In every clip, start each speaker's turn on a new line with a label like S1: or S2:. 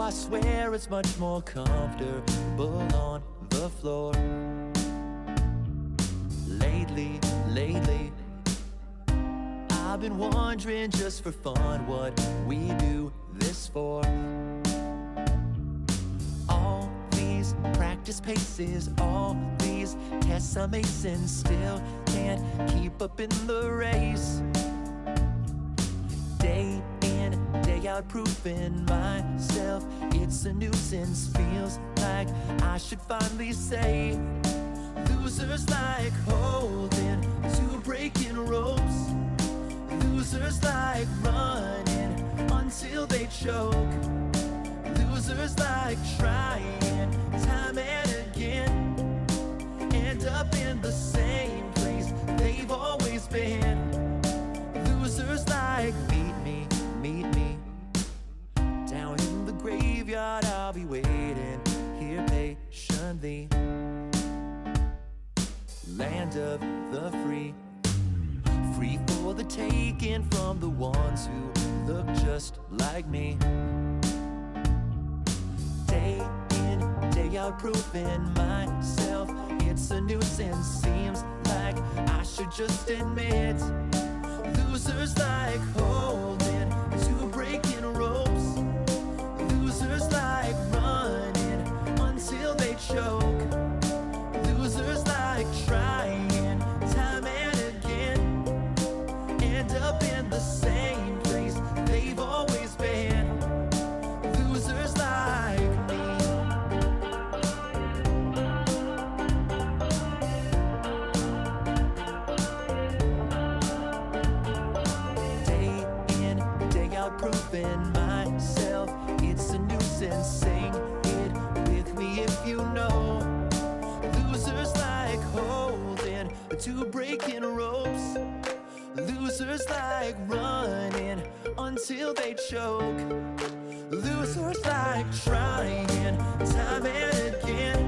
S1: I swear it's much more comfortable on the floor. Lately, I've been wondering just for fun what we do this for. All these practice paces, all these tests I'm acing, still can't keep up in the race. Day in, day out, proving myself, it's a nuisance. Feels like I should finally say, losers like holding to breaking ropes. Losers like running until they choke. Losers like trying time and again, end up in the same place they've always been. Losers like meet me down in the graveyard. I'll be waiting here patiently. Land of the free, free for the taking from the ones who look just like me. Day in, day out, proving myself, it's a nuisance. Seems like I should just admit, losers like holding to breaking ropes. Losers like running until they choke. Losers like trying time and again, end up in the same place they've always been. Losers like me. Day in, day out, proving myself, it's a nuisance. Sing it with me if you know. Losers like holding to breaking ropes. Losers like running until they choke. Losers like trying time and again,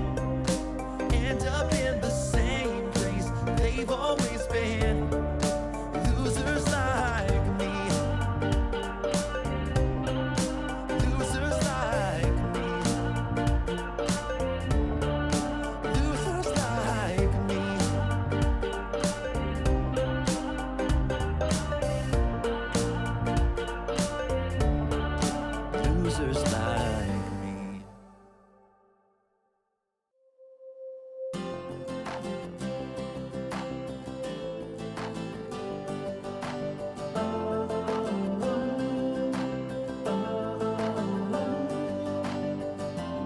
S1: end up in the same place they've always been. Losers like me. Losers like me. Losers like me. Losers like me.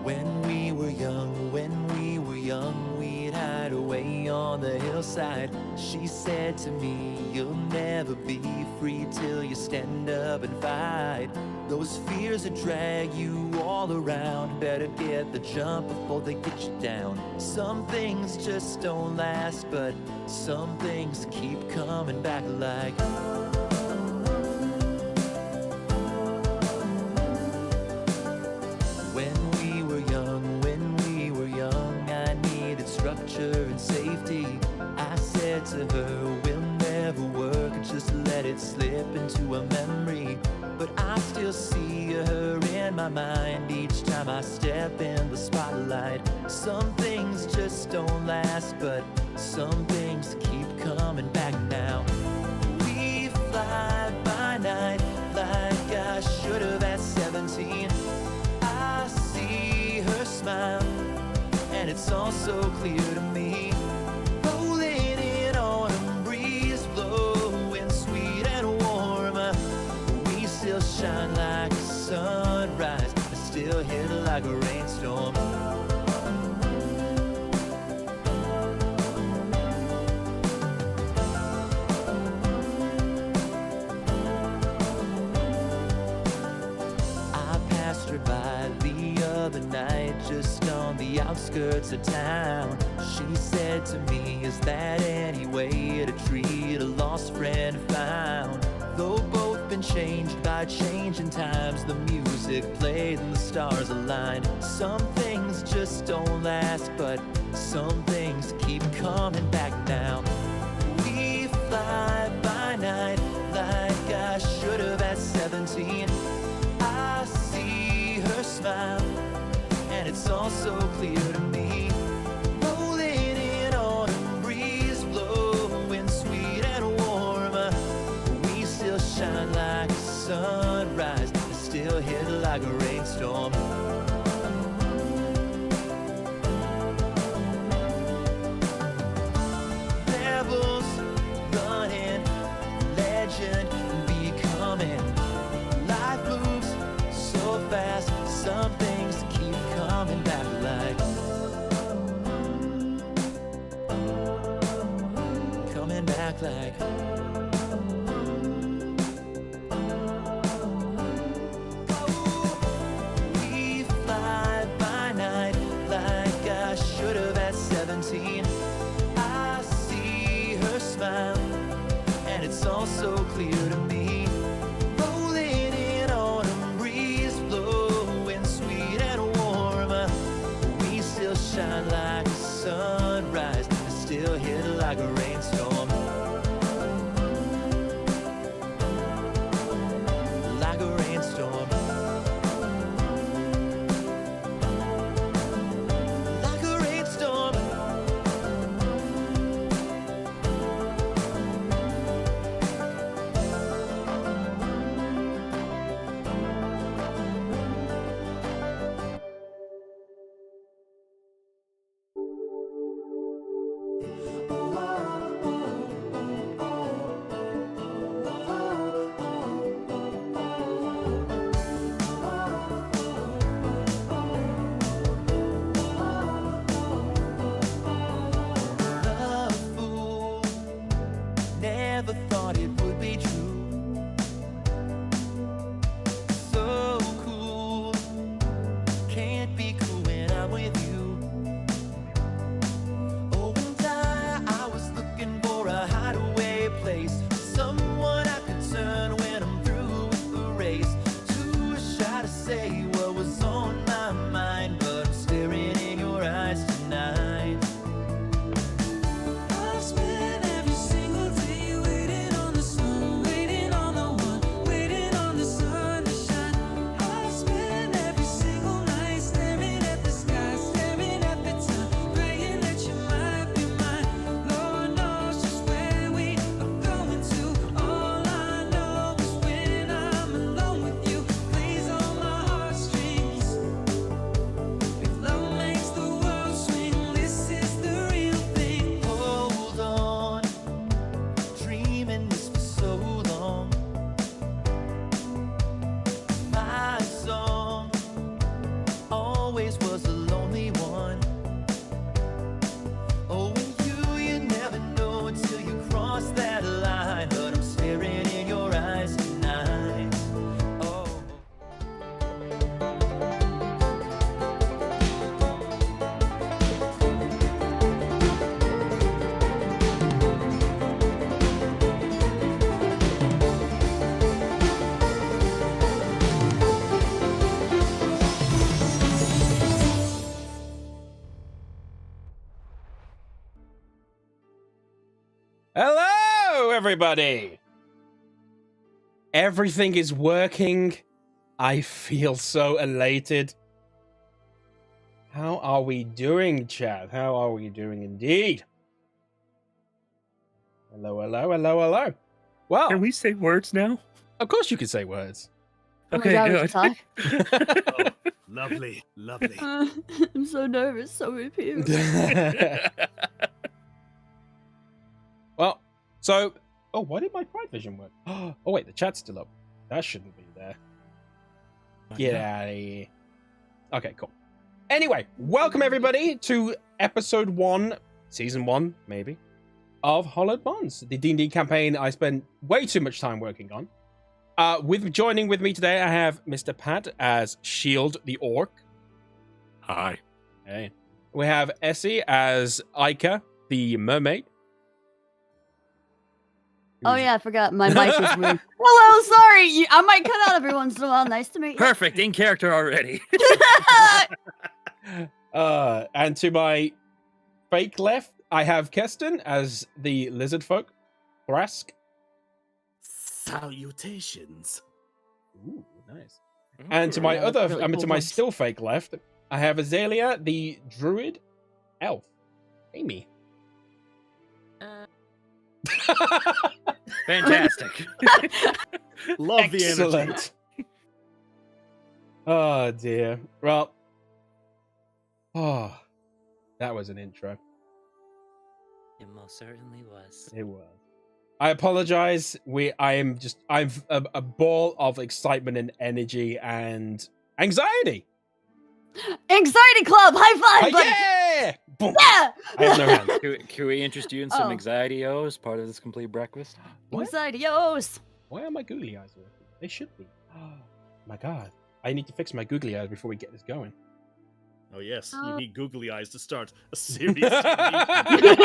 S1: When we were young, we'd hide away on the hillside. She said to me, you'll never be free till you stand up and fight. Those fears that drag you all around, better get the jump before they get you down. Some things just don't last, but some things keep coming back like I needed structure and safety. I said to her, we'll never work, just let it slip into a memory. But I still see her in my mind each time I step in the spotlight. Some things just don't last, but some things keep coming back now. We fly by night like I should have at 17. I see her smile, and it's all so clear to me. Rolling in autumn breeze, blowing sweet and warm. We still shine like a sunrise, still hit like a rainstorm. I passed her by the other night, just on the outskirts of town. She said to me, is that any way to treat a lost friend found? Though both been changed by changing times, the music played and the stars aligned. Some things just don't last, but some things keep coming back now. We fly by night like I should have at 17. I see her smile, and it's all so clear to me. Rolling in autumn breeze, blowing sweet and warm. We still shine like a sunrise, and still hit like a rainstorm. Levels running, legend becoming. Life moves so fast, some things keep coming back like. Coming back like. We fly by night like I should have at 17. I see her smile, and it's all so clear to me. Rolling in autumn breeze, blowing sweet and warm. We still shine like a sunrise, and still hit like a rainstorm. Like a rainstorm. Like a rainstorm. The fool never thought it would be true. So cool, can't be cool when I'm with you. Oh, and I was looking for a hideaway place, someone I could turn when I'm through with the race. Too shy to say what was on my mind, but I'm staring in your eyes tonight. I spend every single day waiting on the sun, waiting on the one, waiting on the sun to shine. I spend every single night staring at the sky, staring at the time, praying that you might be mine. Lord knows just where we are going to. All I know is when I'm alone with you, plays on my heartstrings. If love makes the world swing, this is the real thing. Hold on, dreaming this for so long. My song always was a lonely one. Oh, and you never know until you cross that line. But I'm staring in your eyes tonight. Oh.
S2: Hello, everybody! Everything is working. I feel so elated. How are we doing, chat? How are we doing indeed? Hello, hello, hello, hello. Well,
S3: Can we say words now?
S2: of course you can say words.
S4: Oh my
S3: Okay,
S4: God, we
S3: good.
S4: can talk?
S5: Oh, lovely, lovely.
S4: I'm so nervous, so confused.
S2: Well, so... Oh, why did my Pride Vision work? Oh, wait, the chat's still up. That shouldn't be there. Get out of here. Okay, cool. Anyway, welcome everybody to episode 1, season 1, maybe, of Hollowed Bonds, the D&D campaign I spent way too much time working on. Joining with me today, I have Mr. Pat as Shield the Orc.
S3: Hi.
S2: Hey. We have Essie as Ica the Mermaid.
S4: Oh yeah, I forgot. My mic is weird. Hello, sorry. I might cut out every once in a while. Nice to meet you.
S3: Perfect. In character already.
S2: And to my fake left, I have Keston as the lizardfolk. Thrask.
S5: Salutations.
S2: Ooh, nice. And to my
S4: Yeah,
S2: other,
S4: really
S2: I mean,
S4: cool
S2: to my
S4: ones.
S2: still fake left, I have Azalea, the druid elf. Amy.
S3: Fantastic.
S5: Love the energy.
S2: Excellent. Oh dear. Well, that was an intro.
S6: It most certainly was.
S2: It was. I apologize. I'm a ball of excitement and energy and anxiety.
S4: Anxiety Club, high five, buddy.
S2: Yeah! Boom.
S4: Yeah.
S2: I have no hands.
S3: Can we interest you in some
S4: Oh.
S3: anxiety-o as part of this complete breakfast?
S2: What?
S4: Anxiety-os.
S2: Why are my googly eyes working? They should be. My God. I need to fix my googly eyes before we get this going.
S5: Oh yes, you
S4: Oh.
S5: need googly eyes to start a serious TV.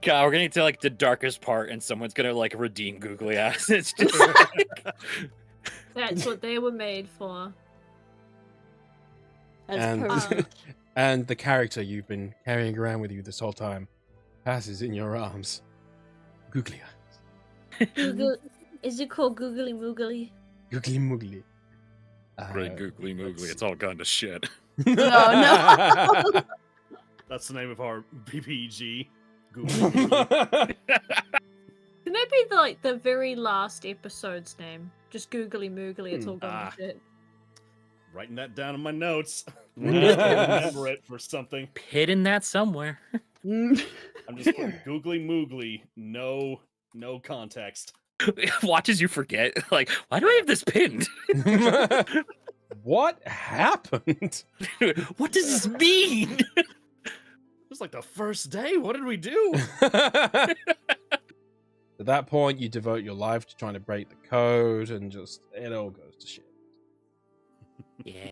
S3: God, we're gonna get to like the darkest part, and someone's gonna like redeem googly eyes. It's just like...
S7: That's what they were made for.
S4: That's
S2: And,
S4: perfect.
S2: and the character you've been carrying around with you this whole time passes in your arms. Googly eyes.
S7: Google, is it called Googly Moogly?
S2: Googly moogly.
S3: Great googly moogly. It's all gone to shit.
S4: No.
S5: That's the name of our BPG. Googly.
S7: Can that be the very last episode's name? Just Googly Moogly, it's all gone
S5: Ah.
S7: to shit.
S5: Writing that down in my notes.
S2: Yes.
S5: Remember it for something.
S3: Hidden that somewhere.
S5: I'm just putting googly moogly. No context.
S3: Watch as you forget. Like, why do I have this pinned?
S2: What happened?
S3: What does this mean?
S5: It was like the first day. What did we do?
S2: At that point, you devote your life to trying to break the code, and just it all goes to shit.
S6: Yeah.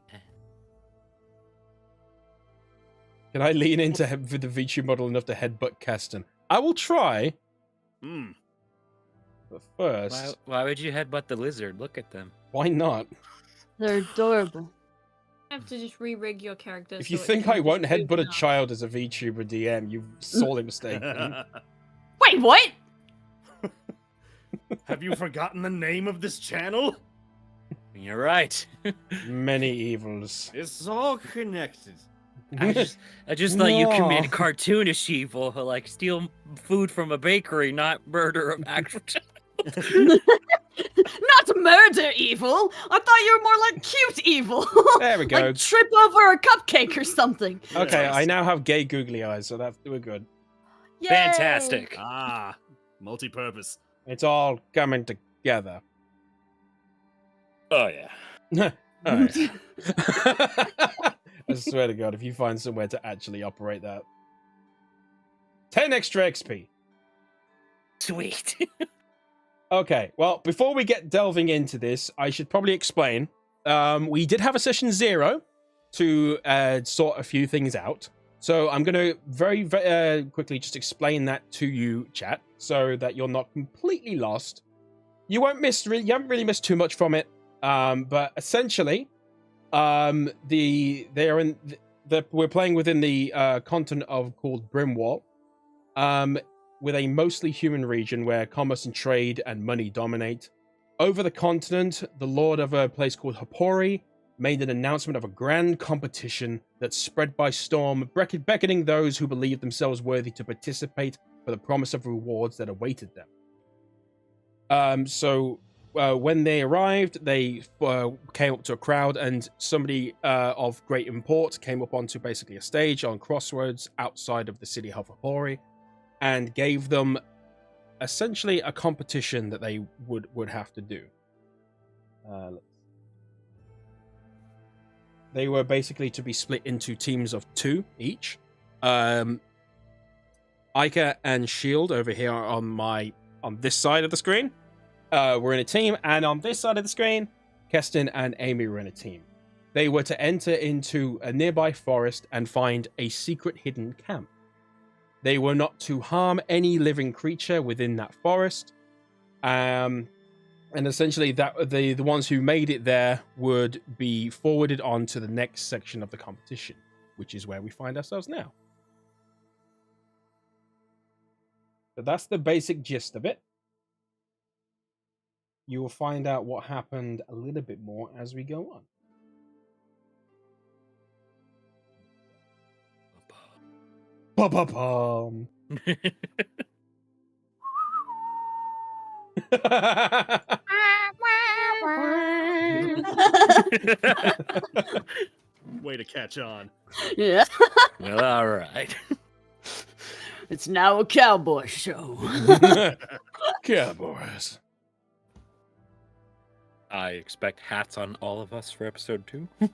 S2: Can I lean into with the Vichu model enough to headbutt Keston? I will try,
S5: Hmm.
S2: but first,
S3: Why would you headbutt the lizard? Look at them.
S2: why not?
S4: They're adorable.
S7: You have to just re-rig your character.
S2: If you
S7: so it
S2: think
S7: can
S2: I won't
S7: just do
S2: headbutt a
S7: enough.
S2: child as a VTuber DM, you've sorely mistaken.
S4: Wait, what?
S5: Have you forgotten the name of this channel?
S3: You're right.
S2: Many evils.
S5: It's all connected.
S3: I just thought you
S2: No.
S3: committed cartoonish evil, like steal food from a bakery, not murder of actual.
S4: Not murder evil. I thought you were more like cute evil.
S2: There we go.
S4: Like trip over a cupcake or something.
S2: Okay,
S5: Yes.
S2: I now have gay googly eyes, so we're good.
S4: Yay.
S3: Fantastic.
S5: Ah, multi-purpose.
S2: It's all coming together.
S3: Oh yeah.
S2: Alright. I swear to God, if you find somewhere to actually operate that. 10 extra XP.
S3: Sweet.
S2: Okay, well, before we get delving into this, I should probably explain. We did have a session 0 to sort a few things out. So I'm going to very quickly just explain that to you, chat, so that you're not completely lost. You haven't really missed too much from it. But essentially, we're playing within the continent called Brimwall, with a mostly human region where commerce and trade and money dominate. Over the continent, the lord of a place called Hapori made an announcement of a grand competition that spread by storm, beckoning those who believed themselves worthy to participate for the promise of rewards that awaited them. When they arrived, they came up to a crowd, and somebody of great import came up onto basically a stage on crossroads outside of the city of Hapori, and gave them essentially a competition that they would have to do. They were basically to be split into teams of 2 each. Ica and Shield over here on this side of the screen were in a team, and on this side of the screen, Keston and Amy were in a team. They were to enter into a nearby forest and find a secret hidden camp. They were not to harm any living creature within that forest. And essentially, that the ones who made it there would be forwarded on to the next section of the competition, which is where we find ourselves now. So that's the basic gist of it. you will find out what happened a little bit more as we go on. Ba-ba-bum.
S5: Way to catch on.
S4: Yeah.
S3: Well, all right.
S4: It's now a cowboy show.
S2: Cowboys.
S3: I expect hats on all of us for episode 2.
S4: Mhm.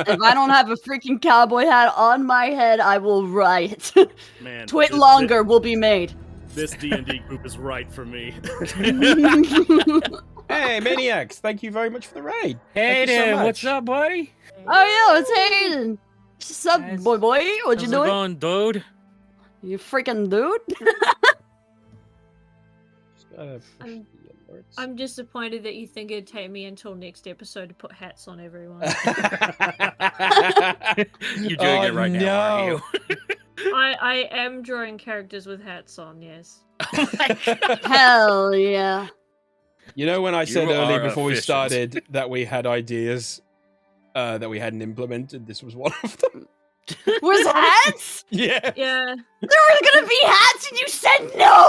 S4: If I don't have a freaking cowboy hat on my head, I will riot.
S5: Man,
S4: Twit longer will be made.
S5: This D&D group is right for me.
S2: Hey, Maniacs! Thank you very much for the raid.
S3: Hey
S2: Thank you so
S3: there,
S2: much.
S3: what's up, buddy?
S4: Oh yeah, it's Hayden. What's up,
S3: Guys,
S4: boy? What you
S3: How's it
S4: doing?
S3: going, dude?
S4: You freaking dude.
S2: Just gotta push
S7: I'm-
S2: the alerts.
S7: I'm disappointed that you think it'd take me until next episode to put hats on everyone.
S3: You're doing it right now, aren't you?
S7: I am drawing characters with hats on, yes.
S4: Hell yeah.
S2: You know when I said
S3: You
S2: earlier
S3: are
S2: before we
S3: efficient.
S2: started that we had ideas that we hadn't implemented? This was one of them.
S4: Was hats?
S2: Yeah.
S7: Yeah.
S4: There were gonna be hats and you said no?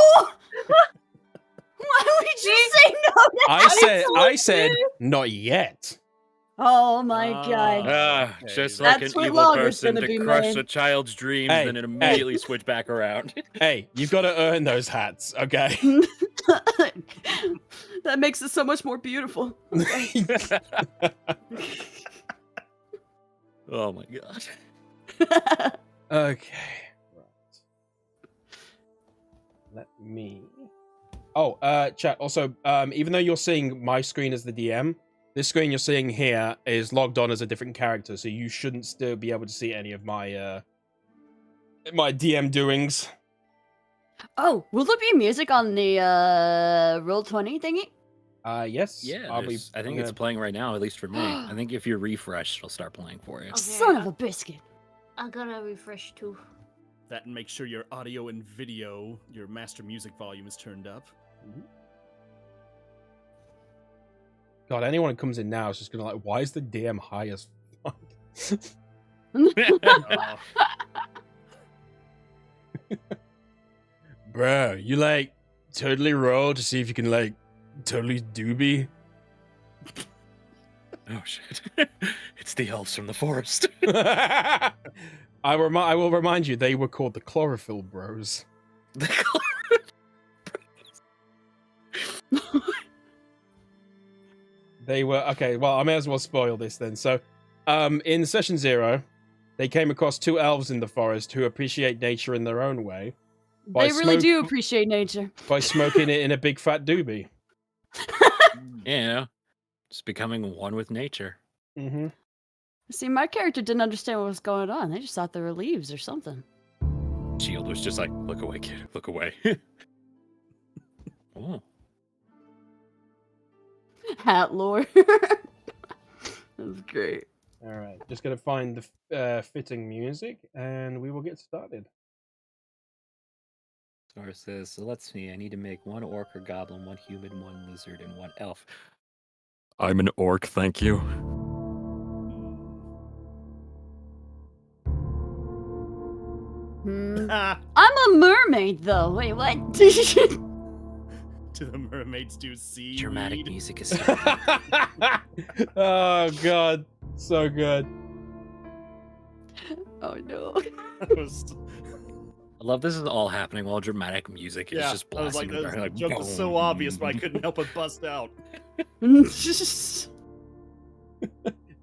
S4: Why would you say no to
S2: I said not yet.
S4: Oh my god.
S5: Okay,
S3: Just
S5: that's
S3: like an
S4: what
S3: evil
S4: Logger's
S3: person
S4: gonna
S3: to
S4: be
S3: crush
S4: made.
S3: a child's dreams
S2: Hey,
S3: and then immediately switch back around.
S2: Hey, you've got to earn those hats, okay?
S4: That makes it so much more beautiful.
S3: Oh my god.
S2: Okay. Right. Let me. Oh, chat. Also, even though you're seeing my screen as the DM, this screen you're seeing here is logged on as a different character, so you shouldn't still be able to see any of my my DM doings.
S4: Oh, will there be music on the Roll20 thingy?
S2: Yes.
S3: Yeah,
S2: I'll be,
S3: I think it's playing right now, at least for me. I think if you refresh, it'll start playing for you.
S7: Okay,
S4: Son of a biscuit.
S7: I gotta refresh too.
S5: That and make sure your audio and video, your master music volume is turned up.
S2: God, anyone who comes in now is just gonna like, why is the DM high as fuck? Bro, you like totally roll to see if you can like totally doobie.
S3: Oh shit. It's the elves from the forest.
S2: I will remind you, they were called the Chlorophyll Bros. They were okay. Well, I may as well spoil this then. So, in session 0, they came across 2 elves in the forest who appreciate nature in their own way.
S4: They really do appreciate nature.
S2: By smoking it in a big fat doobie.
S3: Yeah, you know, just becoming one with nature.
S2: Mm-hmm.
S4: See, my character didn't understand what was going on. They just thought there were leaves or something.
S3: Shield was just like, look away, kid, look away. Oh.
S4: Hat lore. That's great.
S2: All right, just gonna find the fitting music, and we will get started.
S3: Star says, so let's see, I need to make 1 orc or goblin, 1 human, 1 lizard, and 1 elf. I'm an orc, thank you.
S4: I'm a mermaid, though. Wait, what?
S5: To the mermaids do seaweed.
S3: Dramatic music is starting.
S2: Oh god, so good.
S4: Oh no.
S5: That was-
S3: I love this is all happening while dramatic music is just
S5: I was
S3: blasting.
S5: like,
S3: in the background,
S5: the joke was so
S3: boom.
S5: obvious, but I couldn't help but bust out.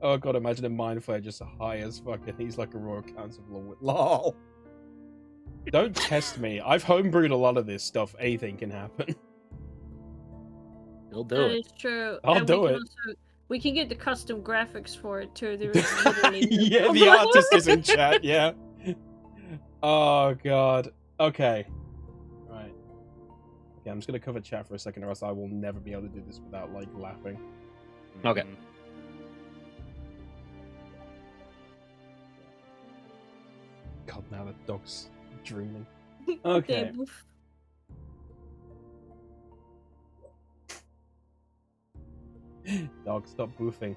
S2: Oh god, imagine a mind flare just high as fuck, and he's like a royal council with lol. Don't test me. I've homebrewed a lot of this stuff. Anything can happen.
S3: He'll do
S7: That
S3: it.
S7: is true.
S2: I'll
S7: And
S2: do
S7: we can
S2: it.
S7: also- we can get the custom graphics for it too. There is literally
S2: Yeah, the artist is in chat, yeah. Oh god. Okay. Right. Okay, I'm just gonna cover chat for a second, or else I will never be able to do this without like laughing.
S3: Okay.
S5: Mm.
S2: God, now the dog's dreaming. Okay. Dog, stop boofing.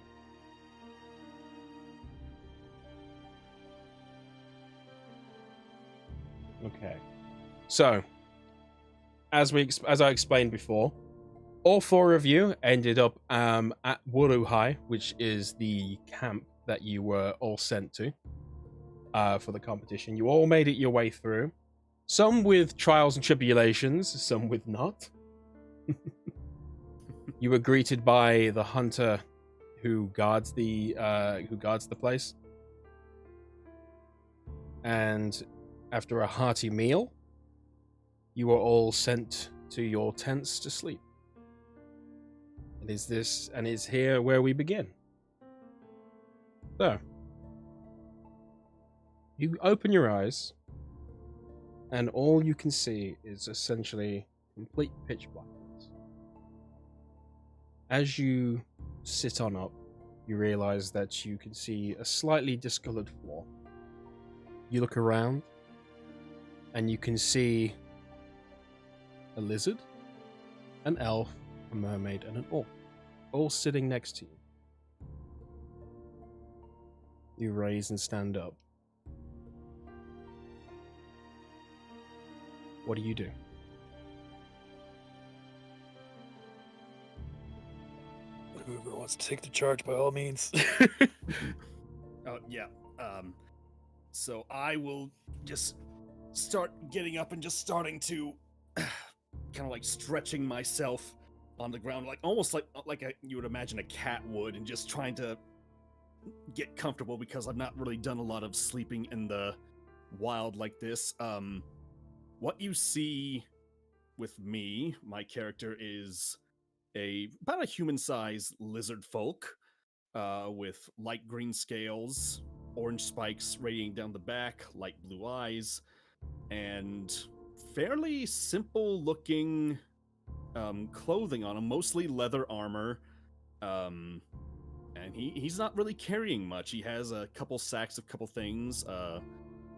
S2: Okay. So, as I explained before, all four of you ended up at Horei, which is the camp that you were all sent to for the competition. You all made it your way through. Some with trials and tribulations, some with not. You were greeted by the hunter who guards the place. And after a hearty meal, you were all sent to your tents to sleep. And it's here where we begin. So, you open your eyes, and all you can see is essentially complete pitch blackness. As you sit on up, you realize that you can see a slightly discolored floor. You look around, and you can see a lizard, an elf, a mermaid, and an orc, all sitting next to you. You raise and stand up. What do you do?
S3: Whoever wants to take the charge, by all means.
S5: Oh, yeah. So I will just start getting up and just starting to kind of like stretching myself on the ground, like almost like you would imagine a cat would, and just trying to get comfortable because I've not really done a lot of sleeping in the wild like this. What you see with me, my character is about a human-sized lizard folk with light green scales, orange spikes radiating down the back, light blue eyes, and fairly simple-looking clothing on him, mostly leather armor. And he's not really carrying much. He has a couple sacks of couple things, a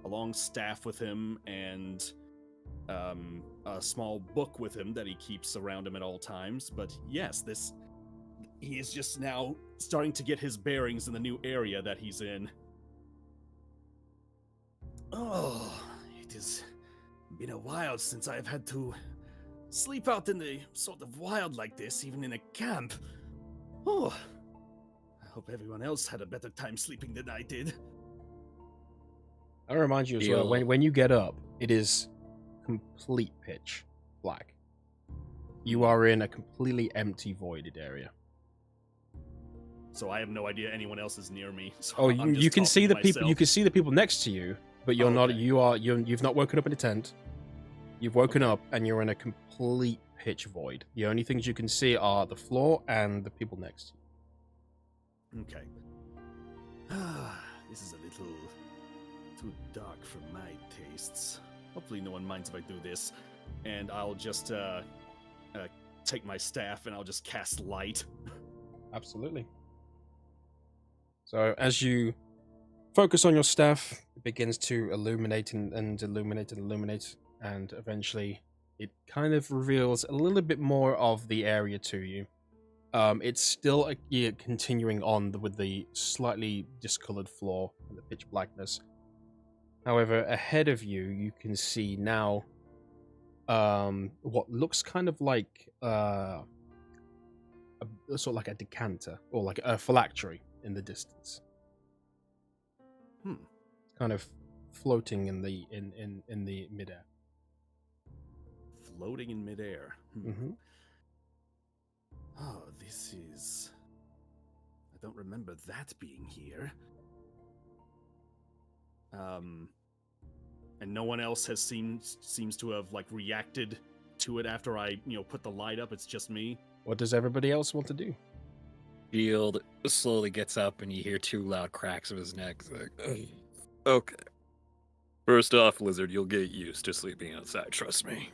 S5: long staff with him, and a small book with him that he keeps around him at all times. But yes, he is just now starting to get his bearings in the new area that he's in. Oh, it has been a while since I've had to sleep out in the sort of wild like this, even in a camp. Oh, I hope everyone else had a better time sleeping than I did.
S2: I remind you as well, when you get up, it is complete pitch black. You are in a completely empty, voided area.
S5: So I have no idea anyone else is near me. So
S2: Oh,
S5: I'm just
S2: you can see
S5: talking
S2: the
S5: to
S2: people. You
S5: myself.
S2: can see the people next to you, but you're not.
S5: Okay.
S2: You've not woken up in a tent. You've woken up and you're in a complete pitch void. The only things you can see are the floor and the people next to you.
S5: Okay. This is a little too dark for my tastes. Hopefully no one minds if I do this. And I'll just take my staff and I'll just cast light.
S2: Absolutely. So as you focus on your staff, it begins to illuminate and illuminate and illuminate, and eventually it kind of reveals a little bit more of the area to you. It's still continuing on with the slightly discolored floor and the pitch blackness. However, ahead of you, you can see now what looks kind of like sort of like a decanter or like a phylactery in the distance. Kind of floating in the midair.
S5: Floating in midair.
S2: Mm-hmm.
S5: Oh, this is... I don't remember that being here. And no one else has seems to have like reacted to it after I, put the light up. It's just me.
S2: What does everybody else want to do?
S3: Shield slowly gets up and you hear two loud cracks of his neck. It's like, okay. First off, Lizard, you'll get used to sleeping outside, trust me.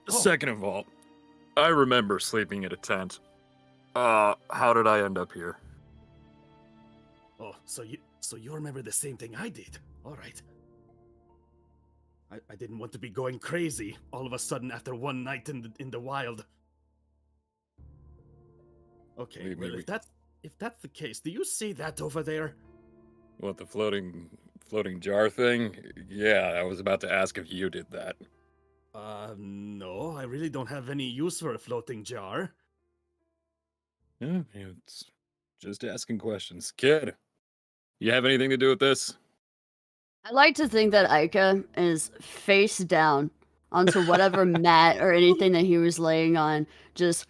S5: Oh.
S3: Second of all, I remember sleeping in a tent. How did I end up here?
S5: Oh, so you remember the same thing I did. All right. I didn't want to be going crazy all of a sudden after one night in the wild. Okay,
S3: Maybe
S5: well,
S3: we-
S5: if that's the case, do you see that over there?
S3: What, the floating jar thing? Yeah, I was about to ask if you did that.
S5: No, I really don't have any use for a floating jar.
S3: Yeah, it's just asking questions. Kid, you have anything to do with this?
S4: I like to think that Ica is face down onto whatever mat or anything that he was laying on, just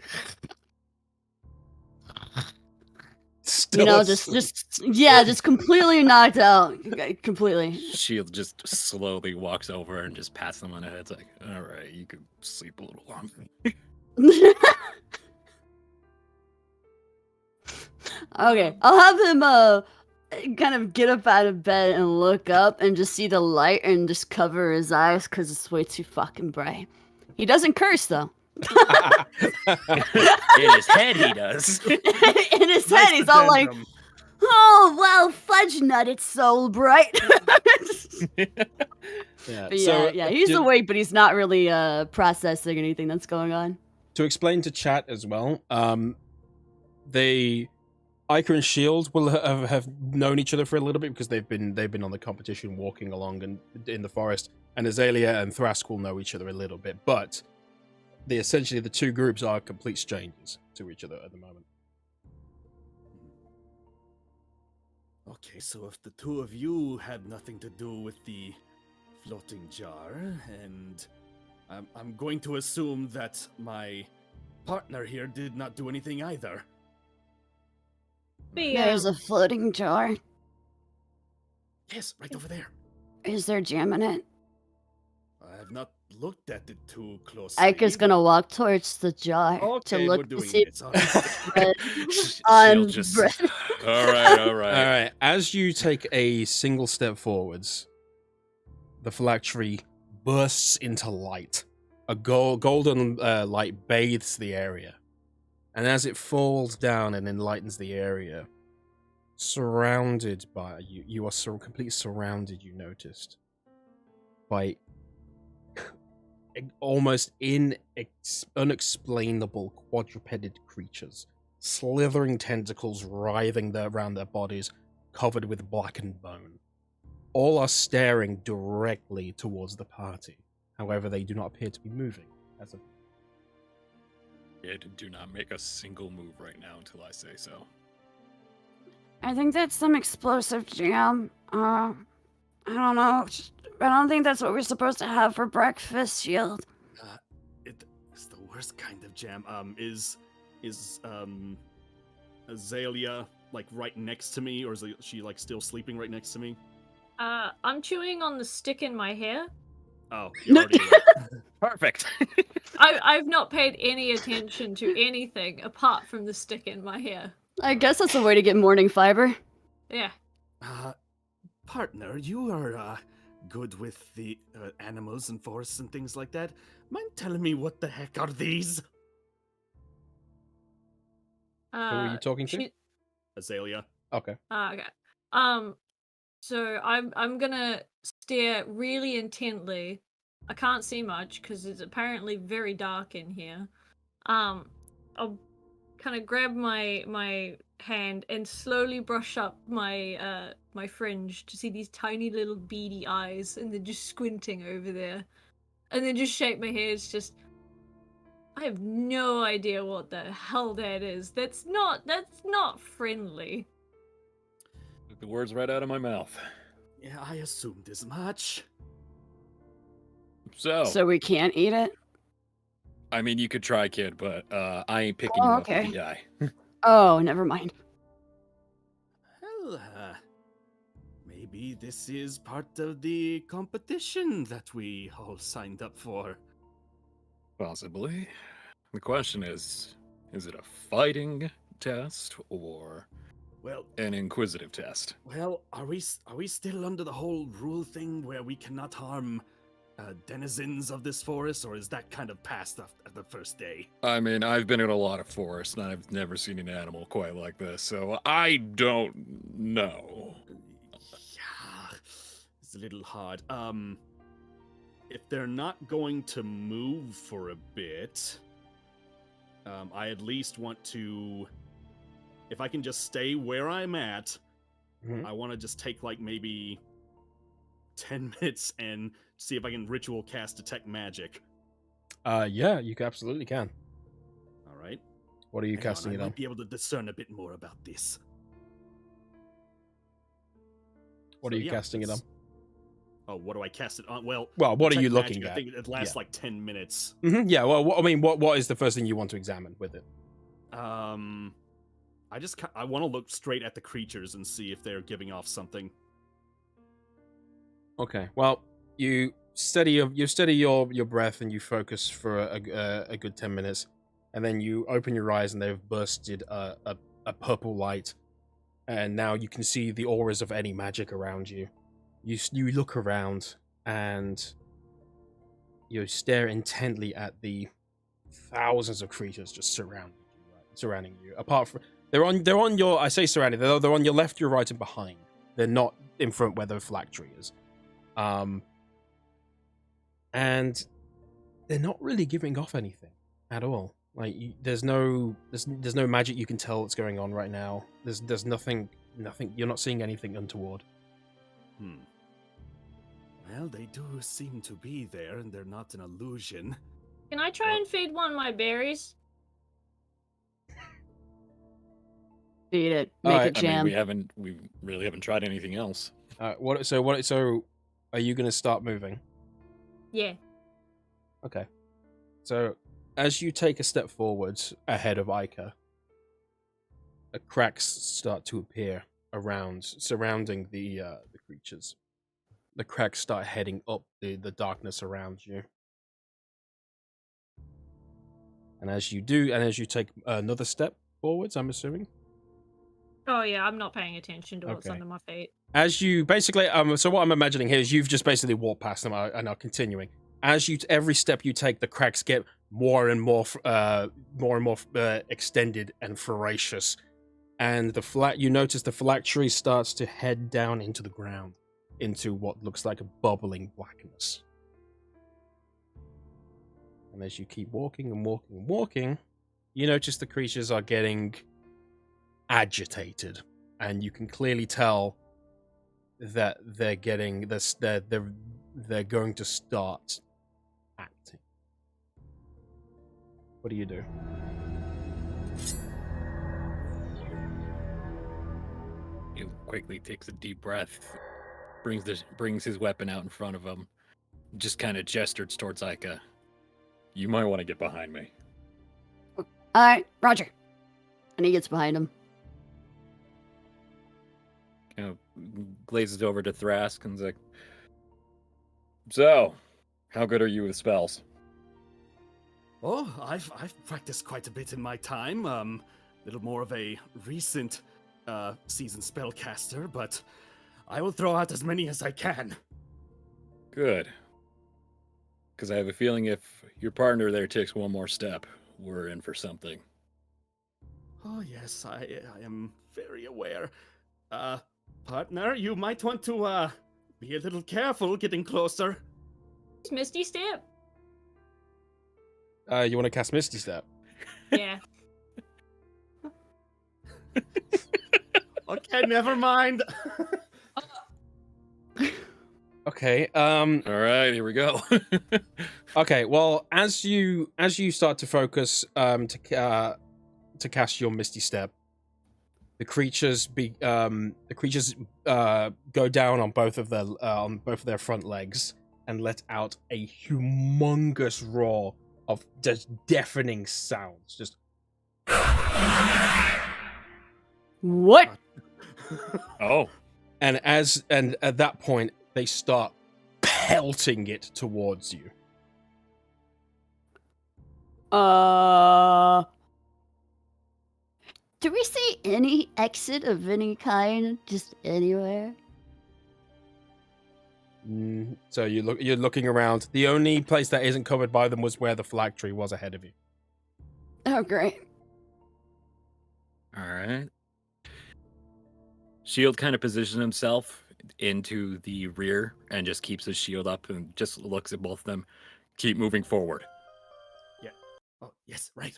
S2: Still
S4: just completely knocked out, completely.
S3: Shield just slowly walks over and just pats them on the head. It's like, all right, you could sleep a little longer.
S4: Okay, I'll have him kind of get up out of bed and look up and just see the light and just cover his eyes because it's way too fucking bright. He doesn't curse though.
S6: In his head, he does.
S4: In his head, he's all like, "Oh well, fudge nut, it's so bright."
S2: Yeah.
S4: But
S2: So,
S4: yeah, he's
S2: to,
S4: awake, but he's not really processing anything that's going on.
S2: to explain to chat as well, they Ica and Shield will have known each other for a little bit because they've been on the competition walking along and in the forest, and Azalea and Thrask will know each other a little bit, but essentially the two groups are complete strangers to each other at the moment.
S5: Okay, so if the two of you had nothing to do with the floating jar, and I'm going to assume that my partner here did not do anything either.
S4: There's a floating jar.
S5: Yes, right over there.
S4: Is there jam in it?
S5: I have not looked at it too closely.
S4: Ica's gonna walk towards the jar to
S5: Okay,
S4: look
S5: we're
S4: to
S5: doing
S4: see
S5: this.
S4: if there's
S3: Shield
S4: on
S3: just.
S4: bread.
S3: All right, all
S2: All
S3: right.
S2: right. As you take a single step forwards, the phylactery bursts into light. A golden light bathes the area, and as it falls down and enlightens the area, surrounded by you are completely surrounded. You noticed by almost unexplainable quadrupeded creatures, slithering tentacles writhing around their bodies, covered with blackened bone. All are staring directly towards the party. However, they do not appear to be moving. As of
S3: Kid, do not make a single move right now until I say so.
S4: I think that's some explosive jam. I don't know. I don't think that's what we're supposed to have for breakfast, Shield.
S5: It's the worst kind of jam. Is Azalea like right next to me, or is she like still sleeping right next to me?
S7: I'm chewing on the stick in my hair.
S5: Oh, you're already
S3: Perfect.
S7: I've not paid any attention to anything apart from the stick in my hair.
S4: I guess that's a way to get morning fiber.
S7: Yeah.
S5: Partner, you are good with the animals and forests and things like that. Mind telling me what the heck are these?
S2: who are you talking to?
S7: she-
S5: Azalea.
S2: Okay.
S7: Okay. So I'm gonna stare really intently. I can't see much because it's apparently very dark in here. I'll kind of grab my hand and slowly brush up my my fringe to see these tiny little beady eyes, and then just squinting over there, and then just shake my head. It's just, I have no idea what the hell that is. That's not friendly.
S3: Took the words right out of my mouth.
S5: Yeah, I assumed as much.
S4: So we can't eat it?
S3: I mean, you could try, kid, but I ain't picking
S4: Oh,
S3: you up
S4: okay.
S3: if you die.
S4: Oh, never mind.
S5: Well, maybe this is part of the competition that we all signed up for.
S3: Possibly. The question is it a fighting test or
S5: Well,
S3: an inquisitive test?
S5: are we still under the whole rule thing where we cannot harm denizens of this forest, or is that kind of past after the first day?
S3: I mean, I've been in a lot of forests, and I've never seen an animal quite like this, so I don't know.
S5: Yeah, it's a little hard. If they're not going to move for a bit, I at least want to if I can just stay where I'm at,
S2: Mhm.
S5: I want to just take like maybe 10 minutes and see if I can ritual cast detect magic.
S2: Yeah, you absolutely can.
S5: All right.
S2: What are you
S5: Hang on,
S2: casting
S5: I
S2: it on?
S5: might be able to discern a bit more about this.
S2: What
S5: So,
S2: are you
S5: yeah,
S2: casting it on?
S5: Oh, what do I cast it on? Well,
S2: Well, what are you
S5: detect
S2: looking
S5: magic,
S2: at?
S5: I think it lasts
S2: Yeah.
S5: like 10 minutes.
S2: Yeah. Well, what is the first thing you want to examine with it?
S5: I want to look straight at the creatures and see if they're giving off something.
S2: Okay. Well, you steady your breath and you focus for a good 10 minutes, and then you open your eyes and they've bursted a purple light, and now you can see the auras of any magic around you. You look around and you stare intently at the thousands of creatures just surrounding you. Apart from they're on your, I say surrounding, they're on your left, your right, and behind. They're not in front where the phylactery is. And they're not really giving off anything at all. Like there's no magic you can tell what's going on right now. There's nothing. You're not seeing anything untoward.
S5: Well, they do seem to be there, and they're not an illusion.
S7: Can I try and feed one of my berries?
S4: Feed it.
S2: All
S4: Make
S2: right.
S4: it
S3: I mean,
S4: jam.
S3: we really haven't tried anything else.
S2: So are you going to start moving?
S7: Yeah.
S2: Okay. So as you take a step forward ahead of Ica, cracks start to appear surrounding the creatures. The cracks start heading up the darkness around you. And as you take another step forwards, I'm assuming.
S7: Oh yeah, I'm not paying attention to what's
S2: Okay.
S7: under my feet.
S2: As you basically, so what I'm imagining here is you've just basically walked past them and are continuing. As every step you take, the cracks get more and more extended and voracious, and you notice the phylactery starts to head down into the ground, into what looks like a bubbling blackness. And as you keep walking and walking and walking, you notice the creatures are getting agitated, and you can clearly tell that they're getting this. They're going to start acting. What do you do?
S3: He quickly takes a deep breath, brings his weapon out in front of him, just kind of gestures towards Ica. You might want to get behind me.
S4: All right, Roger. And he gets behind him.
S3: Kind of glazes over to Thrask and's like, "So, how good are you with spells?"
S5: Oh, I've practiced quite a bit in my time. Little more of a recent seasoned spellcaster, but I will throw out as many as I can.
S3: Good. Because I have a feeling if your partner there takes one more step, we're in for something.
S5: Oh yes, I am very aware. Partner, you might want to be a little careful getting closer.
S7: It's Misty Step.
S2: You want to cast Misty Step?
S7: Yeah.
S5: Okay, never mind.
S2: Okay.
S3: All right, here we go.
S2: Okay. Well, as you start to focus to cast your Misty Step, the creatures go down on both of their front legs and let out a humongous roar of just deafening sounds. Just
S4: What?
S3: Oh,
S2: and at that point they start pelting it towards you.
S4: Do we see any exit of any kind? Just anywhere?
S2: So you're looking around. The only place that isn't covered by them was where the phylactery was ahead of you.
S4: Oh, great.
S3: all right. Shield kind of positions himself into the rear and just keeps his shield up and just looks at both of them. Keep moving forward.
S5: Oh yes, right.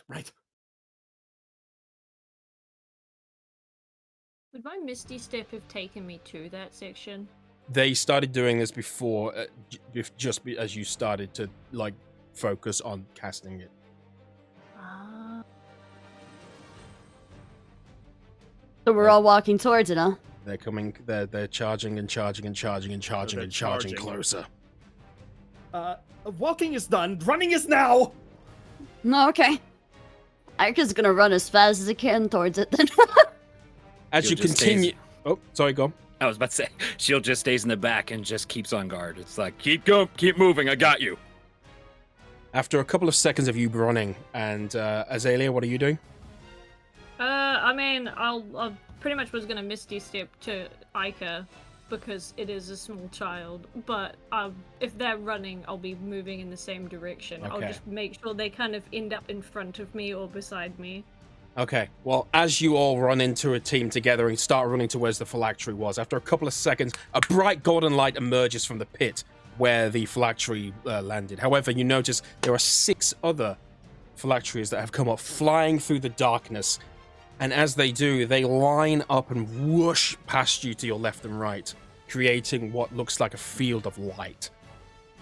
S7: Would my Misty Step have taken me to that section?
S2: They started doing this before, as you started to like focus on casting it.
S7: Ah.
S4: So we're all walking towards it, huh?
S2: They're coming. They're charging and charging and charging and charging
S5: they're
S2: and charging
S5: charging.
S2: closer.
S5: Walking is done. Running is now.
S4: No, okay. I'm just gonna run as fast as I can towards it then.
S2: As
S3: You'll
S2: you
S3: just
S2: continue. Oh, sorry, go on.
S3: I was about to say, Shield just stays in the back and just keeps on guard. It's like, keep going, keep moving, I got you.
S2: After a couple of seconds of you running, and Azalea, what are you doing?
S7: I mean, I pretty much was gonna Misty Step to Ica because it is a small child. But if they're running, I'll be moving in the same direction. I'll
S2: Okay.
S7: just make sure they kind of end up in front of me or beside me.
S2: Okay, well, as you all run into a team together and start running towards the phylactery was, after a couple of seconds, a bright golden light emerges from the pit where the phylactery landed. However, you notice there are 6 other phylacteries that have come up flying through the darkness, and as they do, they line up and whoosh past you to your left and right, creating what looks like a field of light.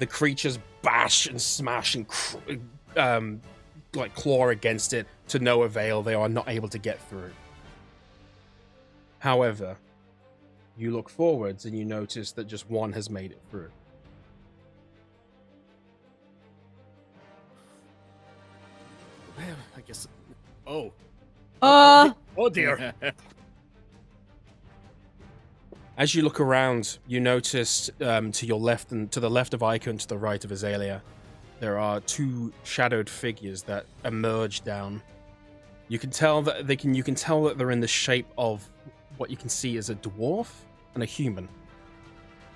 S2: The creatures bash and smash and like claw against it to no avail. They are not able to get through. However, you look forwards and you notice that just one has made it through.
S5: Well, I guess. Oh.
S4: Uh,
S5: Oh dear.
S2: As you look around, you notice to your left and to the left of Ica and to the right of Azalea, there are 2 shadowed figures that emerge down. You can tell that you can tell that they're in the shape of what you can see as a dwarf and a human.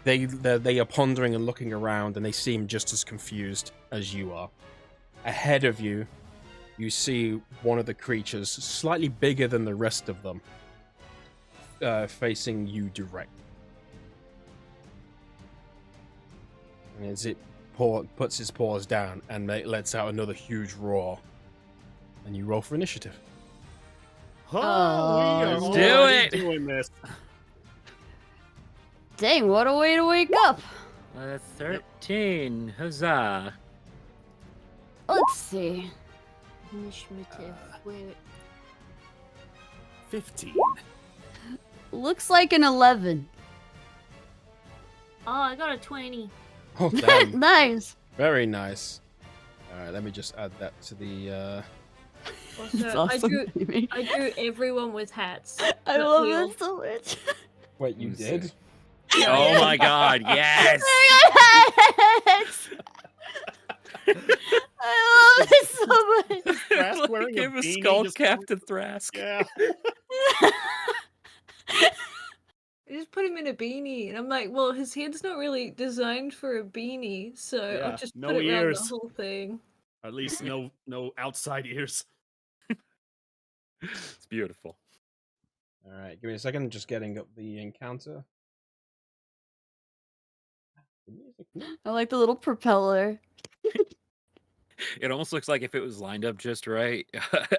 S2: They are pondering and looking around, and they seem just as confused as you are. Ahead of you, you see one of the creatures, slightly bigger than the rest of them, facing you directly. And as it puts his paws down and lets out another huge roar, and you roll for initiative.
S5: Oh, we are
S4: Let's
S3: do
S5: already
S3: it.
S5: doing this.
S4: dang, what a way to wake up.
S6: 13. Huzzah.
S4: Let's see.
S7: Initiative. Where?
S5: 15.
S4: Looks like an 11.
S7: Oh, I got a 20.
S2: Oh, damn.
S4: Nice.
S2: Very nice. All right, let me just add that to the.
S7: Also,
S4: That's awesome. baby.
S7: I do everyone with hats.
S4: I
S7: but
S4: love
S7: we all-
S4: that so much.
S2: Wait, you did?
S6: Oh my god, yes!
S4: I love it so much.
S5: Thrask wearing
S3: Give a
S5: beanie
S3: skull
S5: just-
S3: cap to Thrask.
S5: Yeah.
S7: I just put him in a beanie, and I'm like, well, his head's not really designed for a beanie, so
S5: Yeah,
S7: I'll just
S5: no
S7: put it around the
S5: ears.
S7: whole thing.
S5: At least no outside ears.
S3: It's beautiful.
S2: All right, give me a second. I'm just getting up the encounter. The music, no.
S4: I like the little propeller.
S3: It almost looks like if it was lined up just right,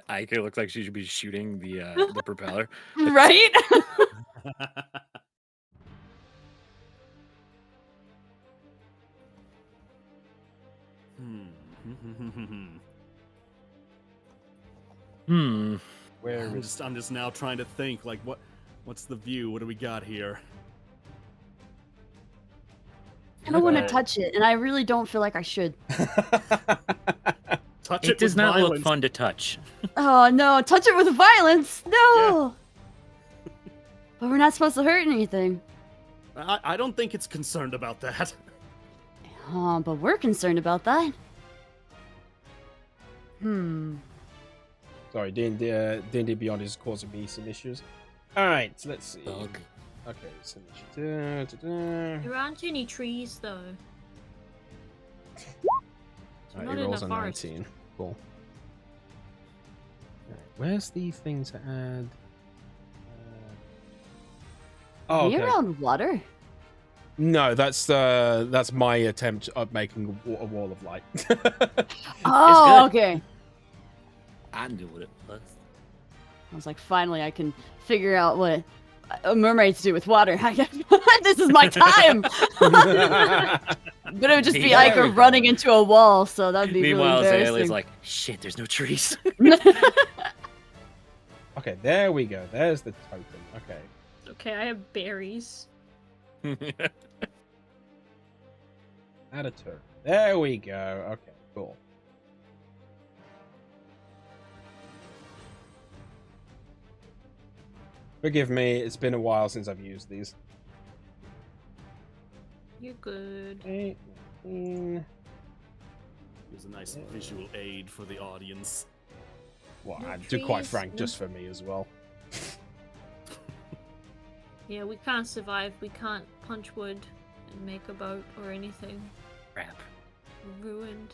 S3: Ike looks like she should be shooting the propeller.
S4: Right?
S3: Hmm.
S2: Where
S5: I'm
S2: is?
S5: just now trying to think like what's the view? What do we got here?
S4: I don't want to
S5: Uh,
S4: touch it, and I really don't feel like I should.
S5: Touch
S3: It does
S5: with
S3: not
S5: violence.
S3: look fun to touch.
S4: Oh no, touch it with violence! No! But we're not supposed to hurt anything.
S5: I don't think it's concerned about that.
S4: Oh, but we're concerned about that.
S2: Sorry, D&D Beyond is causing me some issues. All right, so let's see.
S3: Bug.
S2: Okay, so initiative. Da-da.
S7: There aren't any trees, though.
S2: Alright,
S7: not
S2: he
S7: in
S2: rolls
S7: a
S2: a
S7: forest.
S2: 19. Cool. Alright, where's the thing to add?
S4: Are
S2: Oh,
S4: we
S2: okay.
S4: around water?
S2: No, that's my attempt at making a wall of light.
S4: Oh,
S3: good.
S4: okay.
S6: I knew what it was.
S4: I was like, finally, I can figure out what mermaids do with water. This is my time. But it would just be
S6: Yeah,
S4: Iker running into a wall, so that'd be
S6: Meanwhile,
S4: really
S6: Azalea's
S4: embarrassing.
S6: like, shit, there's no trees.
S2: Okay, there we go. There's the totem. Okay.
S7: Okay, I have berries.
S2: Add a turn. There we go. Okay, cool. Forgive me, it's been a while since I've used these.
S7: You're good.
S2: 8, 19.
S5: Here's a nice visual aid for the audience.
S2: Well,
S7: No
S2: to quite
S7: trees,
S2: frank,
S7: no-
S2: just for me as well.
S7: Yeah, we can't survive. We can't punch wood and make a boat or anything.
S6: Crap.
S7: We're ruined.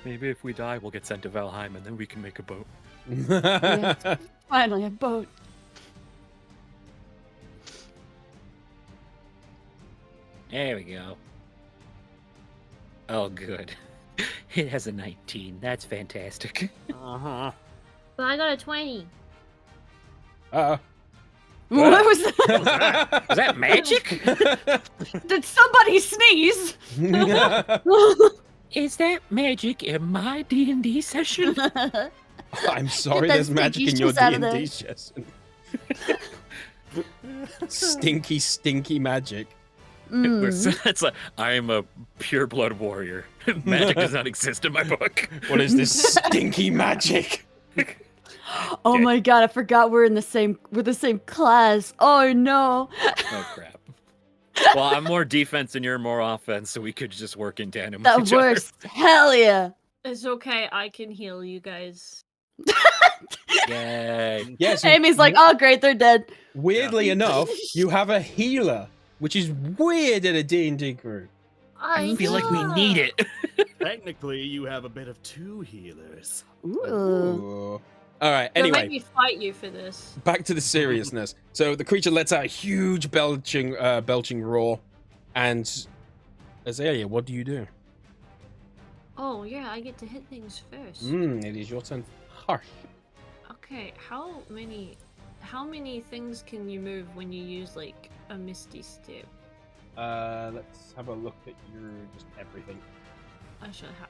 S3: Maybe if we die, we'll get sent to Valheim and then we can make a boat.
S4: Yeah. Finally, a boat.
S6: There we go. Oh, good. It has a 19. That's fantastic.
S5: Uh-huh.
S7: But I got a 20.
S2: Uh-oh.
S4: What was that?
S6: Was that magic?
S4: Did somebody sneeze?
S6: Is that magic in my D&D session?
S2: I'm sorry,
S4: that
S2: there's magic in your
S4: stinky juice out of
S2: D&D session. Stinky, stinky magic.
S6: It's like, I am a pure blood warrior. Magic does not exist in my book.
S2: What is this stinky magic?
S4: Oh my god, I forgot we're the same class. Oh no.
S6: Oh crap. Well, I'm more defense and you're more offense, so we could just work in tandem with
S4: That
S6: each other.
S4: works. Hell yeah.
S7: It's okay. I can heal you guys.
S6: Yay.
S2: Yes.
S4: Amy's like, oh great, they're dead.
S2: Weirdly enough, you have a healer, which is weird in a D&D group.
S6: I feel like we need it.
S5: Technically, you have a bit of two healers.
S4: Ooh.
S2: Ooh. All right.
S7: They'll
S2: Anyway,
S7: make me fight you for this.
S2: back to the seriousness. So the creature lets out a huge belching roar, and Azalea, what do you do?
S7: Oh yeah, I get to hit things first.
S2: It is your turn. Harsh.
S7: Okay, how many things can you move when you use like a misty step?
S2: Let's have a look at your just everything.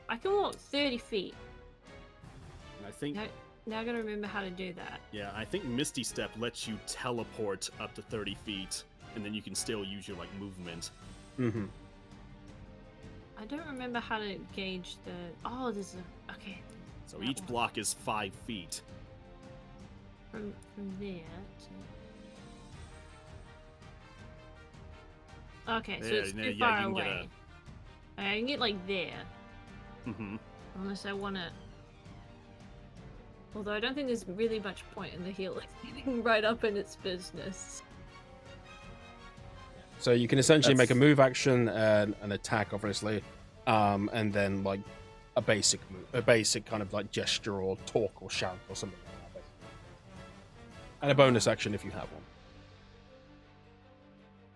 S7: I can walk 30 feet.
S5: And I think,
S7: Now I gotta remember how to do that.
S5: yeah, I think Misty Step lets you teleport up to 30 feet, and then you can still use your, like, movement.
S2: Mm-hmm.
S7: I don't remember how to gauge the. Oh, there's a. Okay.
S5: So
S7: That
S5: each
S7: one.
S5: block is 5 feet.
S7: From there to. Okay, so
S5: Yeah,
S7: it's
S5: yeah,
S7: too
S5: yeah,
S7: far
S5: you can get
S7: away. I can get like there,
S5: Mm-hmm.
S7: unless I want to. Although I don't think there's really much point in the healing getting right up in its business.
S2: So you can essentially make a
S5: That's-
S2: move action and an attack, obviously, and then like a basic move, a basic kind of like gesture or talk or shout or something like that. Basically. And a bonus action if you have one.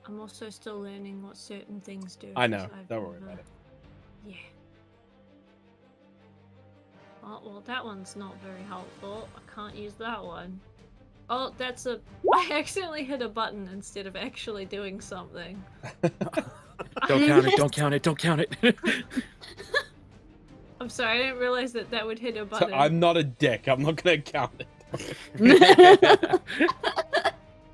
S7: I'm also still learning what certain things do.
S2: I know.
S7: 'cause I've
S2: Don't worry
S7: never-
S2: about it.
S7: Yeah. Oh, well, that one's not very helpful. I can't use that one. Oh, that's a... I accidentally hit a button instead of actually doing something.
S6: Don't count it, don't count it, don't count it.
S7: I'm sorry, I didn't realize that that would hit a
S2: So
S7: button.
S2: I'm not a dick. I'm not going to count it.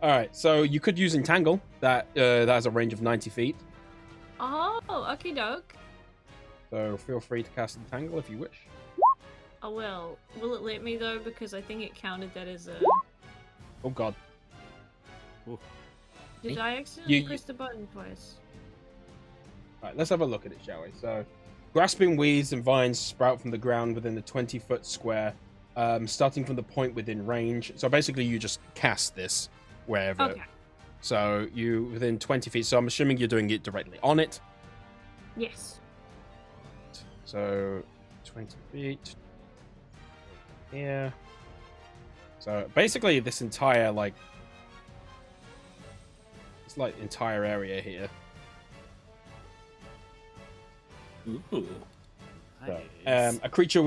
S2: All right. So you could use Entangle. That has a range of 90 feet.
S7: Oh, okie doke.
S2: So feel free to cast Entangle if you wish.
S7: I will. Will it let me though? Because I think it counted that as a...
S2: Oh God.
S7: Did I accidentally
S2: You-
S7: press the button twice?
S2: All right. Let's have a look at it, shall we? So, grasping weeds and vines sprout from the ground within the 20-foot square, starting from the point within range. So basically, you just cast this wherever.
S7: Okay.
S2: So you within 20 feet. So I'm assuming you're doing it directly on it.
S7: Yes.
S2: So 20 feet. Here. So basically, this entire entire area here.
S6: Ooh.
S2: So,
S5: Nice.
S2: a creature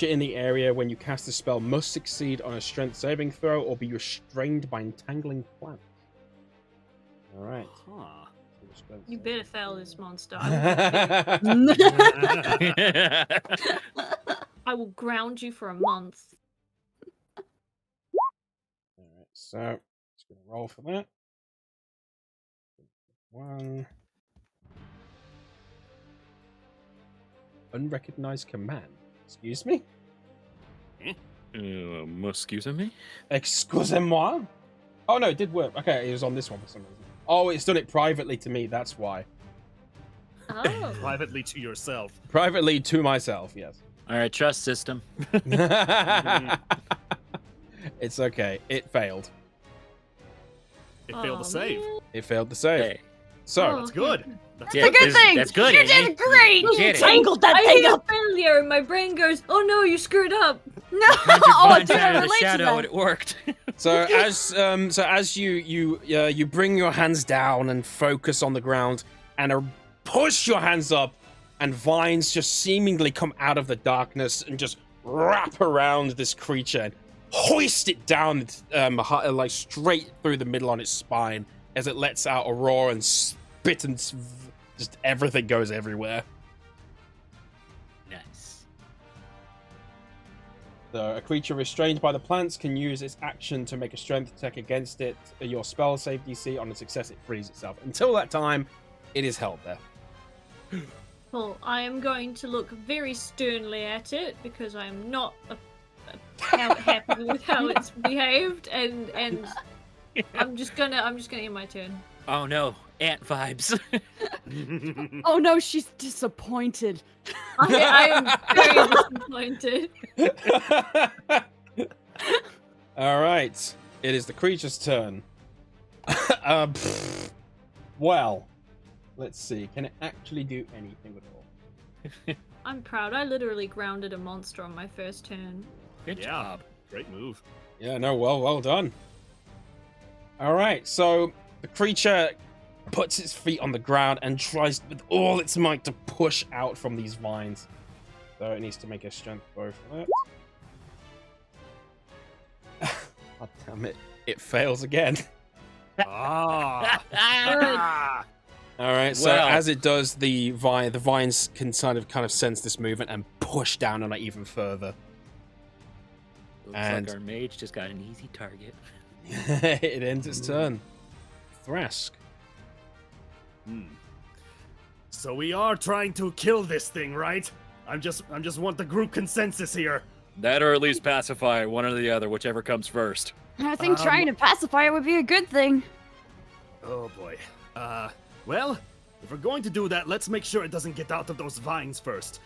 S2: in the area when you cast a spell must succeed on a strength saving throw or be restrained by entangling plants. All right.
S5: Huh.
S7: You better fail this monster. I will ground you for a month.
S2: All right, so just gonna roll for that. 1. Unrecognized command. Excuse me?
S3: Excuse me?
S2: Excusez-moi? Oh no, it did work. Okay, it was on this one for some reason. Oh, it's done it privately to me, that's why.
S7: Oh.
S5: Privately to yourself.
S2: Privately to myself, yes.
S6: All right, trust system.
S2: It's okay. It failed.
S5: It failed
S7: Aw,
S5: to save.
S7: man.
S2: It failed to save.
S6: Hey.
S2: So,
S7: Oh.
S5: That's good. That's
S6: Yeah,
S4: a good thing.
S6: That's good.
S4: You
S6: Amy.
S4: did great.
S6: You
S4: You
S6: did it.
S4: tangled that
S7: I
S4: thing
S7: hit
S4: up.
S7: failure, and my brain goes, "Oh no, you screwed up."
S4: No.
S6: Conjured
S4: Oh, I
S6: vines
S4: do
S6: out of the
S4: relate to
S6: shadow,
S4: that.
S6: and it worked.
S2: so as you bring your hands down and focus on the ground and push your hands up, and vines just seemingly come out of the darkness and just wrap around this creature and hoist it down, like straight through the middle on its spine as it lets out a roar and spit and just everything goes everywhere.
S6: Nice.
S2: So a creature restrained by the plants can use its action to make a strength check against it. Your spell save DC on a success, it frees itself. Until that time, it is held there.
S7: Well, I am going to look very sternly at it because I am not happy with how it's behaved, and I'm just gonna end my turn.
S6: Oh no, ant vibes.
S4: Oh no, she's disappointed.
S7: I am very disappointed.
S2: All right, it is the creature's turn. Well, let's see. Can it actually do anything at all?
S7: I'm proud. I literally grounded a monster on my first turn.
S6: Good
S5: Yeah.
S6: job.
S5: Great move.
S2: Yeah, no, well done. All right, so the creature puts its feet on the ground and tries with all its might to push out from these vines. So it needs to make a strength throw for that. God damn it. It fails again.
S5: Ah. Ah.
S2: All right, so
S6: Well.
S2: as it does, the vines can kind of sense this movement and push down on it even further.
S6: Looks
S2: And-
S6: like our mage just got an easy target.
S2: It ends its turn. Thrask.
S5: So we are trying to kill this thing, right? I'm just want the group consensus here.
S3: That or at least pacify one or the other, whichever comes first.
S4: I think trying to pacify it would be a good thing.
S5: Oh boy. Well, if we're going to do that, let's make sure it doesn't get out of those vines first.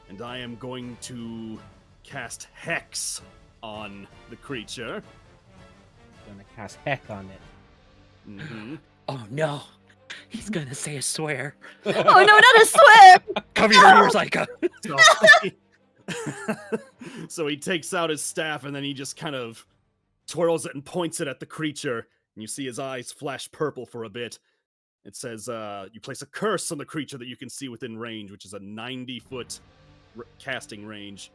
S5: And I am going to cast Hex on the creature.
S2: Gonna cast Heck on it.
S5: Mm-hmm.
S6: Oh no, he's gonna say a swear.
S4: Oh no, not a swear!
S6: Cover your ears, Ica.
S5: So he takes out his staff and then he just kind of twirls it and points it at the creature. And you see his eyes flash purple for a bit. It says, you place a curse on the creature that you can see within range, which is a 90-foot casting range.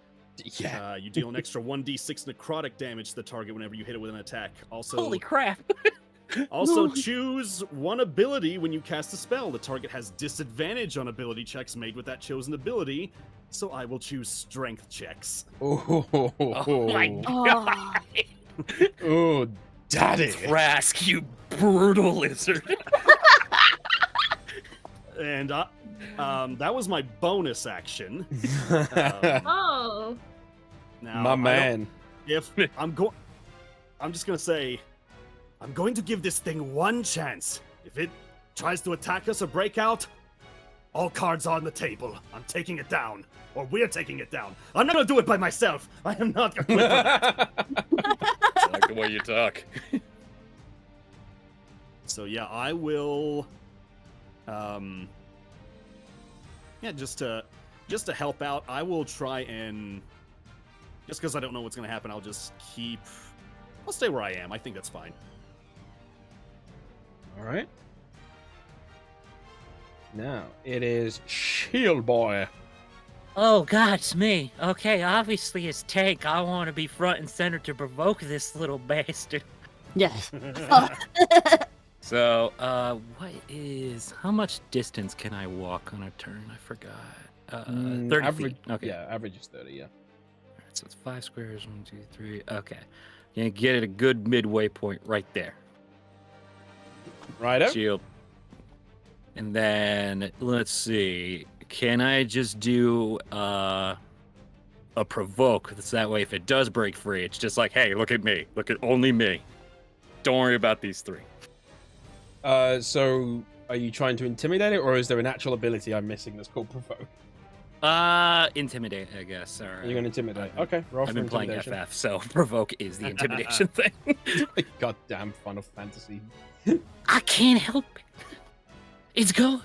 S2: Yeah.
S5: You deal an extra 1d6 necrotic damage to the target whenever you hit it with an attack. Also,
S6: Holy crap.
S5: Also,
S4: No.
S5: choose one ability when you cast a spell. The target has disadvantage on ability checks made with that chosen ability, so I will choose strength checks.
S2: Oh,
S6: Oh my god.
S4: Oh,
S2: Oh, daddy.
S6: Trask, you brutal lizard.
S5: And that was my bonus action.
S7: Oh,
S5: Now,
S2: My
S5: I don't-
S2: man.
S5: If I'm just gonna say, I'm going to give this thing one chance. If it tries to attack us or break out, all cards are on the table. I'm taking it down, or we're taking it down. I'm not gonna do it by myself. I am not equipped for that.
S3: I like the way you talk.
S5: So yeah, I will. Yeah, just to help out, I will try and just because I don't know what's gonna happen, I'll stay where I am. I think that's fine.
S2: All right. Now it is Shield Boy.
S6: Oh, God, it's me. Okay, obviously it's Tank. I want to be front and center to provoke this little bastard.
S4: Yes.
S6: So, how much distance can I walk on a turn? I forgot. 30
S2: average,
S6: feet. Okay.
S2: Yeah, average is 30, yeah.
S6: All right, so it's 5 squares. 1, 2, 3. Okay. You get it a good midway point right there.
S2: Righto.
S6: Shield. And then, let's see. Can I just do a provoke? That's that way if it does break free, it's just like, hey, look at me. Look at only me. Don't worry about these 3.
S2: So are you trying to intimidate it, or is there an actual ability I'm missing that's called provoke?
S6: Intimidate, I guess. Or,
S2: You're gonna intimidate. Okay, roll
S6: I've
S2: for
S6: been playing
S2: intimidation.
S6: FF, so provoke is the intimidation thing.
S2: Goddamn Final Fantasy.
S6: I can't help it. It's good.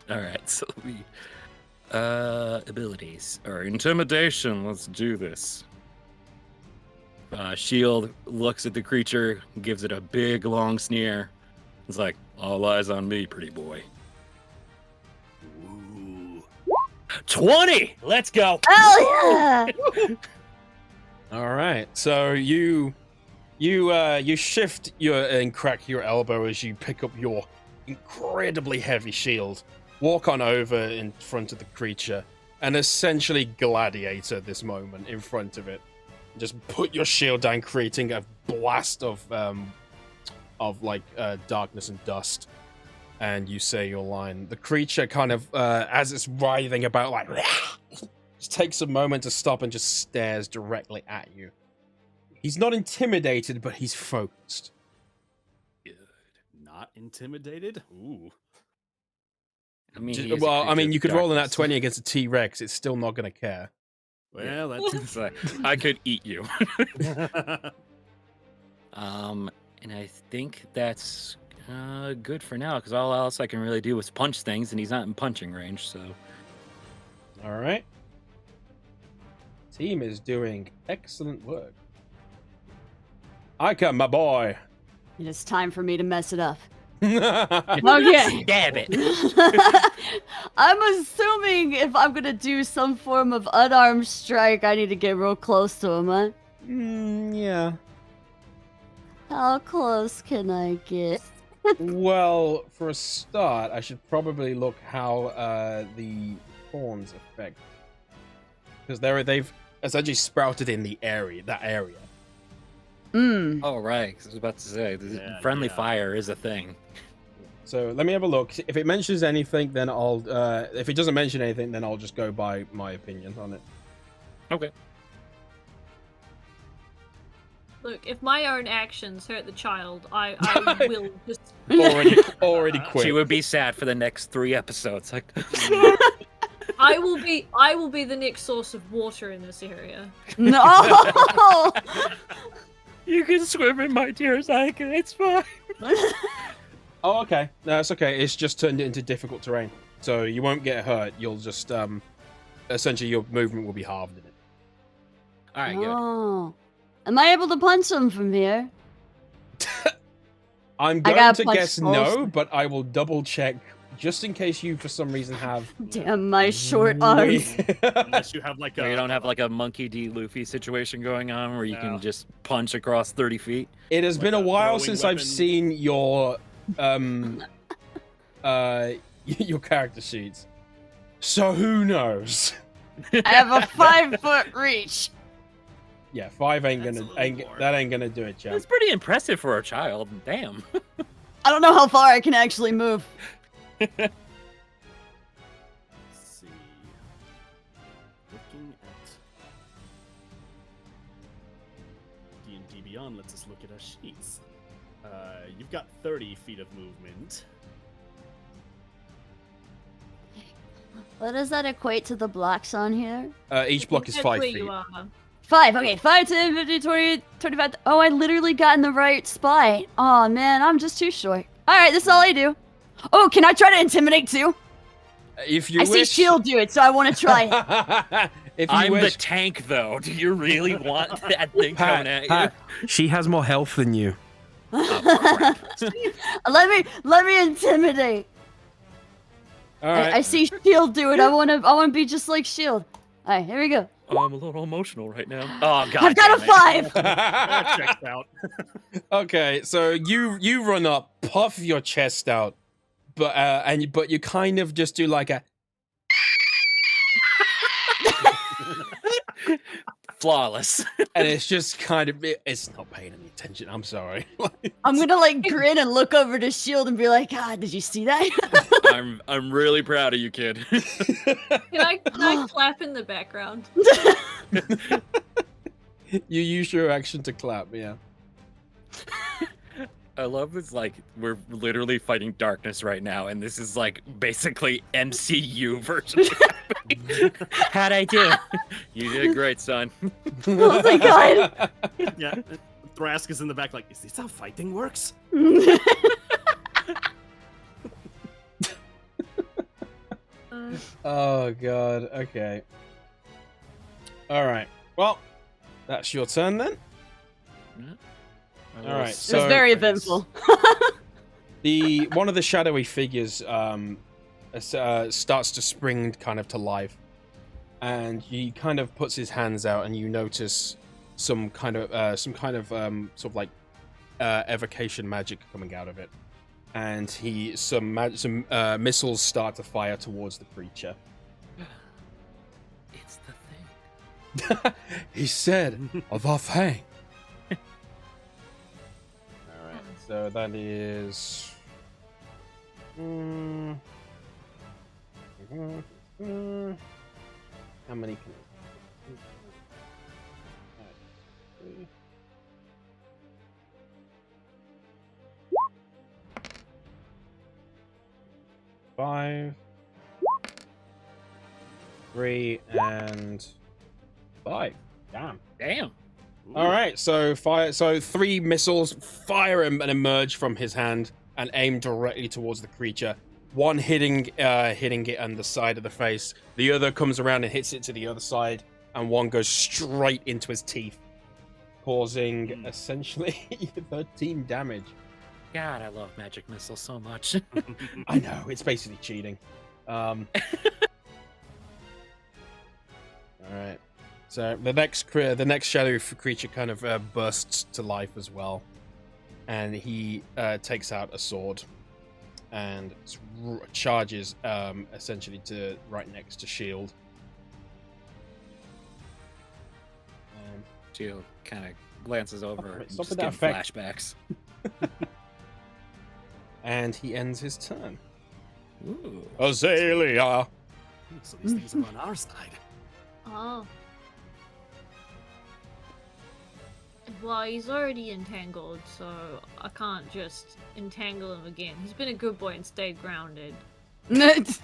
S6: All right, so the abilities or intimidation. Let's do this. Shield looks at the creature, gives it a big long sneer. It's like, all eyes on me, pretty boy.
S5: Ooh.
S6: 20. Let's go.
S4: Hell yeah!
S2: All right, so you shift and crack your elbow as you pick up your incredibly heavy shield, walk on over in front of the creature, and essentially gladiator this moment in front of it. Just put your shield down, creating a blast of darkness and dust, and you say your line. The creature kind of, as it's writhing about, like, just takes a moment to stop and just stares directly at you. He's not intimidated, but he's focused.
S5: Not intimidated? Ooh.
S6: I mean,
S2: You could roll an at 20 against a T-Rex. It's still not going to care.
S5: Well, that's
S6: It's like, I could eat you. And I think that's good for now, because all else I can really do is punch things, and he's not in punching range, so.
S2: All right. Team is doing excellent work. Ika, my boy.
S4: It is time for me to mess it up.
S2: Okay.
S4: Okay.
S6: Damn it.
S4: I'm assuming if I'm gonna do some form of unarmed strike, I need to get real close to him, huh?
S2: Yeah.
S4: How close can I get?
S2: Well, for a start, I should probably look how the thorns affect, because they've essentially sprouted in that area.
S6: Oh, right. 'Cause I was about to say, friendly fire is a thing.
S2: So let me have a look. If it mentions anything, then I'll. If it doesn't mention anything, then I'll just go by my opinion on it.
S6: Okay.
S7: Look, if my own actions hurt the child, I will just.
S2: Already quit.
S6: She would be sad for the next 3 episodes. Like,
S7: I will be the next source of water in this area.
S4: No!
S6: you can swim in my tears, Ika. It's fine.
S2: Oh, okay. No, it's okay. It's just turned it into difficult terrain, so you won't get hurt. You'll just essentially your movement will be halved in it.
S6: All right, good.
S4: Oh. Am I able to punch him from here?
S2: I'm
S4: I
S2: going
S4: gotta
S2: to
S4: punch
S2: guess
S4: both.
S2: no, but I will double check just in case you, for some reason, have.
S4: Damn, my short arms.
S5: unless you have like
S6: So
S5: a.
S6: you don't have like a Monkey D. Luffy situation going on where you
S5: No.
S6: can just punch across 30 feet.
S2: It has
S5: Like
S2: been a
S5: a
S2: while
S5: throwing
S2: since I've
S5: weapon.
S2: seen your your character sheets, so who knows?
S4: I have a 5-foot reach.
S2: Yeah, 5 ain't
S5: That's
S2: gonna
S5: a little more.
S2: that ain't gonna do it, champ.
S6: That's pretty impressive for a child. Damn.
S4: I don't know how far I can actually move.
S5: Let's see. Looking at D&D Beyond lets us look at our sheets. You've got 30 feet of movement.
S4: What does that equate to the blocks on here?
S2: Each block is
S7: That's
S2: 5
S7: where
S2: feet.
S7: you are.
S4: 5, okay, 5, 10, 15, 20, 25. Oh, I literally got in the right spot. Oh man, I'm just too short. Alright, this is all I do. Oh, can I try to intimidate too?
S2: If you
S4: I see
S2: wish.
S4: Shield do it, so I want to try it.
S2: If you
S6: I'm
S2: wish.
S6: the tank, though. Do you really want that thing coming at you?
S2: Pat, she has more health than you.
S4: let me intimidate.
S2: All right.
S4: I see Shield do it. I wanna be just like Shield. Alright, here we go.
S6: Oh, I'm a little emotional right now. Oh god.
S4: I've got a
S6: damn it.
S4: 5!
S5: That checks out.
S2: Okay, so you run up, puff your chest out, but you kind of just do like a
S6: Flawless.
S2: and it's just kind of it's not paying any attention. I'm sorry.
S4: I'm gonna like grin and look over to Shield and be like, "Ah, did you see that?"
S6: I'm really proud of you, kid.
S7: Can I clap in the background?
S2: You use your action to clap, yeah.
S6: I love this, like, we're literally fighting darkness right now, and this is, like, basically MCU version of happening. How'd I do? You did great, son.
S4: Oh my god!
S5: Yeah. Thrask is in the back like, is this how fighting works?
S2: Oh god, okay. Alright. Well, that's your turn then. Alright,
S4: It
S2: so
S4: was very eventful.
S2: one of the shadowy figures starts to spring kind of to life, and he kind of puts his hands out, and you notice some kind of sort of like evocation magic coming out of it, and some missiles start to fire towards the creature.
S6: It's the thing.
S2: He said, "Of our fang." Alright, so that is... How many can I... 5, 3, and 5.
S6: Damn.
S2: All right, so fire. So 3 missiles fire and emerge from his hand and aim directly towards the creature. One hitting it on the side of the face. The other comes around and hits it to the other side, and one goes straight into his teeth, causing essentially 13 damage.
S6: God, I love magic missiles so much.
S2: I know, it's basically cheating. All right. So the next shadow creature kind of bursts to life as well, and he takes out a sword and charges essentially to right next to Shield.
S6: Jill kind of glances over and
S2: stop
S6: just
S2: with that
S6: give
S2: effect.
S6: flashbacks.
S2: And he ends his turn.
S6: Ooh.
S2: Azalea.
S5: So these things are on our side.
S7: Oh. Well, he's already entangled, so I can't just entangle him again. He's been a good boy and stayed grounded.
S6: As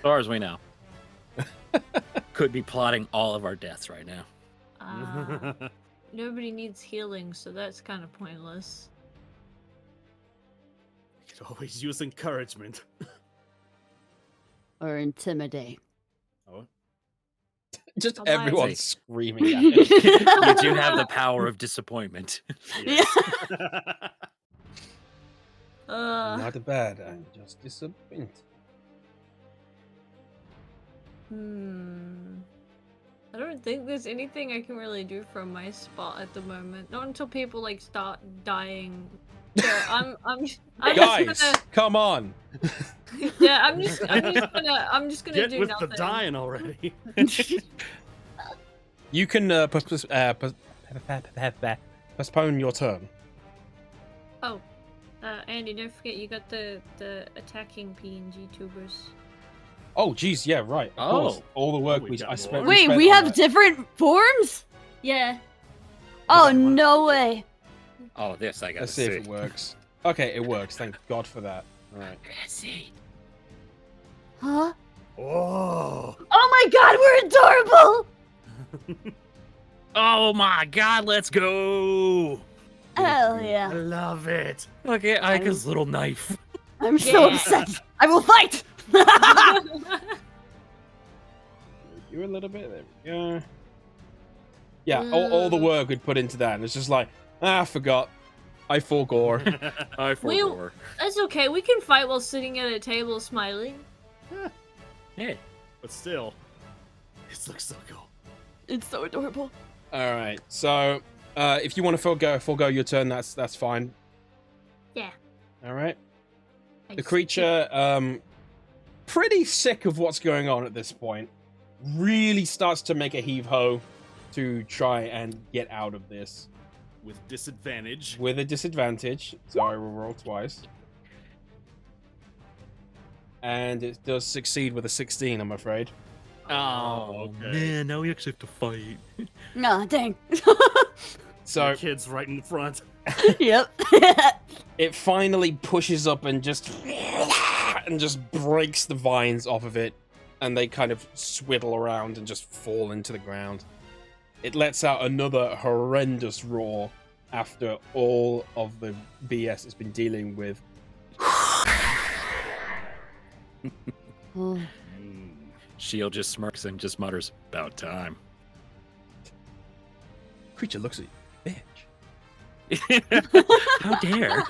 S6: far as we know. Could be plotting all of our deaths right now.
S7: Nobody needs healing, so that's kind of pointless.
S5: You could always use encouragement.
S4: Or intimidate.
S5: Oh.
S2: Just
S7: Alright.
S2: everyone screaming at him.
S6: You do have the power of disappointment.
S5: Yes.
S2: Not bad, I'm just disappointed.
S7: I don't think there's anything I can really do from my spot at the moment. Not until people like start dying. So I'm
S2: Guys,
S7: just gonna,
S2: come on.
S7: yeah, I'm just gonna
S5: Get
S7: do
S5: with
S7: nothing.
S5: the dying already.
S2: You can postpone your turn.
S7: Oh, Andy, don't forget you got the attacking PNG tubers.
S2: Oh, geez, yeah, right. Of course. All the work
S5: we
S2: we
S5: got
S2: I
S5: more.
S2: spent.
S4: Wait,
S2: spent
S4: we
S2: on
S4: have
S2: that.
S4: different forms?
S7: Yeah.
S4: Oh,
S5: that one?
S4: no way.
S6: Oh, this I gotta
S2: Let's see if it works. Okay, it works. Thank God for that. All right.
S6: Let's see.
S4: Huh?
S5: Oh.
S4: Oh my god, we're adorable!
S6: Oh my god, let's go!
S4: Hell
S5: I
S4: yeah.
S5: love it.
S6: Look at Ika's little knife.
S4: I'm so
S7: Yeah.
S4: upset. I will fight!
S2: You a little bit. There we go. Yeah, all the work we'd put into that, and it's just like, I forgot. I forgore.
S6: I
S7: Will-
S6: forgot.
S7: That's okay. We can fight while sitting at a table smiling.
S6: Hey,
S5: But still, this looks so cool.
S4: It's so adorable.
S2: All right. So, if you want to forego your turn, that's fine.
S7: Yeah.
S2: All right. The
S7: Thanks.
S2: creature, pretty sick of what's going on at this point, really starts to make a heave ho to try and get out of this
S5: With disadvantage.
S2: with a disadvantage. So I will roll twice. And it does succeed with a 16, I'm afraid.
S6: oh
S5: okay.
S6: man, now we actually have to fight.
S4: Nah, dang.
S2: So
S5: The kid's right in the front.
S4: Yep.
S2: it finally pushes up and just breaks the vines off of it, and they kind of swiddle around and just fall into the ground. It lets out another horrendous roar after all of the BS it's been dealing with.
S4: Oh,
S6: Shield just smirks and just mutters, "About time."
S2: Creature looks at you,
S6: How dare?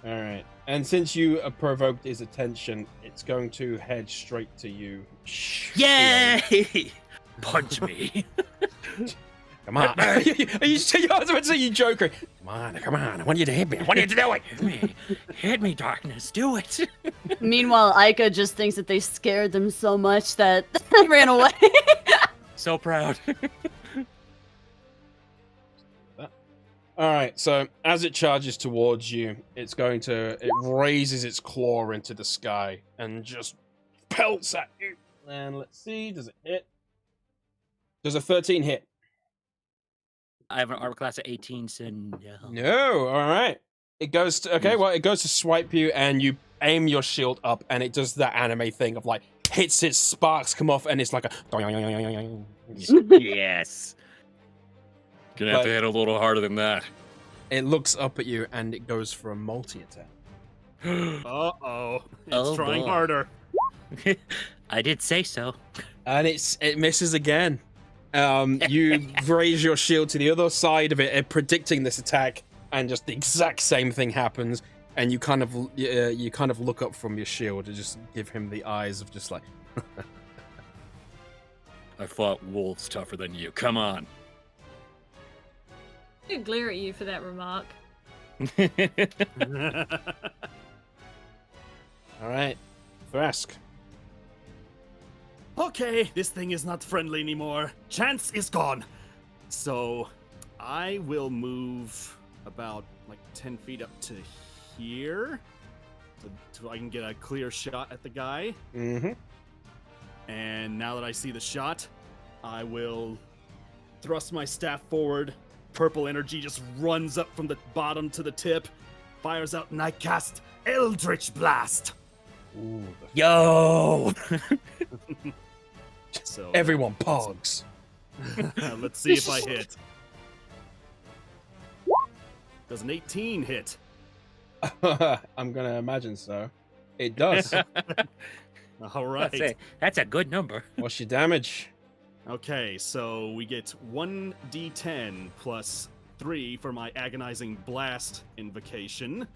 S2: All right, and since you provoked his attention, it's going to head straight to you.
S6: Yay! Punch me.
S2: Come on! Are you you joker? Come on! I want you to hit me. I want you to do it.
S6: Hit me, darkness. Do it.
S4: Meanwhile, Ica just thinks that they scared them so much that they ran away.
S6: So proud.
S2: All right, so as it charges towards you, it raises its claw into the sky and just pelts at you. And let's see, does it hit? Does a 13 hit?
S6: I have an armor class of 18, so no.
S2: No, all right. It goes to, it goes to swipe you, and you aim your shield up, and it does that anime thing of like, hits it, sparks come off, and it's like a...
S6: Yes. Gonna have
S2: But-
S6: to hit a little harder than that.
S2: It looks up at you, and it goes for a multi-attack.
S5: Uh-oh. It's
S6: Oh,
S5: trying
S6: boy.
S5: harder.
S6: I did say so.
S2: And it misses again. You raise your shield to the other side of it, predicting this attack, and just the exact same thing happens. And you kind of look up from your shield and just give him the eyes of just like.
S6: I fought wolves tougher than you. Come on.
S7: I'm gonna glare at you for that remark.
S2: All right, Thrask.
S5: Okay, this thing is not friendly anymore. Chance is gone. So I will move about like 10 feet up to here so I can get a clear shot at the guy.
S2: Mm-hmm.
S5: And now that I see the shot, I will thrust my staff forward. Purple energy just runs up from the bottom to the tip, fires out, and I cast Eldritch Blast.
S2: Ooh,
S6: Yo!
S5: So
S2: everyone pogs.
S5: let's see if I hit. Does an 18 hit?
S2: I'm gonna imagine so. It does.
S5: All right.
S6: That's a good number.
S2: What's your damage?
S5: Okay, so we get 1d10 plus 3 for my agonizing blast invocation.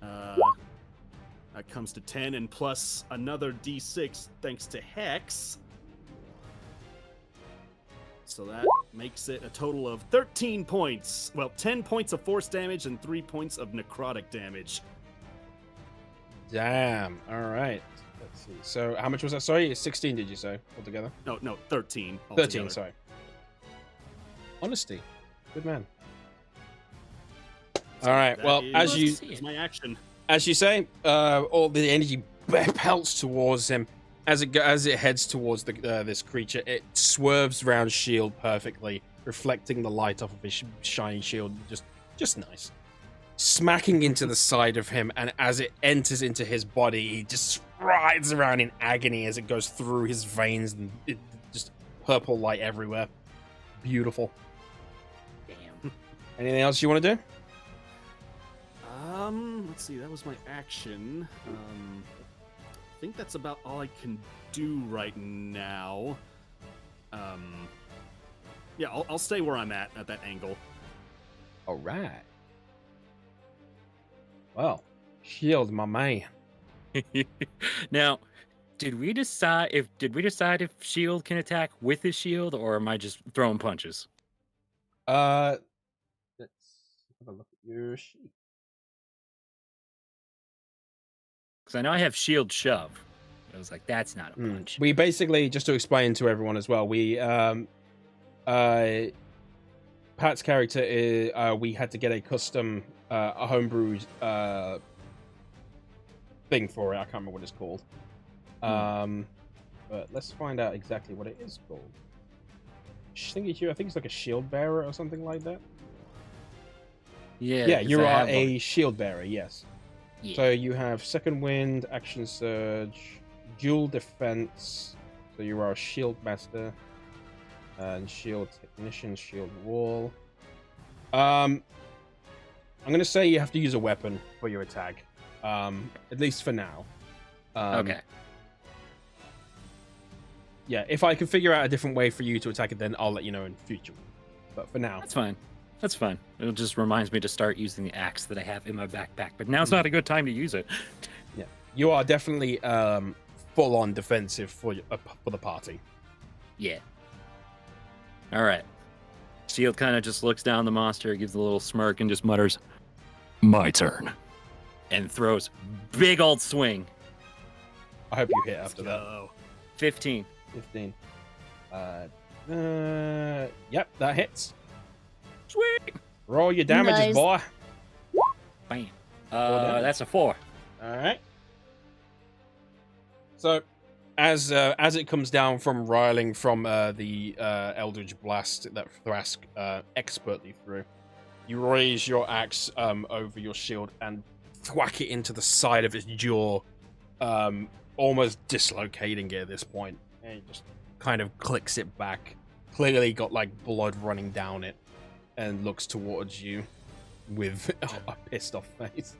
S5: That comes to 10, and plus another d6 thanks to Hex. So that makes it a total of 13 points. Well, 10 points of force damage and 3 points of necrotic damage.
S2: Damn. All right. Let's see. So how much was that? Sorry, 16. Did you say altogether?
S5: No, 13.
S2: 13.
S5: altogether.
S2: Sorry. Honesty. Good man.
S5: So
S2: All right.
S5: that
S2: Well,
S5: is my action.
S2: as you say, all the energy pelts towards him. As it heads towards this creature, it swerves around shield perfectly, reflecting the light off of his shiny shield. Just nice. Smacking into the side of him, and as it enters into his body, he just writhes around in agony as it goes through his veins, and just purple light everywhere. Beautiful.
S6: Damn.
S2: Anything else you want to do?
S5: Let's see. That was my action. I think that's about all I can do right now. Yeah, I'll stay where I'm at that angle.
S2: All right. Well, shield, my man.
S6: Now, did we decide if shield can attack with his shield, or am I just throwing punches?
S2: Let's have a look at your sheet.
S6: Because I know I have shield shove. I was like, that's not a punch.
S2: We basically, just to explain to everyone as well, we Pat's character is we had to get a custom a homebrew thing for it. I can't remember what it's called. But let's find out exactly what it is called. I think it's like a shield bearer or something like that.
S6: Yeah.
S2: Yeah,
S6: 'cause
S2: you
S6: I
S2: are
S6: have
S2: a
S6: one.
S2: shield bearer, yes.
S6: Yeah.
S2: So you have second wind, action surge, dual defense. So you are a shield master and shield technician, shield wall. I'm gonna say you have to use a weapon for your attack, at least for now.
S6: Okay.
S2: Yeah, if I can figure out a different way for you to attack it, then I'll let you know in future. But for now,
S6: That's fine. That's fine. It just reminds me to start using the axe that I have in my backpack. But now's not a good time to use it.
S2: yeah, you are definitely full on defensive for the party.
S6: Yeah. All right. Shield kind of just looks down the monster, gives a little smirk, and just mutters, "My turn," and throws big old swing.
S2: I hope you hit after that.
S5: Go.
S6: 15.
S2: 15. Yep, that hits.
S6: Sweet.
S2: Roll your damages,
S4: Nice.
S2: boy.
S6: Bam.
S2: damage.
S6: That's a 4.
S2: All right. So, as it comes down from riling from the Eldritch Blast that Thrask expertly threw, you raise your axe over your shield and thwack it into the side of its jaw, almost dislocating it at this point. And it just kind of clicks it back. Clearly got like blood running down it, and looks towards you with a pissed off face.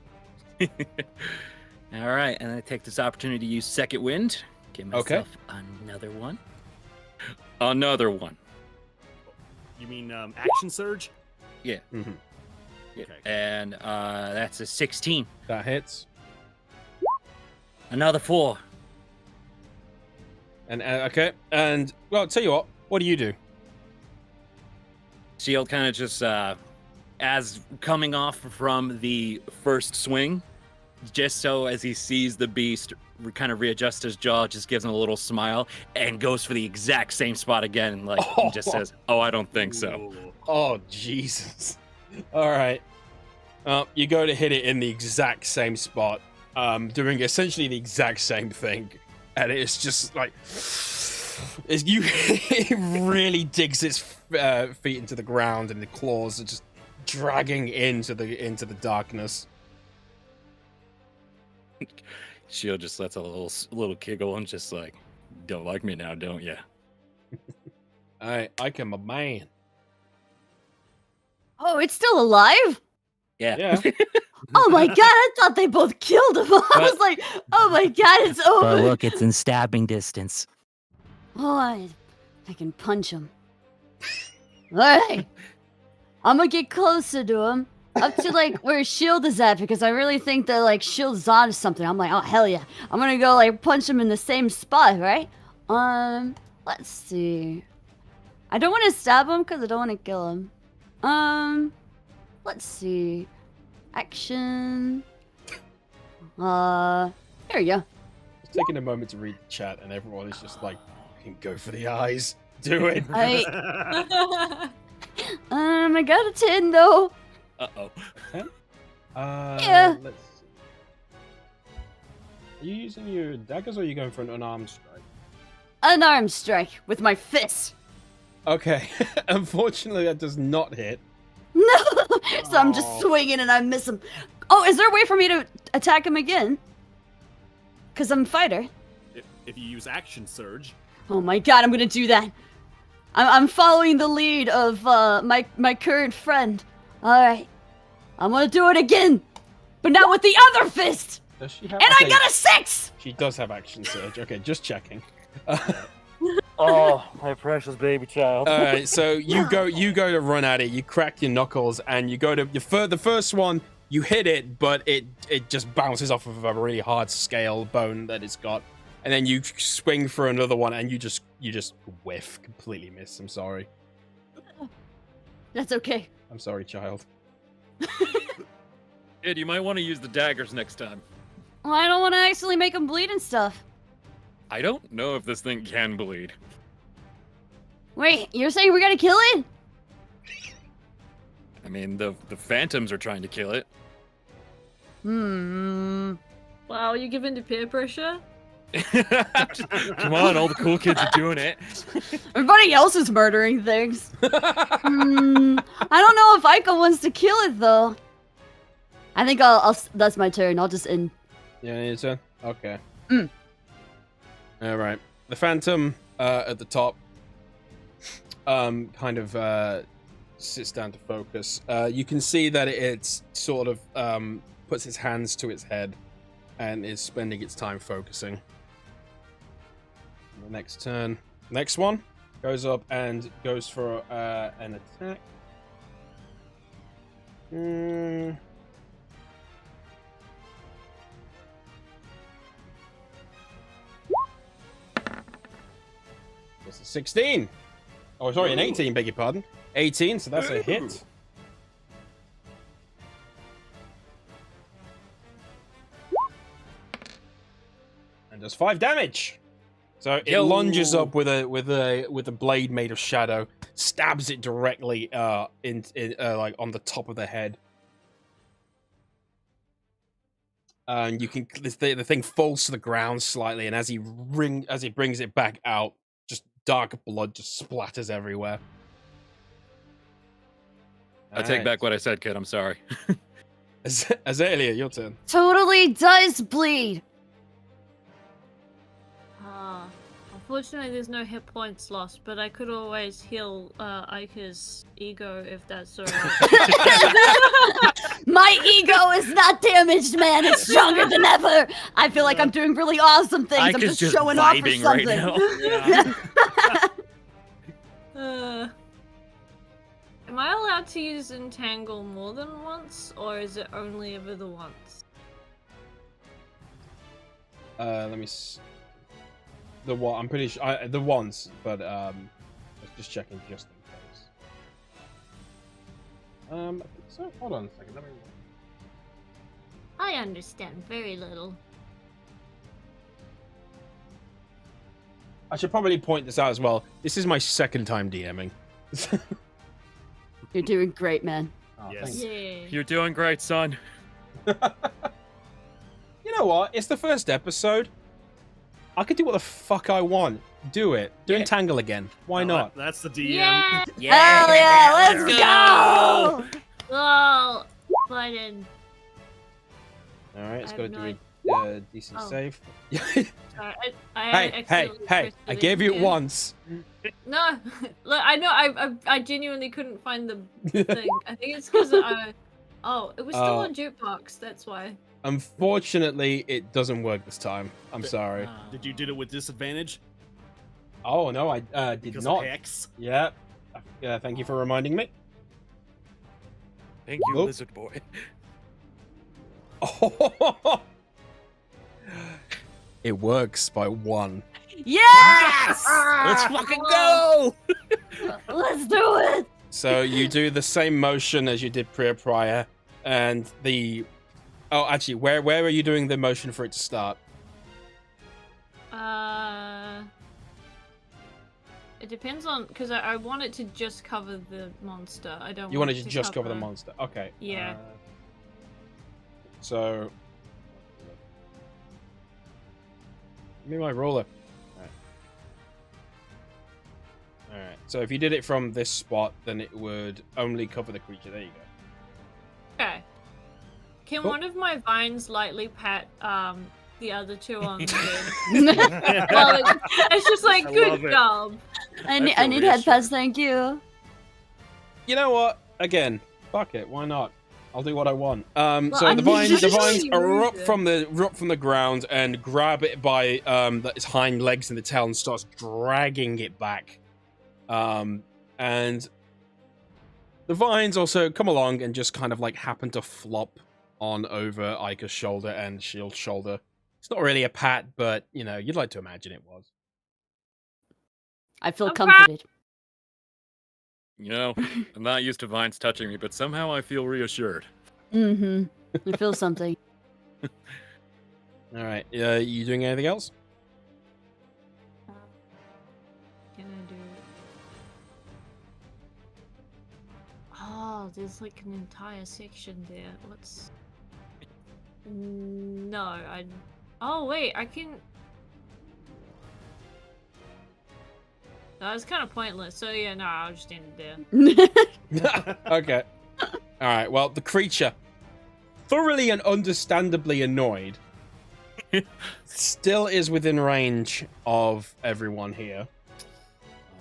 S6: All right, and I take this opportunity to use second wind. Give
S2: Okay.
S6: myself another one. Another one.
S5: You mean action surge?
S6: Yeah.
S2: Mm-hmm.
S6: Yeah.
S5: Okay.
S6: And that's a 16.
S2: That hits.
S6: Another 4.
S2: And okay, and well, I'll tell you what do you do?
S6: Shield kind of just, as coming off from the first swing, just so as he sees the beast kind of readjust his jaw, just gives him a little smile and goes for the exact same spot again. And like, he just says, "Oh, I don't think so."
S5: Ooh.
S2: Oh, Jesus. All right. You go to hit it in the exact same spot, doing essentially the exact same thing. And it's just like, it really digs its feet into the ground, and the claws are just dragging into the darkness.
S6: Shield just lets a little giggle and just like, "Don't like me now, don't ya?"
S2: I am a man.
S4: Oh, it's still alive?
S2: Yeah.
S4: Oh my god, I thought they both killed him. I was like, oh my god, it's over.
S8: But look, it's in stabbing distance.
S4: Oh, I can punch him. Alright. I'm gonna get closer to him. Up to like where his shield is at, because I really think that like shield's on to something. I'm like, oh hell yeah. I'm gonna go like punch him in the same spot, right? Let's see. I don't want to stab him because I don't want to kill him. Let's see. Action. There we go.
S2: Just taking a moment to read the chat, and everyone is just like, "Fucking go for the eyes. Do it."
S4: I got a 10 though.
S6: Uh-oh.
S4: Yeah.
S2: Let's see. Are you using your daggers, or are you going for an unarmed strike?
S4: Unarmed strike with my fist.
S2: Okay. Unfortunately, that does not hit.
S4: No. So I'm just swinging and I miss him. Oh, is there a way for me to attack him again? Because I'm a fighter.
S5: If you use action surge,
S4: Oh my god, I'm gonna do that. I'm following the lead of my current friend. Alright. I'm gonna do it again. But now with the other fist!
S2: Does she have?
S4: And
S2: okay,
S4: I got a 6!
S2: She does have action surge. Okay, just checking.
S8: Oh, my precious baby child.
S2: All right, so you go to run at it. You crack your knuckles, and you go to the first one. You hit it, but it just bounces off of a really hard scale bone that it's got, and then you swing for another one, and you just whiff, completely miss. I'm sorry.
S4: That's okay.
S2: I'm sorry, child.
S6: Kid, you might want to use the daggers next time.
S4: Well, I don't want to actually make him bleed and stuff.
S6: I don't know if this thing can bleed.
S4: Wait, you're saying we're gonna kill it?
S6: I mean, the phantoms are trying to kill it.
S7: Wow, you give in to peer pressure?
S6: Come on, all the cool kids are doing it.
S4: Everybody else is murdering things. I don't know if Aiko wants to kill it though. I think I'll that's my turn. I'll just end.
S2: Yeah, your turn. Okay. All right. The phantom at the top kind of sits down to focus. You can see that it's sort of puts its hands to its head and is spending its time focusing. The next turn, next one goes up and goes for an attack. That's a 16. Oh, sorry, an 18, beg your pardon. 18, so that's a hit. And does 5 damage. So it lunges up with a blade made of shadow, stabs it directly in like on the top of the head. And you can the thing falls to the ground slightly, and as he brings it back out, just dark blood just splatters everywhere.
S6: I take back what I said, kid. I'm sorry.
S2: Azalea, your turn.
S4: Totally does bleed.
S7: Unfortunately, there's no hit points lost, but I could always heal Aika's ego if that's alright.
S4: My ego is not damaged, man. It's stronger than ever. I feel like I'm doing really awesome things. I'm
S6: Aika's
S4: just showing off for
S6: vibing
S4: something.
S6: right now.
S7: Am I allowed to use Entangle more than once, or is it only ever the once?
S2: Let me. The what? I'm pretty sure the ones, but let's just checking just in case. I think so. Hold on a second. Let me.
S7: I understand very little.
S2: I should probably point this out as well. This is my second time DMing.
S4: You're doing great, man.
S2: Oh,
S5: Yes.
S2: thanks.
S7: Yeah.
S6: You're doing great, son.
S2: You know what? It's the first episode. I could do what the fuck I want. Do it. Do
S6: Yeah.
S2: Entangle again. Why
S5: No,
S2: not?
S5: That's the DM.
S7: Yeah.
S4: Hell yeah, let's go!
S7: Oh, Biden.
S2: All right, it's
S7: I
S2: got to
S7: have
S2: do
S7: no
S2: a decent
S7: Oh.
S2: save.
S7: Sorry, I
S2: hey!
S7: accidentally pressed
S2: I
S7: it
S2: gave you it
S7: again.
S2: once.
S7: No, look, I know. I genuinely couldn't find the thing. I think it's because oh, it was still
S2: Oh.
S7: on jukebox. That's why.
S2: Unfortunately, it doesn't work this time. I'm sorry.
S5: Did you do it with disadvantage?
S2: Oh no, I did
S5: Because
S2: not.
S5: of Hex?
S2: Yeah. Thank you for reminding me.
S6: Thank you,
S2: Oh.
S6: lizard boy.
S2: Oh. It works by 1.
S4: Yes!
S6: Let's fucking go!
S4: Let's do it!
S2: So you do the same motion as you did prior, and the. Oh, actually, where are you doing the motion for it to start?
S7: It depends on because I want it to just cover the monster. I don't.
S2: You
S7: want
S2: want
S7: it
S2: to just cover the monster? Okay.
S7: Yeah.
S2: So. Give me my ruler. Alright. So if you did it from this spot, then it would only cover the creature. There you go.
S7: Okay. Can
S2: Cool.
S7: one of my vines lightly pat the other two on the head? Well, it's just like
S5: I
S7: good
S5: love it.
S7: job.
S4: I
S5: feel
S4: need head
S5: reassured.
S4: pets, thank you.
S2: You know what? Again, fuck it. Why not? I'll do what I want.
S7: Well,
S2: So
S7: I'm
S2: the vines
S7: usually
S2: erupt
S7: rude.
S2: from the ground and grab it by its hind legs and the tail and starts dragging it back. And the vines also come along and just kind of like happen to flop on over Ica's shoulder and Shield's shoulder. It's not really a pat, but, you'd like to imagine it was.
S4: I feel
S7: I'm
S4: comforted.
S3: I'm not used to vines touching me, but somehow I feel reassured.
S4: Mm-hmm. I feel something.
S2: All right. You doing anything else?
S7: Can I do? Oh, there's like an entire section there. Let's. No, I. Oh wait, I can. No, it's kind of pointless. So yeah, no, I'll just end it there.
S2: Okay. All right. Well, the creature, thoroughly and understandably annoyed, still is within range of everyone here.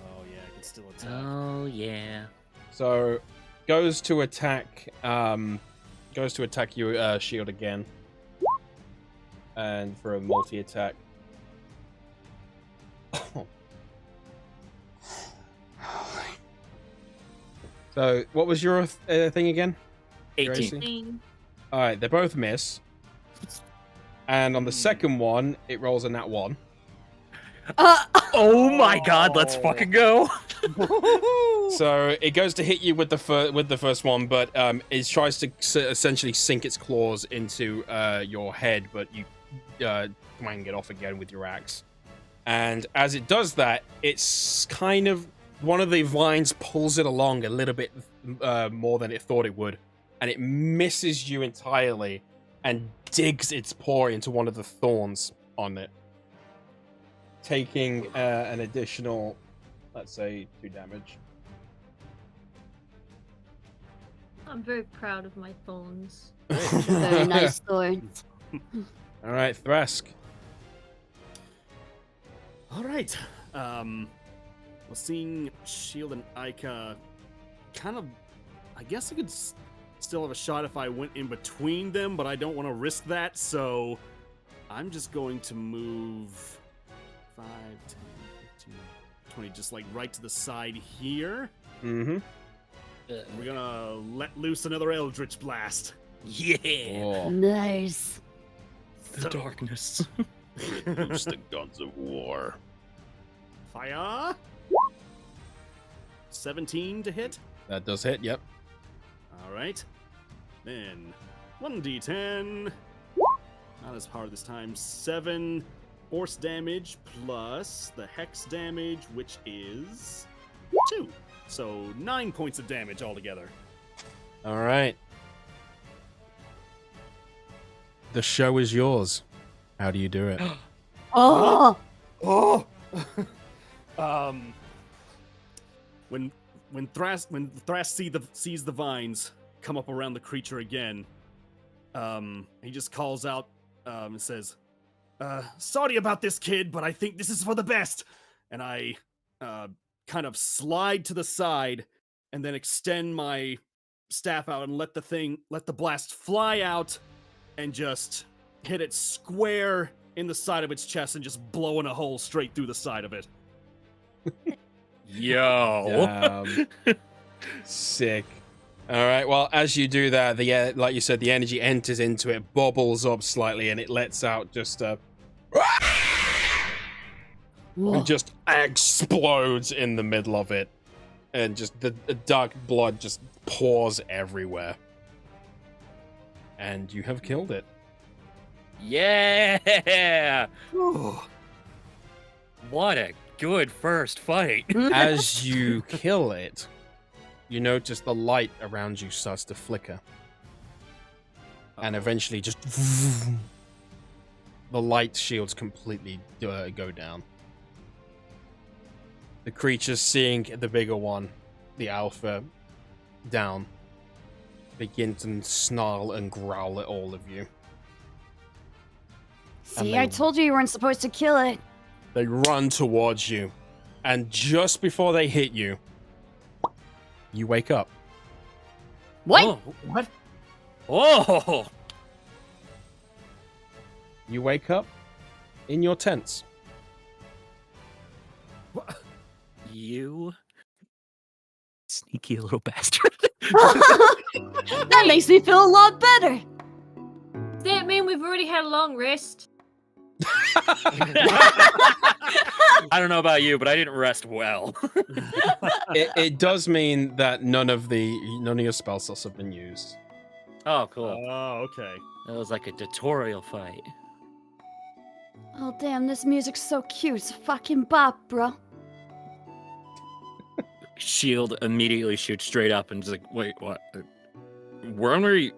S5: Oh yeah, I can still attack.
S6: Oh yeah.
S2: So goes to attack you, Shield again, and for a multi-attack. So what was your thing again? Your
S6: 18.
S2: AC? All right, they both miss. And on the second one, it rolls a nat 1.
S6: Oh my god, let's fucking go.
S2: So it goes to hit you with the first one, but it tries to essentially sink its claws into your head, but you twang it off again with your axe. And as it does that, it's kind of one of the vines pulls it along a little bit more than it thought it would, and it misses you entirely and digs its paw into one of the thorns on it, taking an additional, let's say, 2 damage.
S7: I'm very proud of my thorns.
S4: Very nice thorns.
S2: All right, Thrask.
S5: All right. Well, seeing Shield and Ica kind of, I guess I could still have a shot if I went in between them, but I don't want to risk that, so I'm just going to move 5, 10, 15, 20, just like right to the side here.
S2: Mm-hmm.
S5: We're gonna let loose another Eldritch Blast.
S6: Yeah.
S2: Oh.
S4: Nice.
S6: The darkness.
S2: Loose the guns of war.
S5: Fire! 17 to hit.
S2: That does hit, yep.
S5: All right. Then 1d10. Not as hard this time. 7 force damage plus the hex damage, which is 2. So 9 points of damage altogether.
S2: All right. The show is yours. How do you do it?
S4: Oh!
S5: Oh. When Thras sees the vines come up around the creature again, he just calls out and says, "Sorry about this, kid, but I think this is for the best." And I kind of slide to the side and then extend my staff out and let the blast fly out and just hit it square in the side of its chest and just blowing a hole straight through the side of it.
S6: Yo.
S2: Sick. All right. Well, as you do that, like you said, the energy enters into it, bubbles up slightly, and it lets out just and just explodes in the middle of it, and just the dark blood just pours everywhere. And you have killed it.
S6: Yeah. What a good first fight.
S2: As you kill it, you notice the light around you starts to flicker. And eventually just the light shields completely go down. The creature, seeing the bigger one, the alpha, down, begins to snarl and growl at all of you.
S4: See, I told you weren't supposed to kill it.
S2: They run towards you, and just before they hit you, you wake up.
S4: What?
S6: Oh, what? Oh.
S2: You wake up in your tents.
S6: You sneaky little bastard.
S4: That makes me feel a lot better.
S7: that mean we've already had a long rest?
S6: I don't know about you, but I didn't rest well.
S2: It does mean that none of your spell slots have been used.
S6: Oh, cool.
S5: Oh, okay.
S6: That was like a tutorial fight.
S4: Oh, damn, this music's so cute. It's a fucking bop, bro.
S6: Shield immediately shoots straight up and just like, wait, what? Where were you?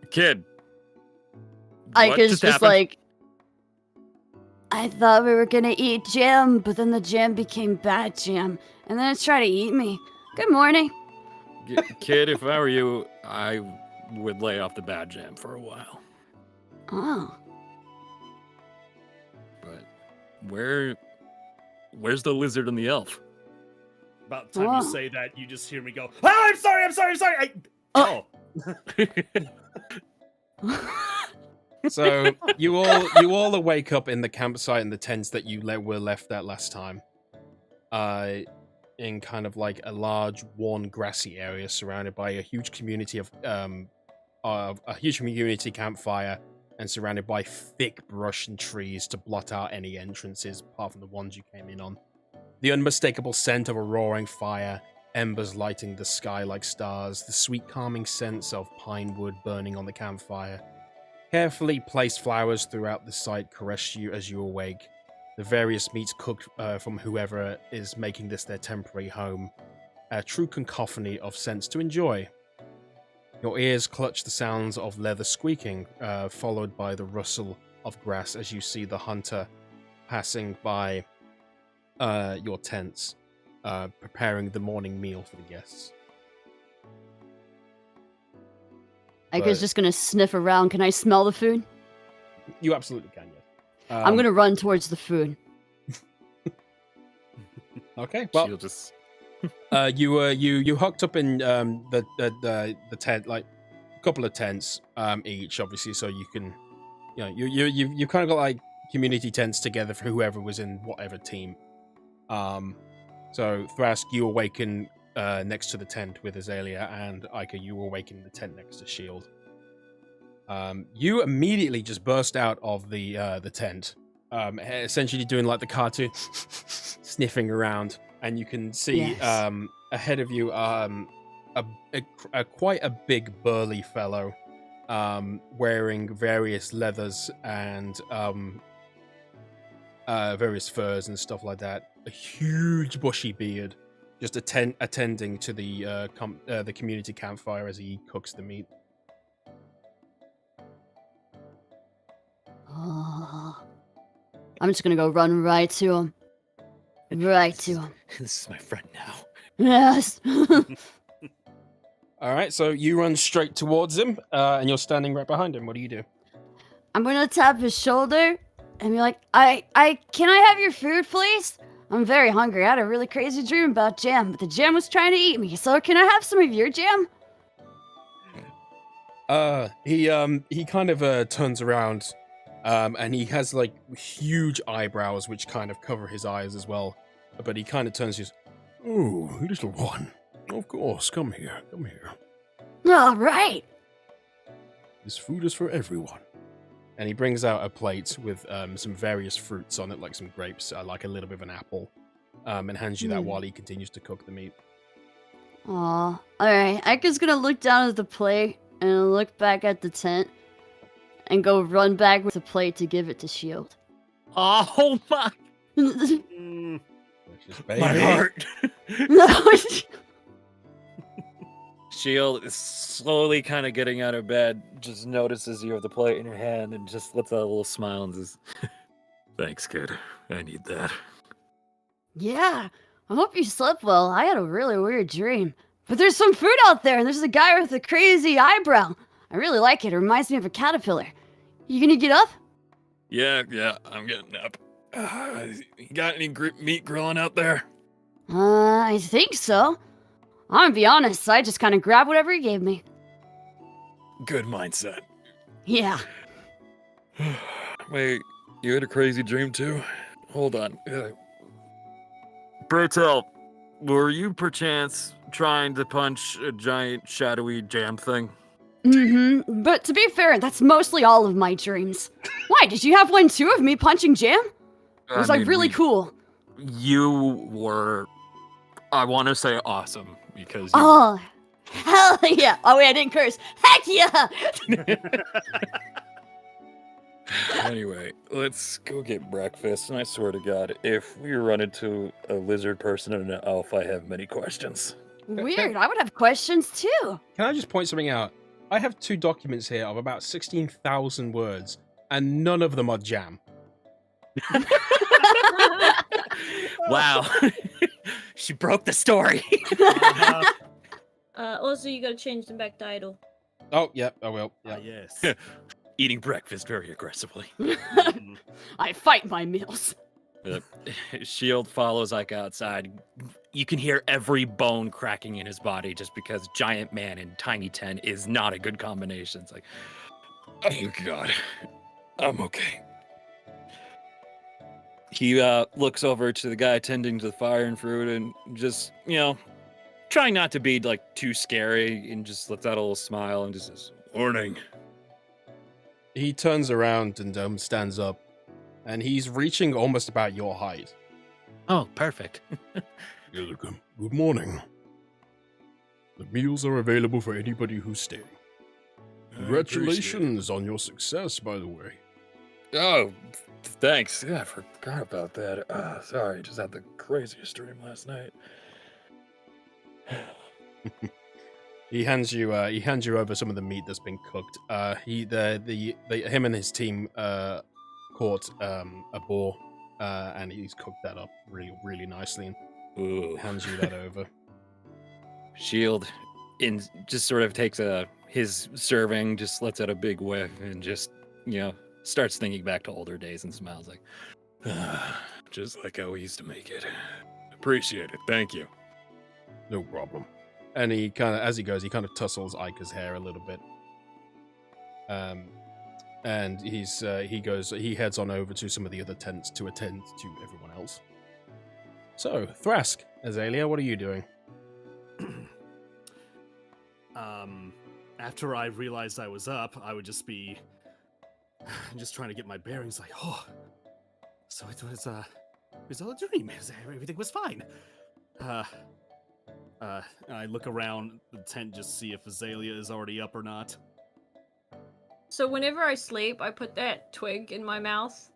S6: Kid. What
S4: Ika's just
S6: happened?
S4: like, I thought we were gonna eat jam, but then the jam became bad jam, and then it's trying to eat me. Good morning.
S6: Kid, if I were you, I would lay off the bad jam for a while.
S4: Oh.
S6: But where's the lizard and the elf?
S5: About the time
S4: Oh.
S5: you say that, you just hear me go, "Oh, I'm sorry. Oh.
S2: So you all wake up in the campsite in the tents that you were left at last time. In kind of like a large, worn, grassy area surrounded by a huge community campfire, and surrounded by thick brush and trees to blot out any entrances apart from the ones you came in on. The unmistakable scent of a roaring fire, embers lighting the sky like stars, the sweet calming sense of pine wood burning on the campfire. Carefully placed flowers throughout the site caress you as you awake. The various meats cooked from whoever is making this their temporary home. A true cacophony of scents to enjoy. Your ears clutch the sounds of leather squeaking, followed by the rustle of grass as you see the hunter passing by your tents, preparing the morning meal for the guests.
S4: Ika's just gonna sniff around. Can I smell the food?
S2: You absolutely can, yes.
S4: I'm gonna run towards the food.
S2: Okay, well,
S6: She'll just
S2: you hooked up in the tent, like a couple of tents each, obviously, so you can, you kind of got like community tents together for whoever was in whatever team. So Thrask, you awaken next to the tent with Azalea, and Ika, you awaken in the tent next to Shield. You immediately just burst out of the tent, essentially doing like the cartoon, sniffing around, and you can see ahead of you quite a big burly fellow, wearing various leathers and various furs and stuff like that. A huge bushy beard, just attending to the community campfire as he cooks the meat.
S4: Oh. I'm just gonna go run right to him. Right to him.
S6: This is my friend now.
S4: Yes.
S2: All right, so you run straight towards him, and you're standing right behind him. What do you do?
S4: I'm gonna tap his shoulder and be like, can I have your food, please? I'm very hungry. I had a really crazy dream about jam, but the jam was trying to eat me. So can I have some of your jam?
S2: He kind of turns around, and he has like huge eyebrows which kind of cover his eyes as well. But he kind of turns to you. Oh, little one. Of course, come here.
S4: All right.
S2: This food is for everyone. And he brings out a plate with some various fruits on it, like some grapes, like a little bit of an apple, and hands you that while he continues to cook the meat.
S4: Aw. Alright, Ika's gonna look down at the plate and look back at the tent and go run back with the plate to give it to Shield.
S6: Oh my!
S5: Mm,
S6: My heart.
S4: No.
S6: Shield is slowly kind of getting out of bed, just notices you have the plate in your hand and just lets out a little smile and says, "Thanks, kid. I need that."
S4: Yeah, I hope you slept well. I had a really weird dream. But there's some food out there, and there's a guy with a crazy eyebrow. I really like it. It reminds me of a caterpillar. You gonna get up?
S6: Yeah, I'm getting up. You got any meat grilling out there?
S4: I think so. I'm gonna be honest, I just kind of grabbed whatever he gave me.
S6: Good mindset.
S4: Yeah.
S6: Wait, you had a crazy dream too? Hold on. Pray tell, were you perchance trying to punch a giant shadowy jam thing?
S4: Mm-hmm. But to be fair, that's mostly all of my dreams. Why, did you have one too of me punching Jam? It was like really cool.
S6: You were, I want to say awesome because you
S4: Oh, hell yeah. Oh wait, I didn't curse. Heck yeah!
S3: Anyway, let's go get breakfast. And I swear to God, if we run into a lizard person and an elf, I have many questions.
S4: Weird, I would have questions too.
S2: Can I just point something out? I have 2 documents here of about 16,000 words, and none of them are jam.
S6: wow. She broke the story.
S7: Also, you gotta change them back to idle.
S2: Oh, yep, I will. Yeah.
S5: Yes.
S6: Eating breakfast very aggressively.
S4: I fight my meals.
S6: Shield follows like outside. You can hear every bone cracking in his body just because giant man and tiny 10 is not a good combination. It's like,
S3: Thank God. I'm okay.
S6: he looks over to the guy tending to the fire and fruit and just, trying not to be like too scary and just lets out a little smile and just says,
S3: Morning.
S2: He turns around and stands up, and he's reaching almost about your height.
S6: oh, perfect.
S2: Good morning. The meals are available for anybody who's staying. Congratulations on your success, by the way.
S3: Oh, thanks. Yeah, I forgot about that. Sorry, just had the craziest dream last night.
S2: He hands you over some of the meat that's been cooked. Him and his team caught a boar, and he's cooked that up really nicely and
S3: Ooh.
S2: hands you that over.
S6: Shield just sort of takes his serving, just lets out a big whiff and just, starts thinking back to older days and smiles like,
S3: Just like how we used to make it. Appreciate it. Thank you.
S2: No problem. And he as he goes, he kind of tussles Ika's hair a little bit. And he heads on over to some of the other tents to attend to everyone else. So, Thrask, Azalea, what are you doing?
S5: After I realized I was up, I would just be trying to get my bearings. Like, oh, so it was all a dream. Everything was fine. I look around the tent just see if Azalea is already up or not.
S7: So whenever I sleep, I put that twig in my mouth.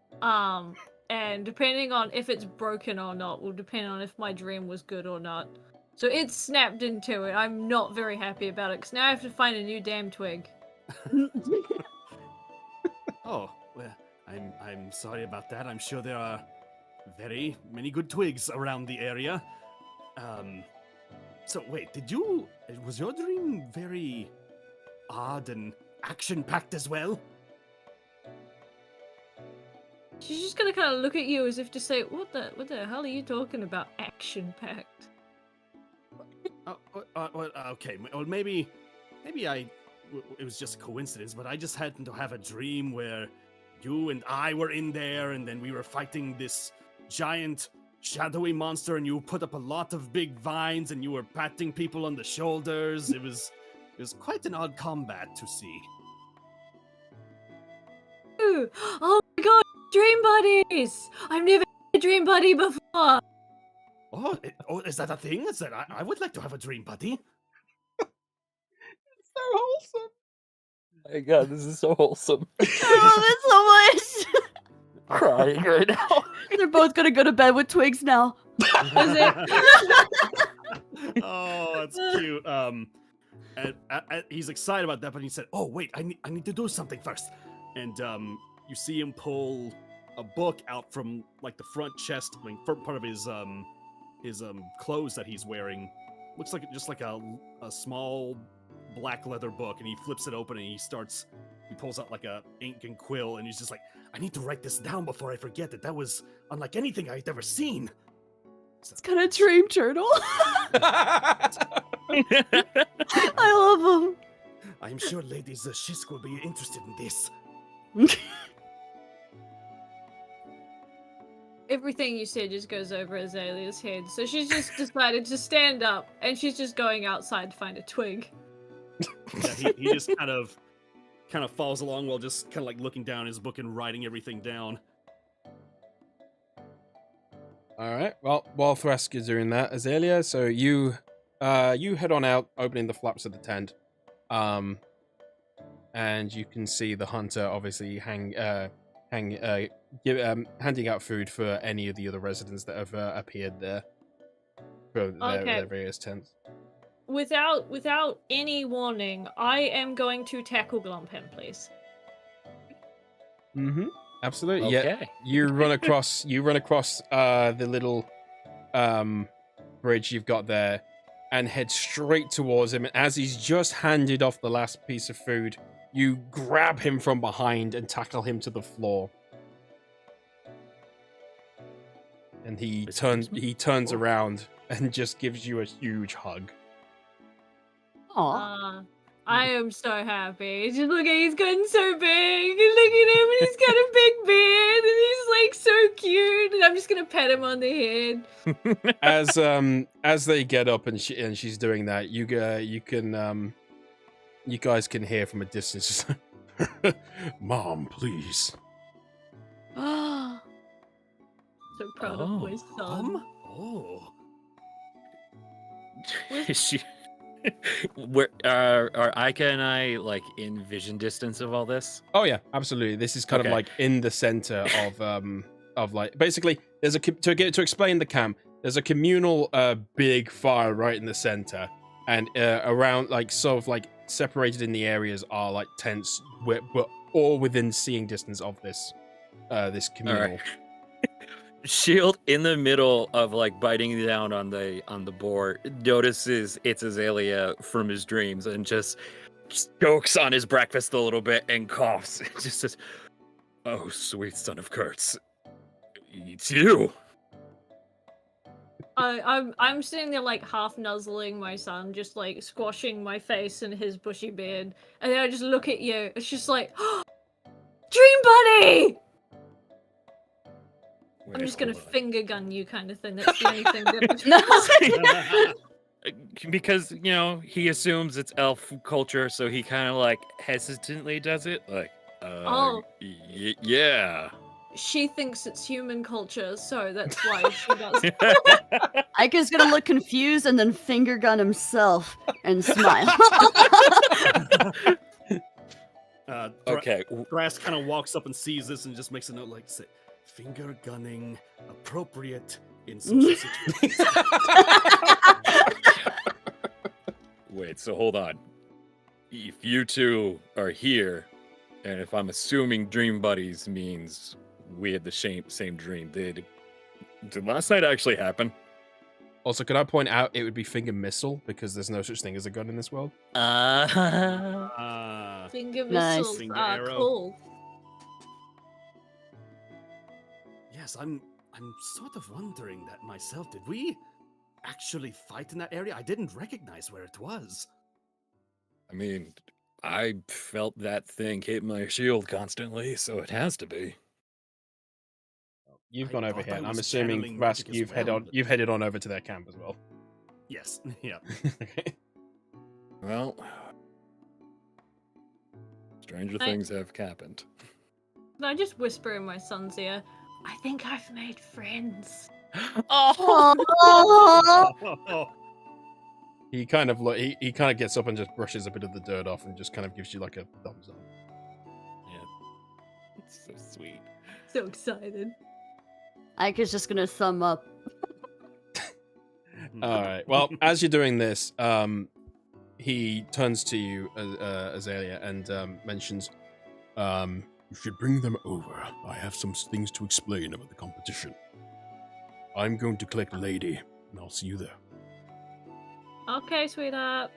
S7: And depending on if it's broken or not will depend on if my dream was good or not. So it's snapped into it. I'm not very happy about it because now I have to find a new damn twig.
S5: Oh, well, I'm sorry about that. I'm sure there are very many good twigs around the area. So wait, was your dream very odd and action-packed as well?
S7: She's just gonna kind of look at you as if to say, what the hell are you talking about, action-packed?
S5: Okay, or maybe it was just a coincidence, but I just happened to have a dream where you and I were in there, and then we were fighting this giant shadowy monster, and you put up a lot of big vines, and you were patting people on the shoulders. It was quite an odd combat to see.
S7: Ooh, oh my god, dream buddies! I've never had a dream buddy before!
S5: Oh, is that a thing? Is that I would like to have a dream buddy.
S2: So wholesome.
S6: my God, this is so wholesome.
S4: I love it so much.
S6: Crying right now.
S4: They're both gonna go to bed with twigs now.
S7: Is it?
S5: Oh, that's cute. And he's excited about that, but he said, "Oh wait, I need to do something first." And you see him pull a book out from like the front chest, front part of his clothes that he's wearing. Looks like just like a small black leather book, and he flips it open and he pulls out like a ink and quill, and he's just like, "I need to write this down before I forget it. That was unlike anything I'd ever seen."
S4: It's got a dream journal. I love them.
S5: I'm sure ladies Shisk will be interested in this.
S7: Everything you said just goes over Azalea's head, so she's just decided to stand up, and she's just going outside to find a twig.
S5: Yeah, he just kind of follows along while just kind of like looking down his book and writing everything down.
S2: All right. Well, while Thresk is doing that, Azalea, so you head on out, opening the flaps of the tent, and you can see the hunter obviously handing out food for any of the other residents that have appeared there for their various tents.
S7: Without any warning, I am going to tackle Glumpen, please.
S2: Mm-hmm. Absolutely.
S6: Okay.
S2: Yeah. You run across the little bridge you've got there and head straight towards him. And as he's just handed off the last piece of food, you grab him from behind and tackle him to the floor. And he turns around and just gives you a huge hug.
S4: Aw.
S7: I am so happy. Just look at he's gotten so big. And look at him, and he's got a big beard, and he's like so cute. And I'm just gonna pet him on the head.
S2: As they get up and she's doing that, you guys can hear from a distance. Mom, please.
S7: So proud of my son.
S5: Oh.
S6: Is she? Where are Ika and I like in vision distance of all this?
S2: Oh yeah, absolutely. This is kind of
S6: Okay.
S2: like in the center of like basically there's to explain the camp. There's a communal big fire right in the center, and around like sort of like separated in the areas are like tents, but all within seeing distance of this communal.
S6: All right. Shield in the middle of like biting down on the boar notices it's Azalea from his dreams and just chokes on his breakfast a little bit and coughs. It just says, "Oh, sweet son of Kurtz, it's you."
S7: I'm sitting there like half nuzzling my son, just like squashing my face in his bushy beard, and then I just look at you. It's just like, Dream Buddy! I'm just gonna finger gun you, kind of thing. That's the only thing that.
S6: Because he assumes it's elf culture, so he kind of like hesitantly does it, like,
S7: Oh.
S6: Yeah.
S7: She thinks it's human culture, so that's why she does.
S4: Ika's gonna look confused and then finger gun himself and smile.
S6: Okay.
S5: Grass kind of walks up and sees this and just makes a note like, say, finger gunning appropriate in social situations.
S6: Wait, so hold on. If you two are here, and if I'm assuming dream buddies means we had the same dream, did last night actually happen?
S2: Also, could I point out it would be finger missile because there's no such thing as a gun in this world?
S7: Finger
S4: Nice.
S7: missiles
S5: Finger
S7: are
S5: arrow.
S7: cool.
S5: Yes, I'm sort of wondering that myself. Did we actually fight in that area? I didn't recognize where it was.
S6: I mean, I felt that thing hit my shield constantly, so it has to be.
S2: You've
S5: I
S2: gone over
S5: thought I
S2: here. I'm
S5: was
S2: assuming
S5: channeling
S2: Rask,
S5: magic as well, but-
S2: you've headed on over to their camp as well.
S5: Yes, yeah.
S2: Okay.
S6: Well, stranger
S7: I-
S6: things have happened.
S7: And I just whisper in my son's ear, I think I've made friends.
S4: Aw.
S2: He kind of he kind of gets up and just brushes a bit of the dirt off and just kind of gives you like a thumbs up.
S6: Yeah, it's so sweet.
S7: So excited.
S4: Ika's just gonna thumb up.
S2: All right. Well, as you're doing this, he turns to you, Azalea, and mentions, "You should bring them over. I have some things to explain about the competition. I'm going to collect Lady, and I'll see you there."
S7: Okay, sweetheart.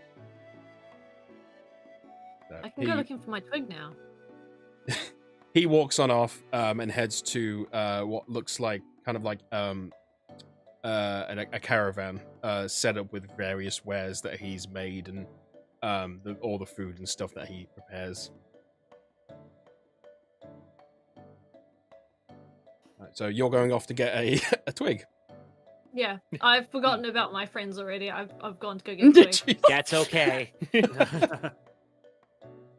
S7: I can go
S2: He-
S7: looking for my twig now.
S2: He walks on off and heads to what looks like kind of like a caravan set up with various wares that he's made and all the food and stuff that he prepares. Right, so you're going off to get a twig.
S7: Yeah, I've forgotten about my friends already. I've gone to go get Twig.
S8: That's okay.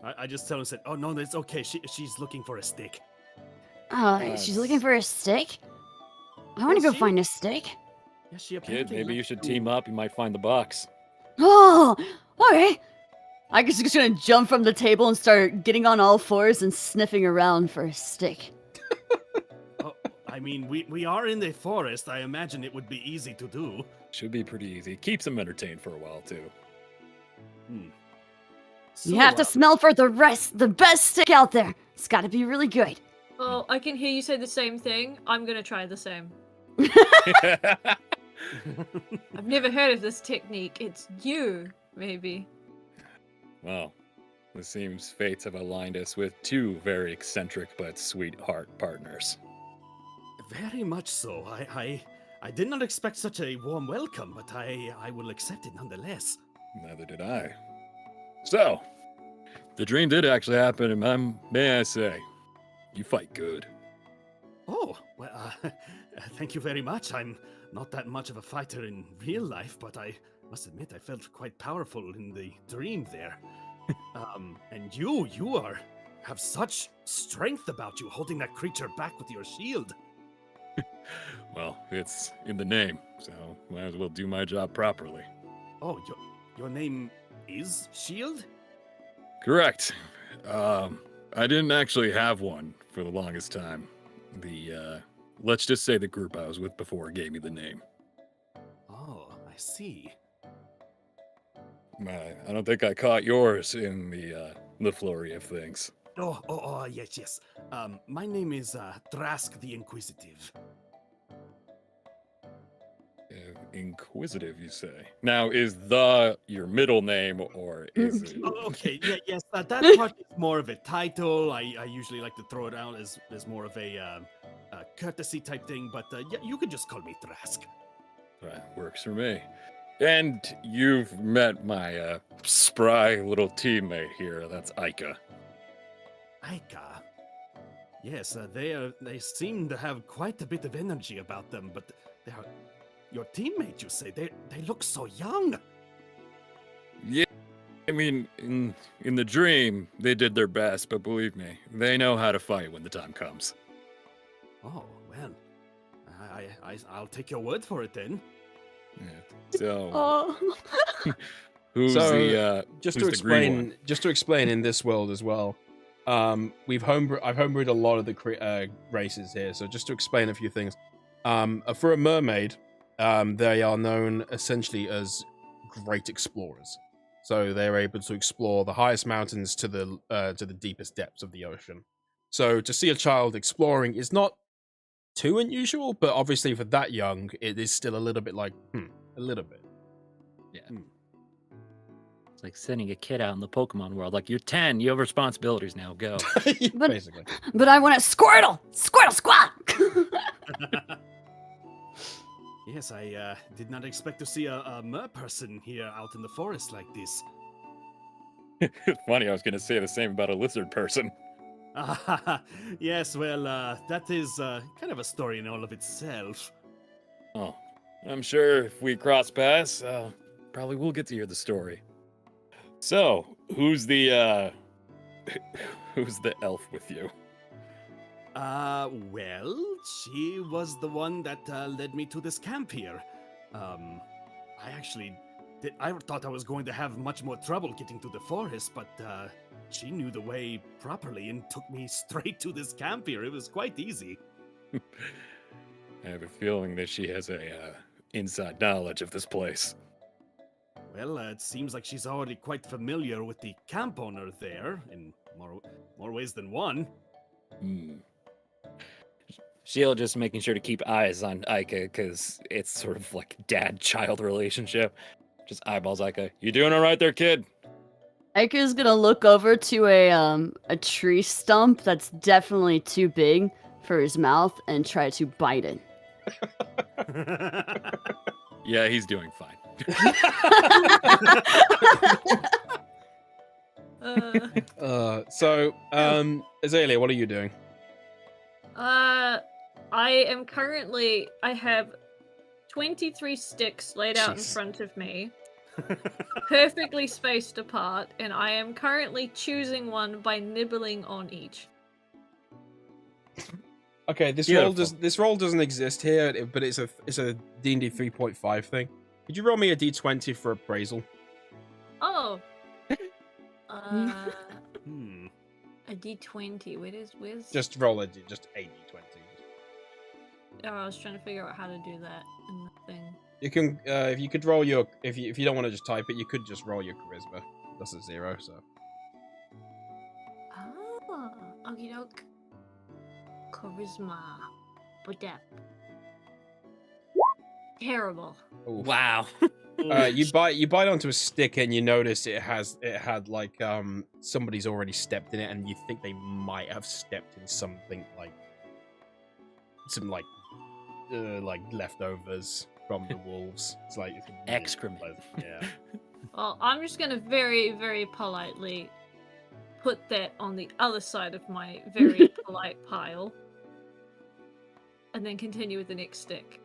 S5: I just tell him, said, "Oh no, it's okay. She's looking for a stick."
S4: She's looking for a stick? I want to
S5: Yeah,
S4: go find a stick.
S5: Yeah, she
S6: Kid,
S5: apparently.
S6: maybe you
S5: likes
S6: should
S5: to-
S6: team up. You might find the box.
S4: Oh, alright. I'm just gonna jump from the table and start getting on all fours and sniffing around for a stick.
S5: Oh, I mean, we are in the forest. I imagine it would be easy to do.
S6: Should be pretty easy. Keeps them entertained for a while too.
S4: You have to smell for the best stick out there. It's gotta be really good.
S7: Oh, I can hear you say the same thing. I'm gonna try the same. I've never heard of this technique. It's you, maybe.
S6: Well, it seems fates have aligned us with two very eccentric but sweetheart partners.
S5: Very much so. I did not expect such a warm welcome, but I will accept it nonetheless.
S6: Neither did I. So, the dream did actually happen, and may I say, you fight good.
S5: Oh, well, thank you very much. I'm not that much of a fighter in real life, but I must admit I felt quite powerful in the dream there. And you have such strength about you, holding that creature back with your shield.
S6: Well, it's in the name, so might as well do my job properly.
S5: Oh, your name is Shield?
S6: Correct. I didn't actually have one for the longest time. Let's just say the group I was with before gave me the name.
S5: Oh, I see.
S6: I don't think I caught yours in the flurry of things.
S5: Oh, yes. My name is Drask the Inquisitive.
S6: Inquisitive, you say? Now, is your middle name, or is it?
S5: Oh, okay, yes, that part is more of a title. I usually like to throw it out as more of a courtesy type thing, but yeah, you could just call me Drask.
S6: Right, works for me. And you've met my spry little teammate here. That's Aika.
S5: Aika. Yes, they seem to have quite a bit of energy about them, but they are your teammate. You say they look so young.
S6: Yeah, I mean, in the dream, they did their best, but believe me, they know how to fight when the time comes.
S5: Oh well, I'll take your word for it then.
S6: Yeah. So,
S4: Oh.
S6: who's
S2: So,
S6: the
S2: just
S6: who's
S2: to
S6: the green one?
S2: explain in this world as well, I've homebrewed a lot of the races here. So just to explain a few things, for a mermaid, they are known essentially as great explorers. So they're able to explore the highest mountains to the deepest depths of the ocean. So to see a child exploring is not too unusual, but obviously for that young, it is still a little bit like, a little bit.
S8: It's like sending a kid out in the Pokemon world. Like, you're 10, you have responsibilities now, go.
S2: Basically.
S4: But I want a Squirtle! Squirtle squat!
S5: Yes, I did not expect to see a mer person here out in the forest like this.
S6: It's funny, I was going to say the same about a lizard person.
S5: Yes, well, that is kind of a story in all of itself.
S6: Oh, I'm sure if we cross paths, probably we'll get to hear the story. So, who's the elf with you?
S5: Well, she was the one that led me to this camp here. I thought I was going to have much more trouble getting to the forest, but she knew the way properly and took me straight to this camp here. It was quite easy.
S6: I have a feeling that she has a inside knowledge of this place.
S5: Well, it seems like she's already quite familiar with the camp owner there, in more ways than one.
S8: Shield just making sure to keep eyes on Aika, because it's sort of like dad-child relationship. Just eyeballs Aika. You doing all right there, kid?
S4: Aika's gonna look over to a tree stump that's definitely too big for his mouth and try to bite it.
S6: Yeah, he's doing fine.
S2: Azalea, what are you doing?
S7: I am currently. I have 23 sticks laid out in
S2: Jeez.
S7: front of me, perfectly spaced apart, and I am currently choosing one by nibbling on each.
S2: Okay, this roll doesn't exist here, but it's a D&D 3.5 thing. Could you roll me a D20 for appraisal?
S7: Oh.
S5: Hmm.
S7: A D20. Where's?
S2: Just roll a just a D20.
S7: Oh, I was trying to figure out how to do that in the thing.
S2: You can if you could roll your if you don't want to just type it, you could just roll your charisma. That's a 0, so.
S7: Oh, okie doke. Charisma. But that. Terrible.
S2: Ooh.
S8: Wow.
S2: You bite onto a stick and you notice it had like somebody's already stepped in it, and you think they might have stepped in something like some like leftovers from the wolves. It's like it's really
S8: Excrement.
S2: unpleasant, yeah.
S7: Well, I'm just gonna very, very politely put that on the other side of my very polite pile, and then continue with the next stick.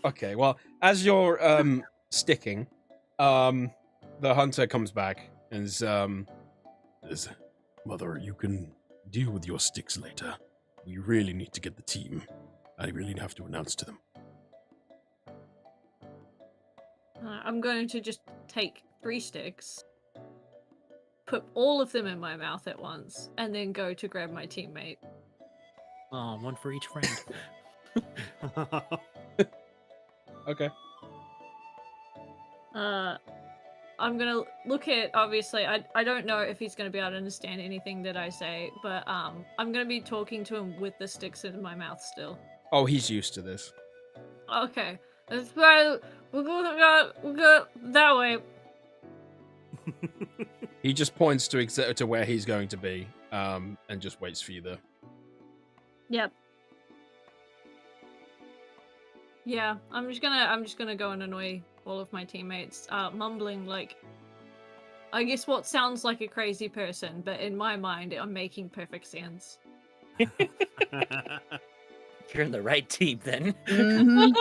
S2: Okay, well, as you're sticking, the hunter comes back and says, "Mother, you can deal with your sticks later. We really need to get the team. I really have to announce to them."
S7: I'm going to just take 3 sticks, put all of them in my mouth at once, and then go to grab my teammate.
S8: Oh, one for each friend.
S2: Okay.
S7: I'm gonna look at, obviously, I don't know if he's gonna be able to understand anything that I say, but I'm gonna be talking to him with the sticks in my mouth still.
S2: Oh, he's used to this.
S7: Okay. That's right. We'll go that way.
S2: He just points to where he's going to be, and just waits for you there.
S7: Yep. Yeah, I'm just gonna go and annoy all of my teammates, mumbling like, I guess what sounds like a crazy person, but in my mind, I'm making perfect sense.
S8: You're in the right team then.
S4: Mhm.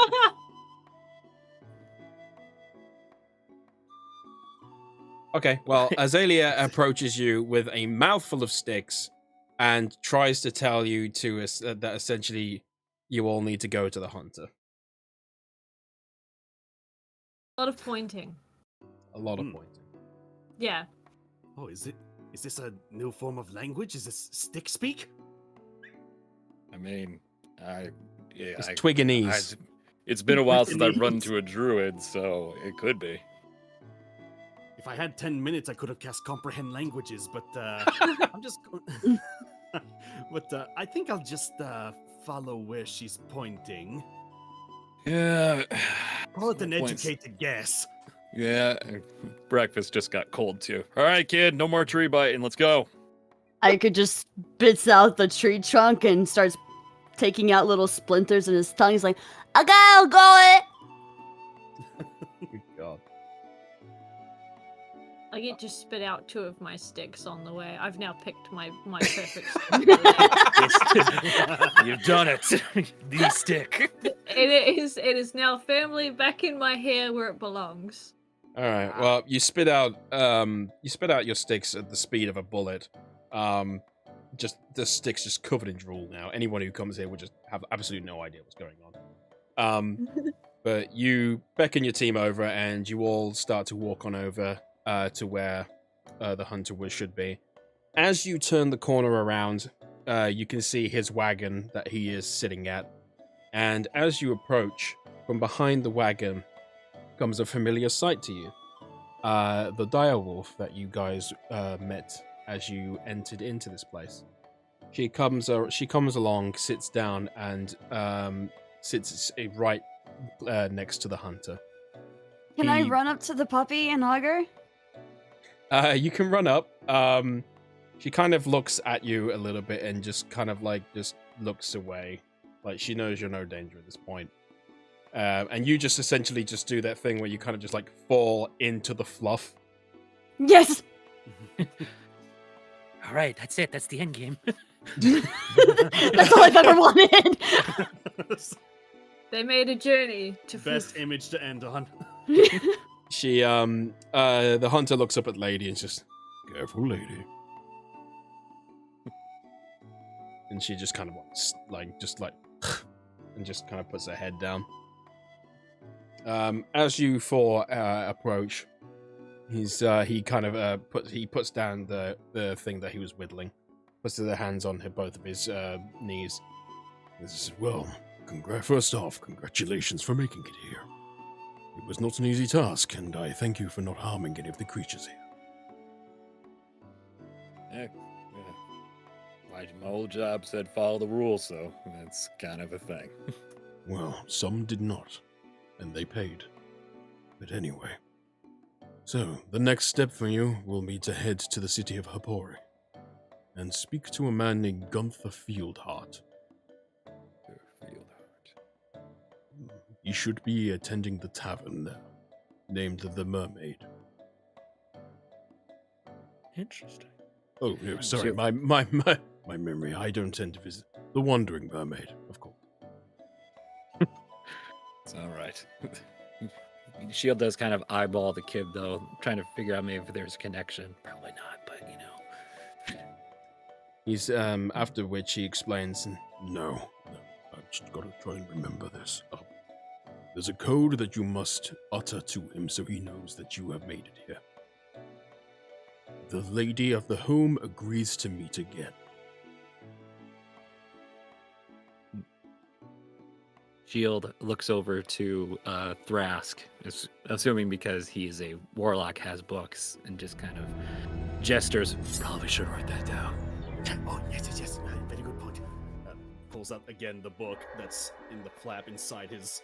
S2: Okay, well, Azalea approaches you with a mouthful of sticks and tries to tell you that essentially you all need to go to the hunter.
S7: A lot of pointing.
S2: A lot of pointing.
S7: Yeah.
S5: Oh, is this a new form of language? Is this stick speak?
S3: I mean,
S2: It's Twigganese.
S3: It's been a while since I've run to a druid, so it could be.
S5: If I had 10 minutes, I could have cast comprehend languages, but I'm just. But I think I'll just follow where she's pointing.
S3: Yeah.
S5: Call it an
S3: Points.
S5: educated guess.
S3: Yeah. Breakfast just got cold too. All right, kid. No more tree biting. Let's go.
S4: I could just spits out the tree trunk and starts taking out little splinters in his tongue. He's like, okay, I'll go it.
S2: Good God.
S7: I get to spit out 2 of my sticks on the way. I've now picked my perfect
S8: You've done it. The stick.
S7: It is now firmly back in my hair where it belongs.
S2: All right. Well, you spit out your sticks at the speed of a bullet. Just the sticks just covered in drool now. Anyone who comes here would just have absolutely no idea what's going on. But you beckon your team over, and you all start to walk on over to where the hunter should be. As you turn the corner around, you can see his wagon that he is sitting at. And as you approach, from behind the wagon comes a familiar sight to you. The direwolf that you guys met as you entered into this place. She comes along, sits down, and sits right next to the hunter.
S4: Can I
S2: He-
S4: run up to the puppy and hug her?
S2: You can run up. She kind of looks at you a little bit and just kind of just looks away. Like she knows you're no danger at this point. And you just essentially just do that thing where you kind of just fall into the fluff.
S4: Yes.
S8: All right, that's it. That's the end game.
S4: That's all I've ever wanted.
S7: They made a journey to
S5: Best image to end on.
S2: She, the hunter looks up at Lady and just, careful, Lady. And she just kind of and just kind of puts her head down. As you four approach, he puts down the thing that he was whittling, puts the hands on both of his knees.
S9: Well, first off, congratulations for making it here. It was not an easy task, and I thank you for not harming any of the creatures here.
S6: My old job said follow the rules, so that's kind of a thing.
S9: Well, some did not, and they paid. But anyway. So, the next step for you will be to head to the city of Hapori and speak to a man named Gunther Fieldheart. He should be attending the tavern there, named the Mermaid.
S6: Interesting.
S9: Oh, no, sorry, my memory. I don't tend to visit the Wandering Mermaid, of course.
S6: It's all right. Shield does kind of eyeball the kid, though, trying to figure out maybe if there's a connection. Probably not, but you know.
S2: He's after which he explains.
S9: No, I've just got to try and remember this. There's a code that you must utter to him so he knows that you have made it here. The lady of the home agrees to meet again.
S6: Shield looks over to Thrask, assuming because he's a warlock, has books, and just kind of gestures. Probably should write that down.
S5: Oh, yes. Very good point. Pulls out again the book that's in the flap inside his,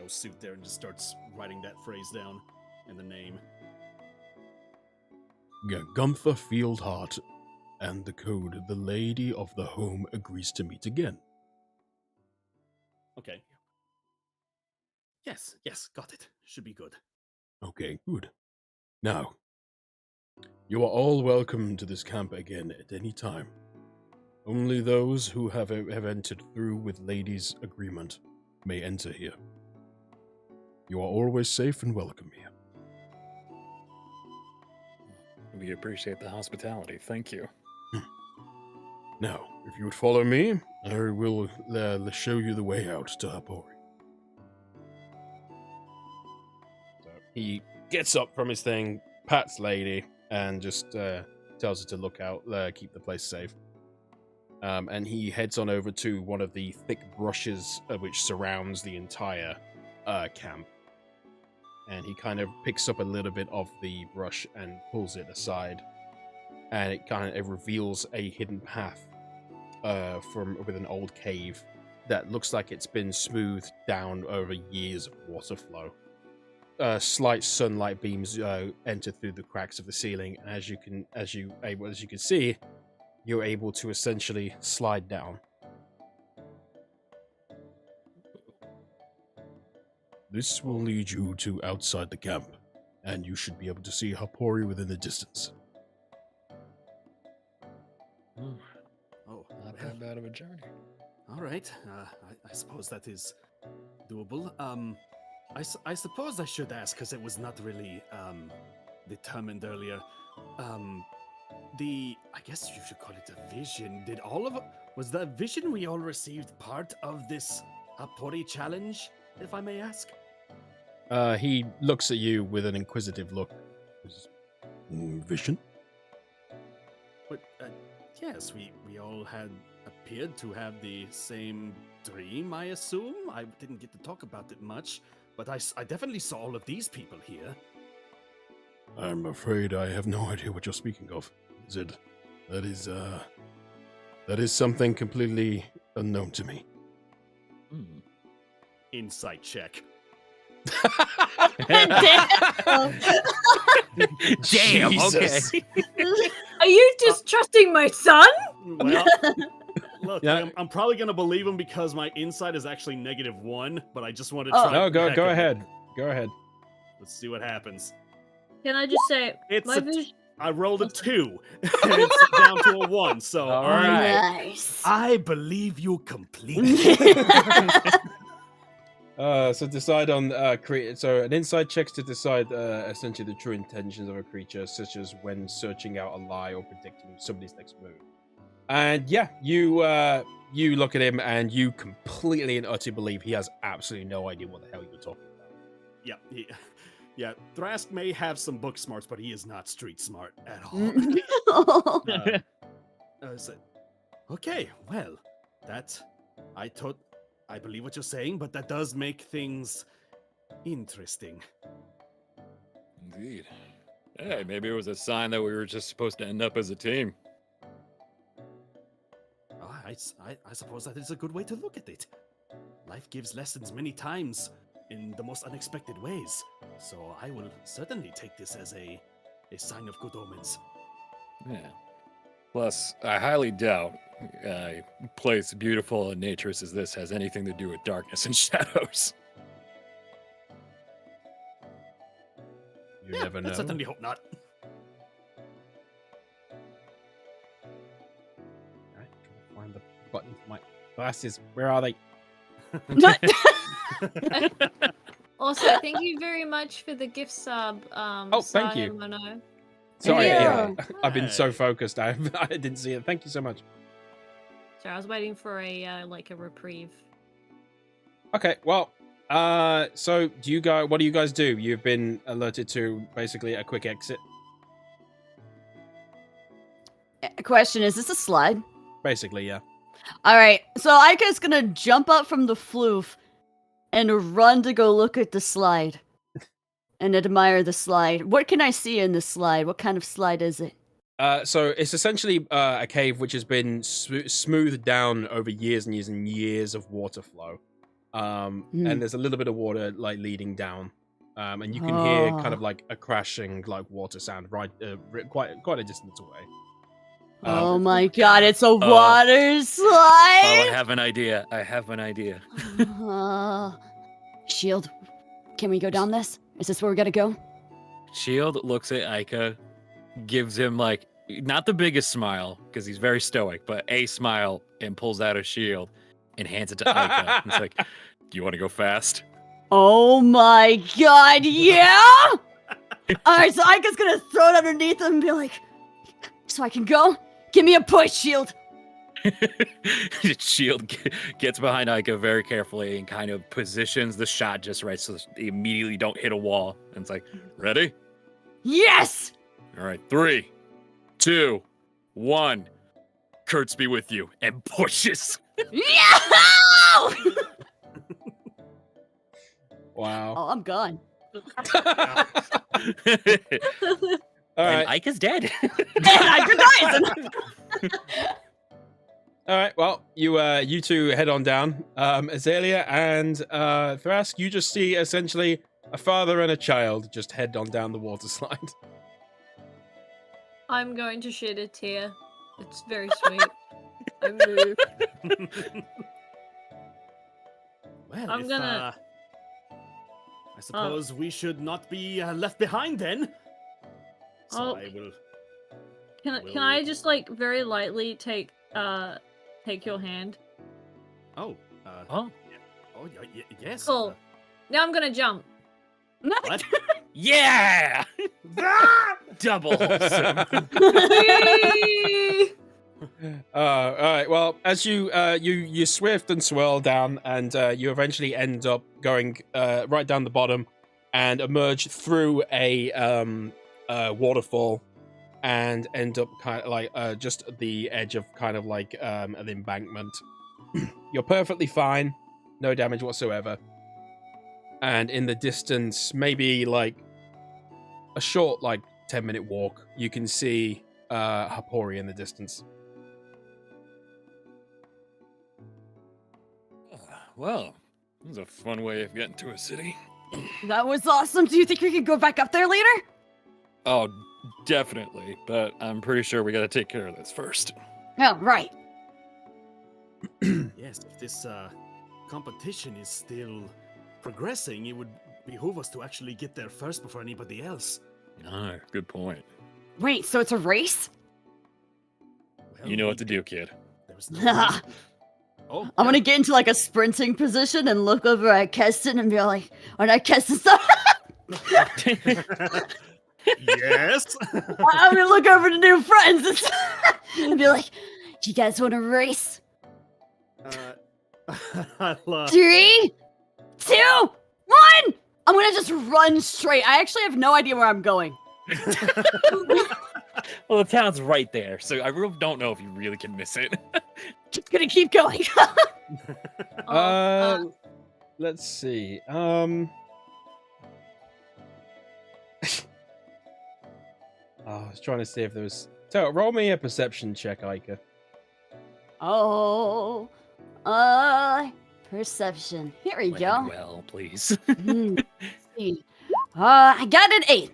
S5: suit there, and just starts writing that phrase down and the name.
S9: Gunther Fieldheart and the code, the lady of the home agrees to meet again.
S5: Okay. Yes, got it. Should be good.
S9: Okay, good. Now, you are all welcome to this camp again at any time. Only those who have entered through with Lady's agreement may enter here. You are always safe and welcome here.
S6: We appreciate the hospitality. Thank you.
S9: Now, if you would follow me, I will show you the way out to Hapori.
S2: So he gets up from his thing, pats Lady, and just tells her to look out, keep the place safe. And he heads on over to one of the thick brushes which surrounds the entire camp. And he kind of picks up a little bit of the brush and pulls it aside. And it reveals a hidden path with an old cave that looks like it's been smoothed down over years of water flow. Slight sunlight beams enter through the cracks of the ceiling, and as you can see, you're able to essentially slide down.
S9: This will lead you to outside the camp, and you should be able to see Hapori within the distance.
S5: Oh,
S6: Not that bad of a journey.
S5: All right. I suppose that is doable. I suppose I should ask, because it was not really determined earlier. I guess you should call it a vision. Was the vision we all received part of this Hapori challenge, if I may ask?
S2: He looks at you with an inquisitive look.
S9: Vision?
S5: But, yes, we all had appeared to have the same dream, I assume? I didn't get to talk about it much, but I definitely saw all of these people here.
S9: I'm afraid I have no idea what you're speaking of, Zid. That is something completely unknown to me.
S5: Insight check.
S6: Damn.
S2: Jesus.
S6: Okay.
S7: Are you distrusting my son?
S5: Well, look,
S2: Yeah.
S5: I'm probably going to believe him because my insight is actually -1, but I just want to try.
S2: No,
S5: the heck
S2: go
S5: of it.
S2: ahead. Go ahead.
S5: Let's see what happens.
S7: Can I just say,
S5: It's
S7: my vision?
S5: I rolled a 2, and it's down to a 1, so
S2: All right.
S4: Nice.
S5: I believe you completely.
S2: So decide on so an insight checks to decide essentially the true intentions of a creature, such as when searching out a lie or predicting somebody's next move. And yeah, you look at him and you completely and utterly believe he has absolutely no idea what the hell you're talking about.
S5: Yeah, Thrask may have some book smarts, but he is not street smart at all. Okay, well, I believe what you're saying, but that does make things interesting.
S6: Indeed. Hey, maybe it was a sign that we were just supposed to end up as a team.
S5: I suppose that is a good way to look at it. Life gives lessons many times in the most unexpected ways, so I will certainly take this as a sign of good omens.
S6: Yeah. Plus, I highly doubt a place beautiful and naturous as this has anything to do with darkness and shadows.
S2: You never know.
S5: I certainly hope not.
S2: Alright, trying to find the button for my glasses. Where are they?
S7: Also, thank you very much for the gift sub.
S2: Thank you.
S7: Mono.
S2: Sorry,
S4: Yeah.
S2: I've been so focused. I didn't see it. Thank you so much.
S7: Sorry, I was waiting for a reprieve.
S2: Okay, well, so what do you guys do? You've been alerted to basically a quick exit.
S4: Question, is this a slide?
S2: Basically, yeah.
S4: Alright, so Aika's gonna jump up from the floof and run to go look at the slide. And admire the slide. What can I see in the slide? What kind of slide is it?
S2: So it's essentially a cave which has been smoothed down over years and years and years of water flow. And there's a little bit of water like leading down. And you can hear kind of like a crashing like water sound right quite a distance away.
S4: Oh my god, it's a water slide!
S6: Oh, I have an idea.
S4: Shield, can we go down this? Is this where we gotta go?
S6: Shield looks at Ica, gives him like not the biggest smile because he's very stoic, but a smile, and pulls out a shield and hands it to Ica. He's like, "Do you want to go fast?"
S4: Oh my god, yeah! Alright, so Aika's gonna throw it underneath him and be like, so I can go? Give me a push, Shield!
S6: Shield gets behind Ica very carefully and kind of positions the shot just right so they immediately don't hit a wall. And it's like, ready?
S4: Yes!
S6: All right, 3, 2, 1. Kurtz be with you, and pushes.
S4: Yeah!
S2: Wow.
S4: Oh, I'm gone.
S2: All right.
S6: And Ica's dead.
S4: And Aika dies!
S2: All right. Well, you two head on down. Azalea and Thrask, you just see essentially a father and a child just head on down the water slide.
S7: I'm going to shed a tear. It's very sweet. I move.
S5: Well,
S7: I'm gonna-
S5: I suppose we should not be left behind then. So
S7: Oh.
S5: I will.
S7: Can I just like very lightly take your hand?
S5: Oh.
S6: Oh.
S5: Oh, yes.
S7: Cool. Now I'm gonna jump.
S5: What?
S6: Yeah! Double wholesome.
S7: Whee!
S2: All right. Well, as you swift and swirl down, and you eventually end up going right down the bottom, and emerge through a waterfall, and end up kind of like just at the edge of kind of like an embankment. You're perfectly fine, no damage whatsoever. And in the distance, maybe like a short, like 10-minute walk, you can see Hapori in the distance.
S6: Well, this is a fun way of getting to a city.
S4: That was awesome. Do you think we could go back up there later?
S6: Oh, definitely. But I'm pretty sure we gotta take care of this first.
S4: Oh, right.
S5: Yes, if this competition is still progressing, it would behoove us to actually get there first before anybody else.
S6: Ah, good point.
S4: Wait, so it's a race?
S5: Well,
S6: You know what to do, kid.
S5: There's no Oh,
S4: I'm gonna get into like a sprinting position and look over at Keston and be like, "All right, Keston, stop."
S5: yes.
S4: I'm gonna look over to new friends and be like, "You guys want to race?
S5: I'll,
S4: 3, 2, 1." I'm gonna just run straight. I actually have no idea where I'm going.
S6: Well, the town's right there, so I really don't know if you really can miss it.
S4: Just gonna keep going.
S2: Let's see. I was trying to see if there was. So, roll me a perception check, Ica.
S4: Oh, perception. Here we go.
S6: Well, please.
S4: See. I got an 8.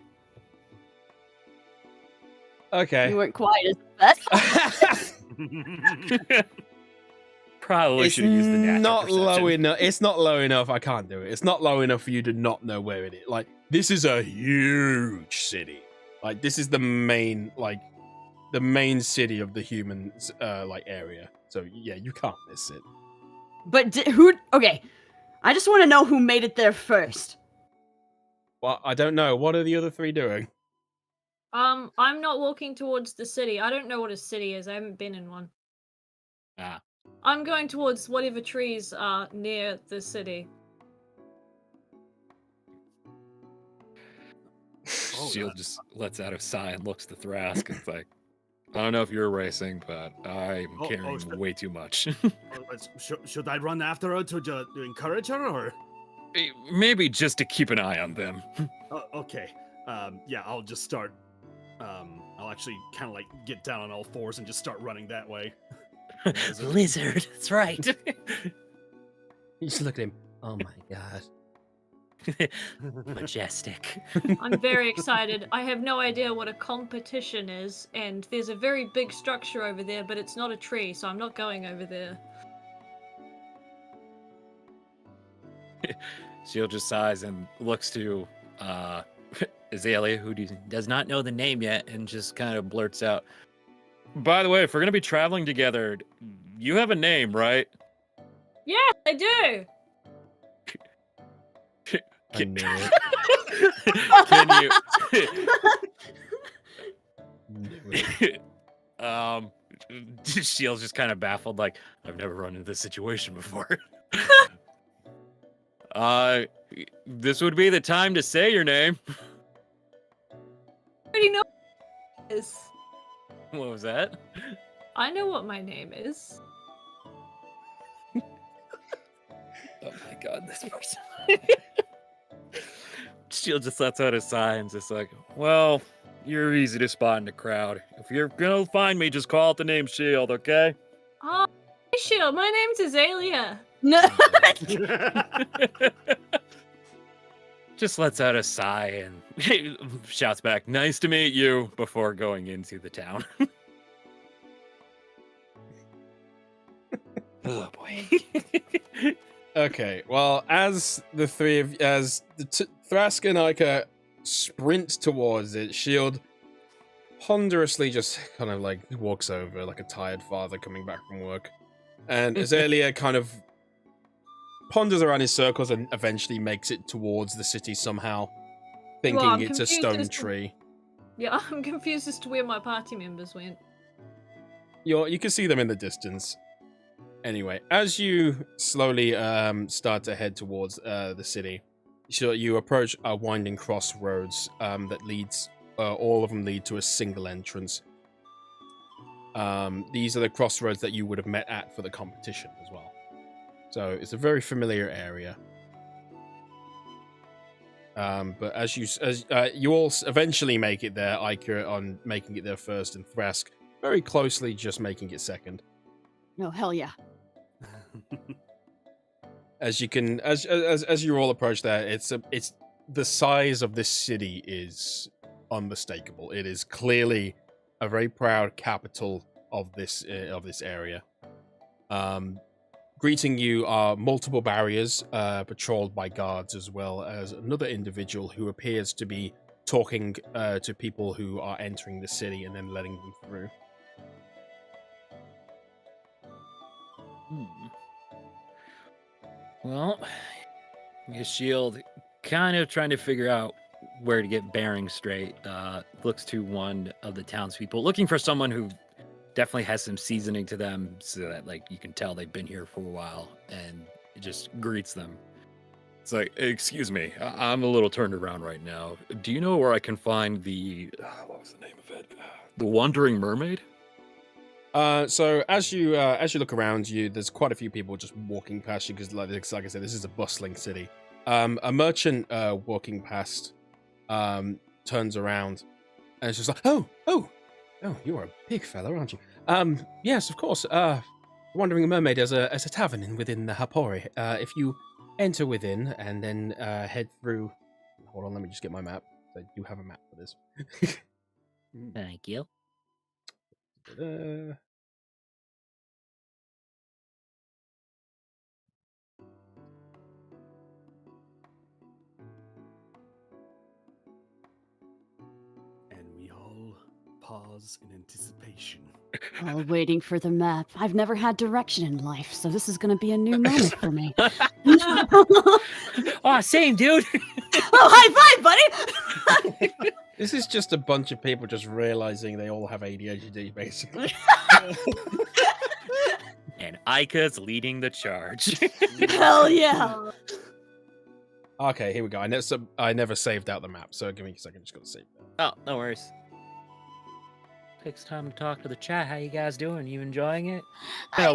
S2: Okay.
S4: You weren't quite as best.
S6: Probably
S2: It's
S6: should have used the natural
S2: not
S6: perception.
S2: low enough. It's not low enough. I can't do it. It's not low enough for you to not know where it is. Like, this is a huge city. Like, this is the main city of the humans, area. So yeah, you can't miss it.
S4: But who? Okay, I just want to know who made it there first.
S2: Well, I don't know. What are the other 3 doing?
S7: I'm not walking towards the city. I don't know what a city is. I haven't been in one.
S6: Ah.
S7: I'm going towards whatever trees are near the city.
S6: Shield just lets out a sigh and looks to Thrask. It's like, I don't know if you're racing, but I'm carrying way too much.
S5: Should I run after her to encourage her, or?
S6: Maybe just to keep an eye on them.
S5: Okay. Yeah, I'll just start. I'll actually kind of like get down on all fours and just start running that way.
S6: Lizard, that's right.
S2: You just look at him. Oh my god.
S6: Majestic.
S7: I'm very excited. I have no idea what a competition is, and there's a very big structure over there, but it's not a tree, so I'm not going over there.
S6: Shield just sighs and looks to Azalea, who does not know the name yet, and just kind of blurts out, "By the way, if we're going to be traveling together, you have a name, right?"
S7: Yeah, I do!
S2: I knew it.
S6: Can you Shield's just kind of baffled, like, I've never run into this situation before. This would be the time to say your name.
S7: I already know what it is.
S6: What was that?
S7: I know what my name is.
S6: Oh my god, this person. Shield just lets out a sigh and just like, well, you're easy to spot in the crowd. If you're gonna find me, just call out the name Shield, okay?
S7: Oh, hey, Shield, my name's Azalea.
S4: No.
S6: Just lets out a sigh and shouts back, "Nice to meet you," before going into the town. Oh boy.
S2: Okay, well, as the Thrask and Ica sprint towards it, Shield ponderously just kind of like walks over like a tired father coming back from work. And Azalea kind of ponders around his circles and eventually makes it towards the city somehow, thinking
S7: I'm
S2: it's a
S7: confused
S2: stone
S7: as to-
S2: tree.
S7: Yeah, I'm confused as to where my party members went.
S2: You can see them in the distance. Anyway, as you slowly start to head towards the city, you approach a winding crossroads that leads. All of them lead to a single entrance. These are the crossroads that you would have met at for the competition as well. So it's a very familiar area. But as you all eventually make it there, Ica on making it there first, and Thrask very closely just making it second.
S4: No, hell yeah.
S2: As you all approach there, it's the size of this city is unmistakable. It is clearly a very proud capital of this area. Greeting you are multiple barriers patrolled by guards, as well as another individual who appears to be talking to people who are entering the city and then letting them through.
S6: Well, his shield, kind of trying to figure out where to get bearings straight. Looks to one of the townspeople, looking for someone who definitely has some seasoning to them, so that like you can tell they've been here for a while, and it just greets them.
S3: It's like, excuse me, I'm a little turned around right now. Do you know where I can find the what was the name of it? The Wandering Mermaid?
S2: So as you look around you, there's quite a few people just walking past you because, like I said, this is a bustling city. A merchant walking past turns around and it's just like, oh, you are a big fella, aren't you? Yes, of course. Wandering Mermaid as a tavern within the Hapori. If you enter within and then head through. Hold on, let me just get my map. I do have a map for this.
S6: Thank you.
S2: Ta-da.
S5: And we all pause in anticipation.
S4: While waiting for the map. I've never had direction in life, so this is going to be a new moment for me.
S6: Oh, same, dude.
S4: Oh, high five, buddy!
S2: This is just a bunch of people just realizing they all have ADHD, basically.
S6: And Ika's leading the charge.
S4: Hell yeah!
S2: Okay, here we go. I never saved out the map, so give me a second. Just got to save that.
S6: Oh, no worries. Takes time to talk to the chat. How you guys doing? You enjoying it? Been a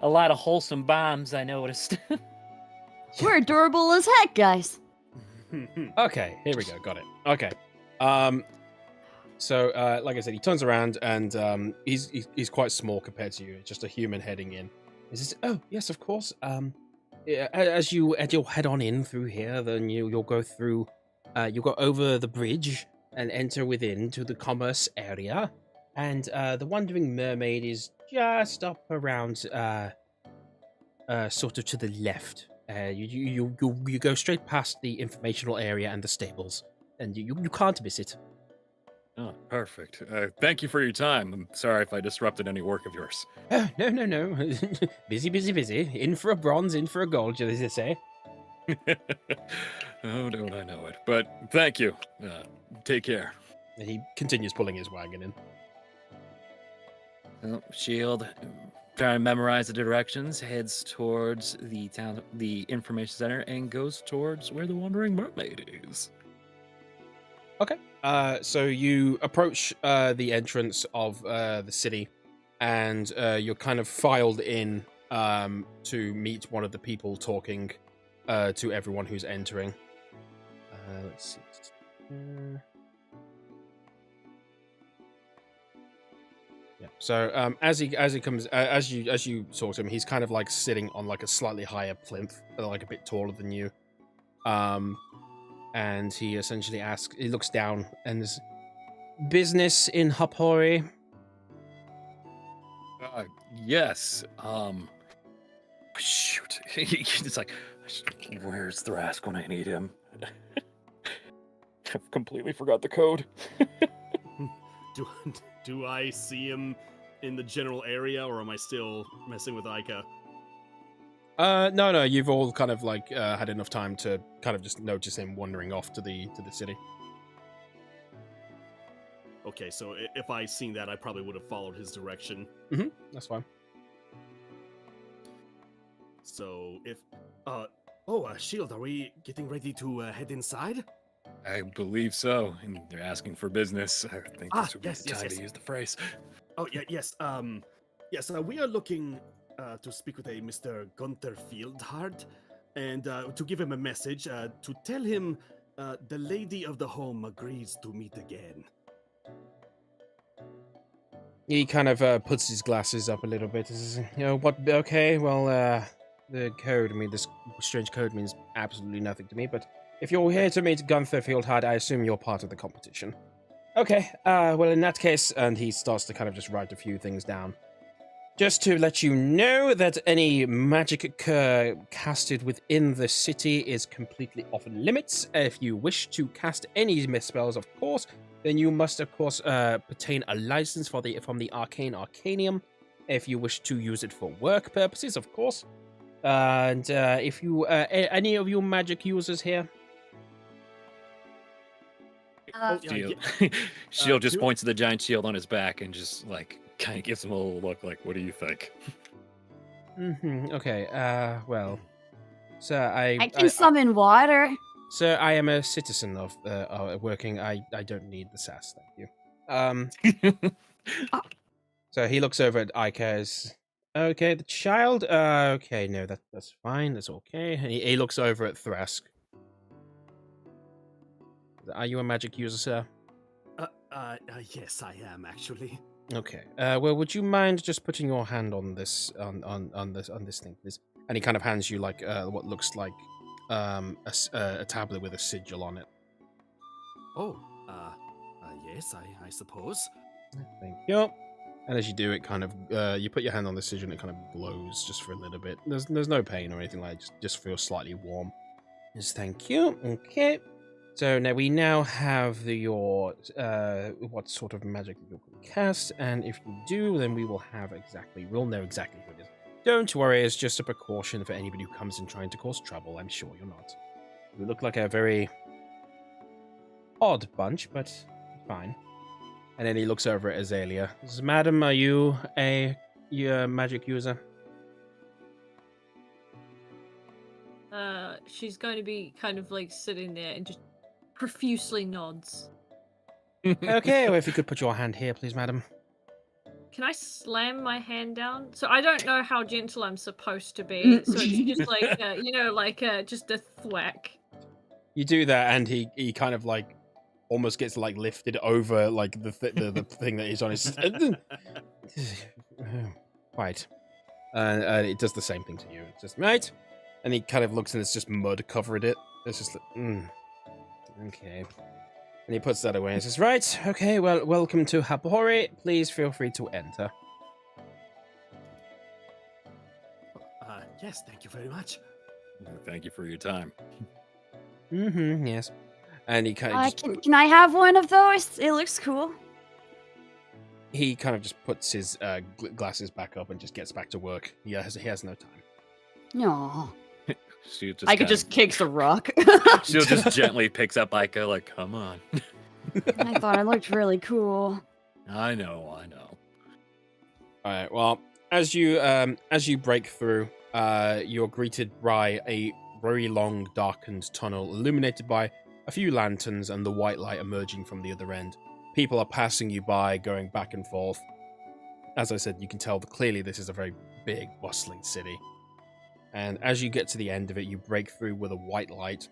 S6: lot of wholesome bombs, I noticed.
S4: We're adorable as heck, guys.
S2: Okay, here we go. Got it. Okay. So, like I said, he turns around and he's quite small compared to you. It's just a human heading in. He says, "Oh, yes, of course. Yeah, as you'll head on in through here, then you'll go through. You'll go over the bridge and enter within to the commerce area, and the Wandering Mermaid is just up around, sort of to the left. You go straight past the informational area and the stables, and you can't miss it."
S3: Oh, perfect. Thank you for your time. I'm sorry if I disrupted any work of yours.
S2: Oh, no. busy. In for a bronze, in for a gold, as they say.
S3: Oh, don't I know it. But thank you. Take care.
S2: And he continues pulling his wagon in.
S6: Well, Shield, trying to memorize the directions, heads towards the information center, and goes towards where the Wandering Mermaid is.
S2: Okay. So you approach the entrance of the city, and you're kind of filed in to meet one of the people talking to everyone who's entering. Let's see. Yeah. So as he comes, as you talk to him, he's kind of like sitting on like a slightly higher plinth, like a bit taller than you. And he essentially asks, he looks down and is, "Business in Hapori?"
S3: Yes.
S6: Shoot. It's like, where's Thrask when I need him? I've completely forgot the code.
S5: Do I see him in the general area, or am I still messing with Ika?
S2: No, you've all kind of like had enough time to kind of just notice him wandering off to the city.
S5: Okay, so if I seen that, I probably would have followed his direction.
S2: Mm-hmm. That's fine.
S5: So if, Shield, are we getting ready to head inside?
S3: I believe so. And they're asking for business. I think this would be the time to use the phrase.
S5: Oh, yes. Yes, we are looking to speak with a Mr. Gunther Fieldhard, and to give him a message, to tell him the lady of the home agrees to meet again.
S2: He kind of puts his glasses up a little bit. Says, what? Okay, well, the code. I mean, this strange code means absolutely nothing to me. But if you're here to meet Gunther Fieldhard, I assume you're part of the competition. Okay. Well, in that case, and he starts to kind of just write a few things down. Just to let you know that any magic casted within the city is completely off limits. If you wish to cast any misspells, of course, then you must, of course, obtain a license from the Arcane Arcanium. If you wish to use it for work purposes, of course, And if you, any of you magic users here?
S4: Uh,
S6: Shield, Shield just
S5: two-
S6: points to the giant shield on his back and just like kind of gives him a little look like, "What do you think?"
S2: Okay. Well, sir,
S4: I can summon water.
S2: sir, I am a citizen of working. I don't need the sass, thank you. So he looks over at Ika. Okay, the child. Okay, no, that's fine. That's okay. And he looks over at Thrask. Are you a magic user, sir?
S5: Yes, I am actually.
S2: Okay. Well, would you mind just putting your hand on this on this thing, please? And he kind of hands you like what looks like a tablet with a sigil on it.
S5: Oh, yes, I suppose.
S2: Thank you. And as you do, it kind of you put your hand on the sigil and it kind of glows just for a little bit. There's no pain or anything like it. Just feels slightly warm. Yes, thank you. Okay. So now we have your what sort of magic you're going to cast, and if you do, then we'll know exactly who it is. Don't worry, it's just a precaution for anybody who comes in trying to cause trouble. I'm sure you're not. We look like a very odd bunch, but fine. And then he looks over at Azalea. Says, Madam, are you a magic user?
S7: She's going to be kind of like sitting there and just profusely nods.
S2: Okay, well, if you could put your hand here, please, madam.
S7: Can I slam my hand down? So I don't know how gentle I'm supposed to be. So it's just like, just a thwack.
S2: You do that, and he kind of like almost gets like lifted over like the thing that is on his. Right. And it does the same thing to you. It's just right, and he kind of looks and it's just mud covered it. It's just like, okay. And he puts that away and says, right, okay, well, welcome to Hapori. Please feel free to enter.
S5: Yes, thank you very much.
S6: Thank you for your time.
S2: Yes. And he kind of
S4: Can I have one of those? It looks cool.
S2: he kind of just puts his glasses back up and just gets back to work. He has no time.
S4: No.
S6: I
S4: could just kick the rock.
S6: She'll just gently picks up Ica, like, come on.
S4: I thought it looked really cool.
S6: I know.
S2: All right. Well, as you break through, you're greeted by a very long, darkened tunnel illuminated by a few lanterns and the white light emerging from the other end. People are passing you by, going back and forth. As I said, you can tell that clearly this is a very big, bustling city. And as you get to the end of it, you break through with a white light.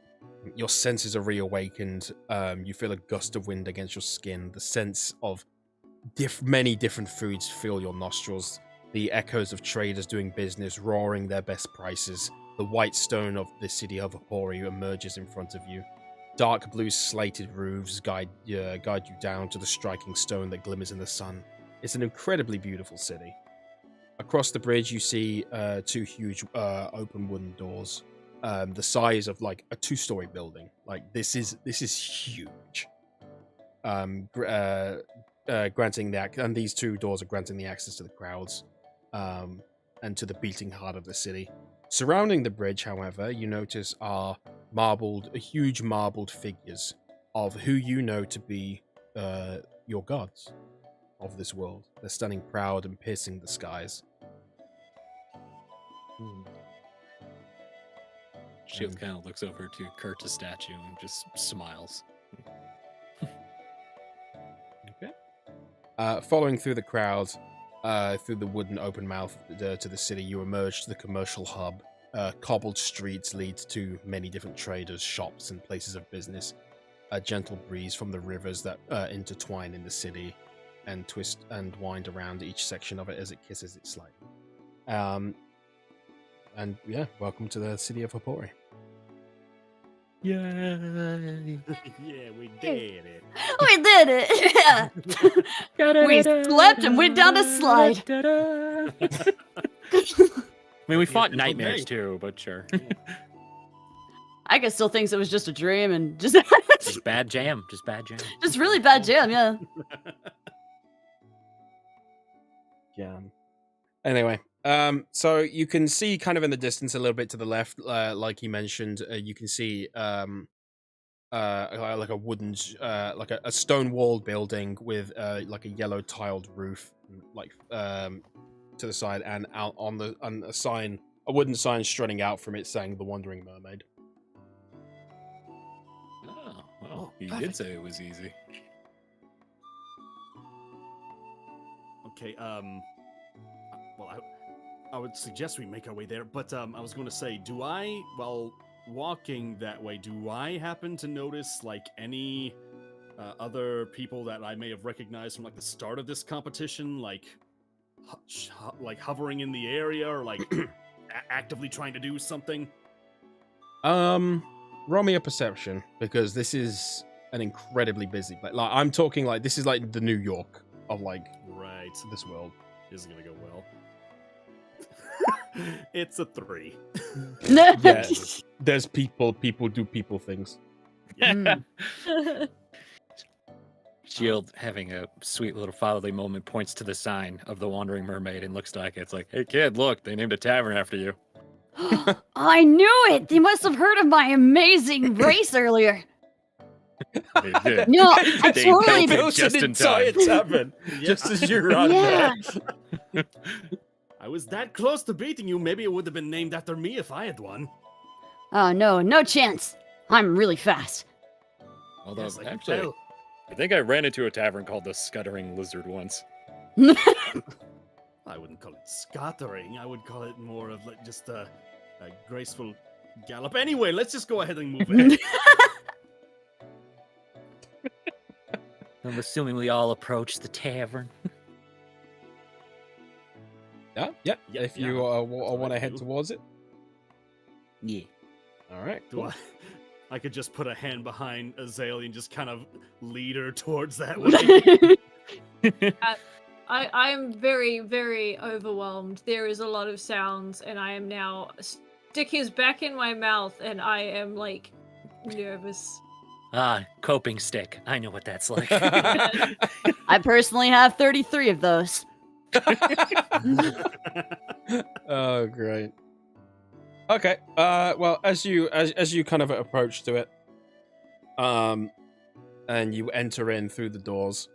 S2: Your senses are reawakened. You feel a gust of wind against your skin. The sense of many different foods fill your nostrils. The echoes of traders doing business, roaring their best prices. The white stone of the city of Hapori emerges in front of you. Dark blue slated roofs guide you down to the striking stone that glimmers in the sun. It's an incredibly beautiful city. Across the bridge, you see two huge open wooden doors, the size of like a 2-story building. Like this is huge. Granting and these two doors are granting the access to the crowds, and to the beating heart of the city. Surrounding the bridge, however, you notice are huge marbled figures of who you know to be your gods of this world. They're standing proud and piercing the skies.
S6: Shield kind of looks over to Kurta's statue and just smiles.
S2: Okay. Following through the crowd, through the wooden open mouth to the city, you emerge to the commercial hub. Cobbled streets lead to many different traders, shops, and places of business. A gentle breeze from the rivers that intertwine in the city and twist and wind around each section of it as it kisses it slightly. And yeah, welcome to the city of Hapori.
S6: Yay!
S5: Yeah, we did it.
S4: We did it! Yeah. We slept and went down a slide.
S6: I mean, we fought
S5: Beautiful
S6: nightmares
S5: day.
S6: too, but sure.
S4: I guess still thinks it was just a dream and just
S6: Just bad jam.
S4: just really bad jam, yeah.
S2: Jam. Anyway, So you can see kind of in the distance a little bit to the left, like you mentioned, you can see like a wooden, like a stone walled building with like a yellow tiled roof, like to the side, and out on a sign, a wooden sign strutting out from it saying "The Wandering Mermaid."
S6: Oh, well,
S5: Oh,
S6: you did
S5: perfect.
S6: say it was easy.
S5: Okay, well, I would suggest we make our way there, but I was going to say, while walking that way, do I happen to notice like any other people that I may have recognized from like the start of this competition, like like hovering in the area or like actively trying to do something?
S2: Roll me a perception, because this is an incredibly busy place. Like I'm talking like this is like the New York of like
S5: Right.
S2: this world.
S5: This is gonna go well. It's a 3.
S2: Yeah, there's people do people things.
S4: Mm.
S6: Shield, having a sweet little fatherly moment, points to the sign of the Wandering Mermaid and looks back. It's like, hey kid, look, they named a tavern after you.
S4: I knew it! They must have heard of my amazing race earlier.
S6: They did.
S4: No, I
S6: They
S4: totally
S6: built it
S2: Built
S6: just
S2: an
S6: in
S2: entire
S6: time.
S2: tavern just as you run
S4: Yeah.
S2: there.
S5: I was that close to beating you. Maybe it would have been named after me if I had won.
S4: Oh no, no chance. I'm really fast.
S6: Although,
S5: Yes, I can
S6: actually,
S5: tell.
S6: I think I ran into a tavern called the Scuttering Lizard once.
S5: I wouldn't call it scattering. I would call it more of like just a graceful gallop. Anyway, let's just go ahead and move ahead.
S6: I'm assuming we all approach the tavern.
S2: Yeah.
S5: Yeah,
S2: If
S5: yeah,
S2: you
S5: that's what
S2: want to
S5: I
S2: head
S5: do.
S2: towards it.
S6: Yeah.
S2: All right.
S5: Do I could just put a hand behind Azalea and just kind of lead her towards that way.
S7: I'm very, very overwhelmed. There is a lot of sounds, and I am now stick his back in my mouth, and I am like nervous.
S6: Ah, coping stick. I know what that's like.
S4: I personally have 33 of those.
S2: Oh, great. Okay. Well, as you kind of approach to it, and you enter in through the doors,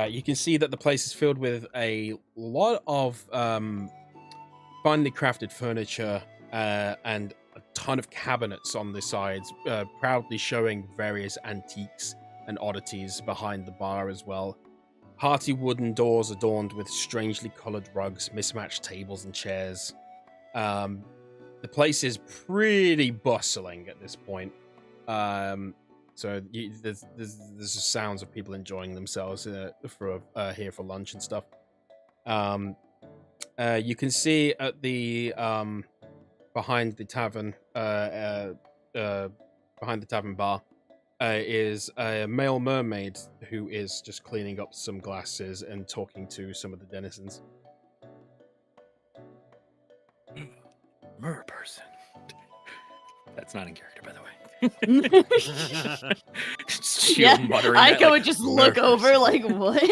S2: you can see that the place is filled with a lot of finely crafted furniture and a ton of cabinets on the sides, proudly showing various antiques and oddities behind the bar as well. Hearty wooden doors adorned with strangely colored rugs, mismatched tables and chairs. The place is pretty bustling at this point. So there's just sounds of people enjoying themselves for here for lunch and stuff. You can see at the behind the tavern bar is a male mermaid who is just cleaning up some glasses and talking to some of the denizens.
S6: Mer person. That's not in character, by the way. Shield
S4: Yeah,
S6: muttering
S4: I
S6: that,
S4: would
S6: like,
S4: just
S6: "Mer
S4: look over
S6: person."
S4: like, what?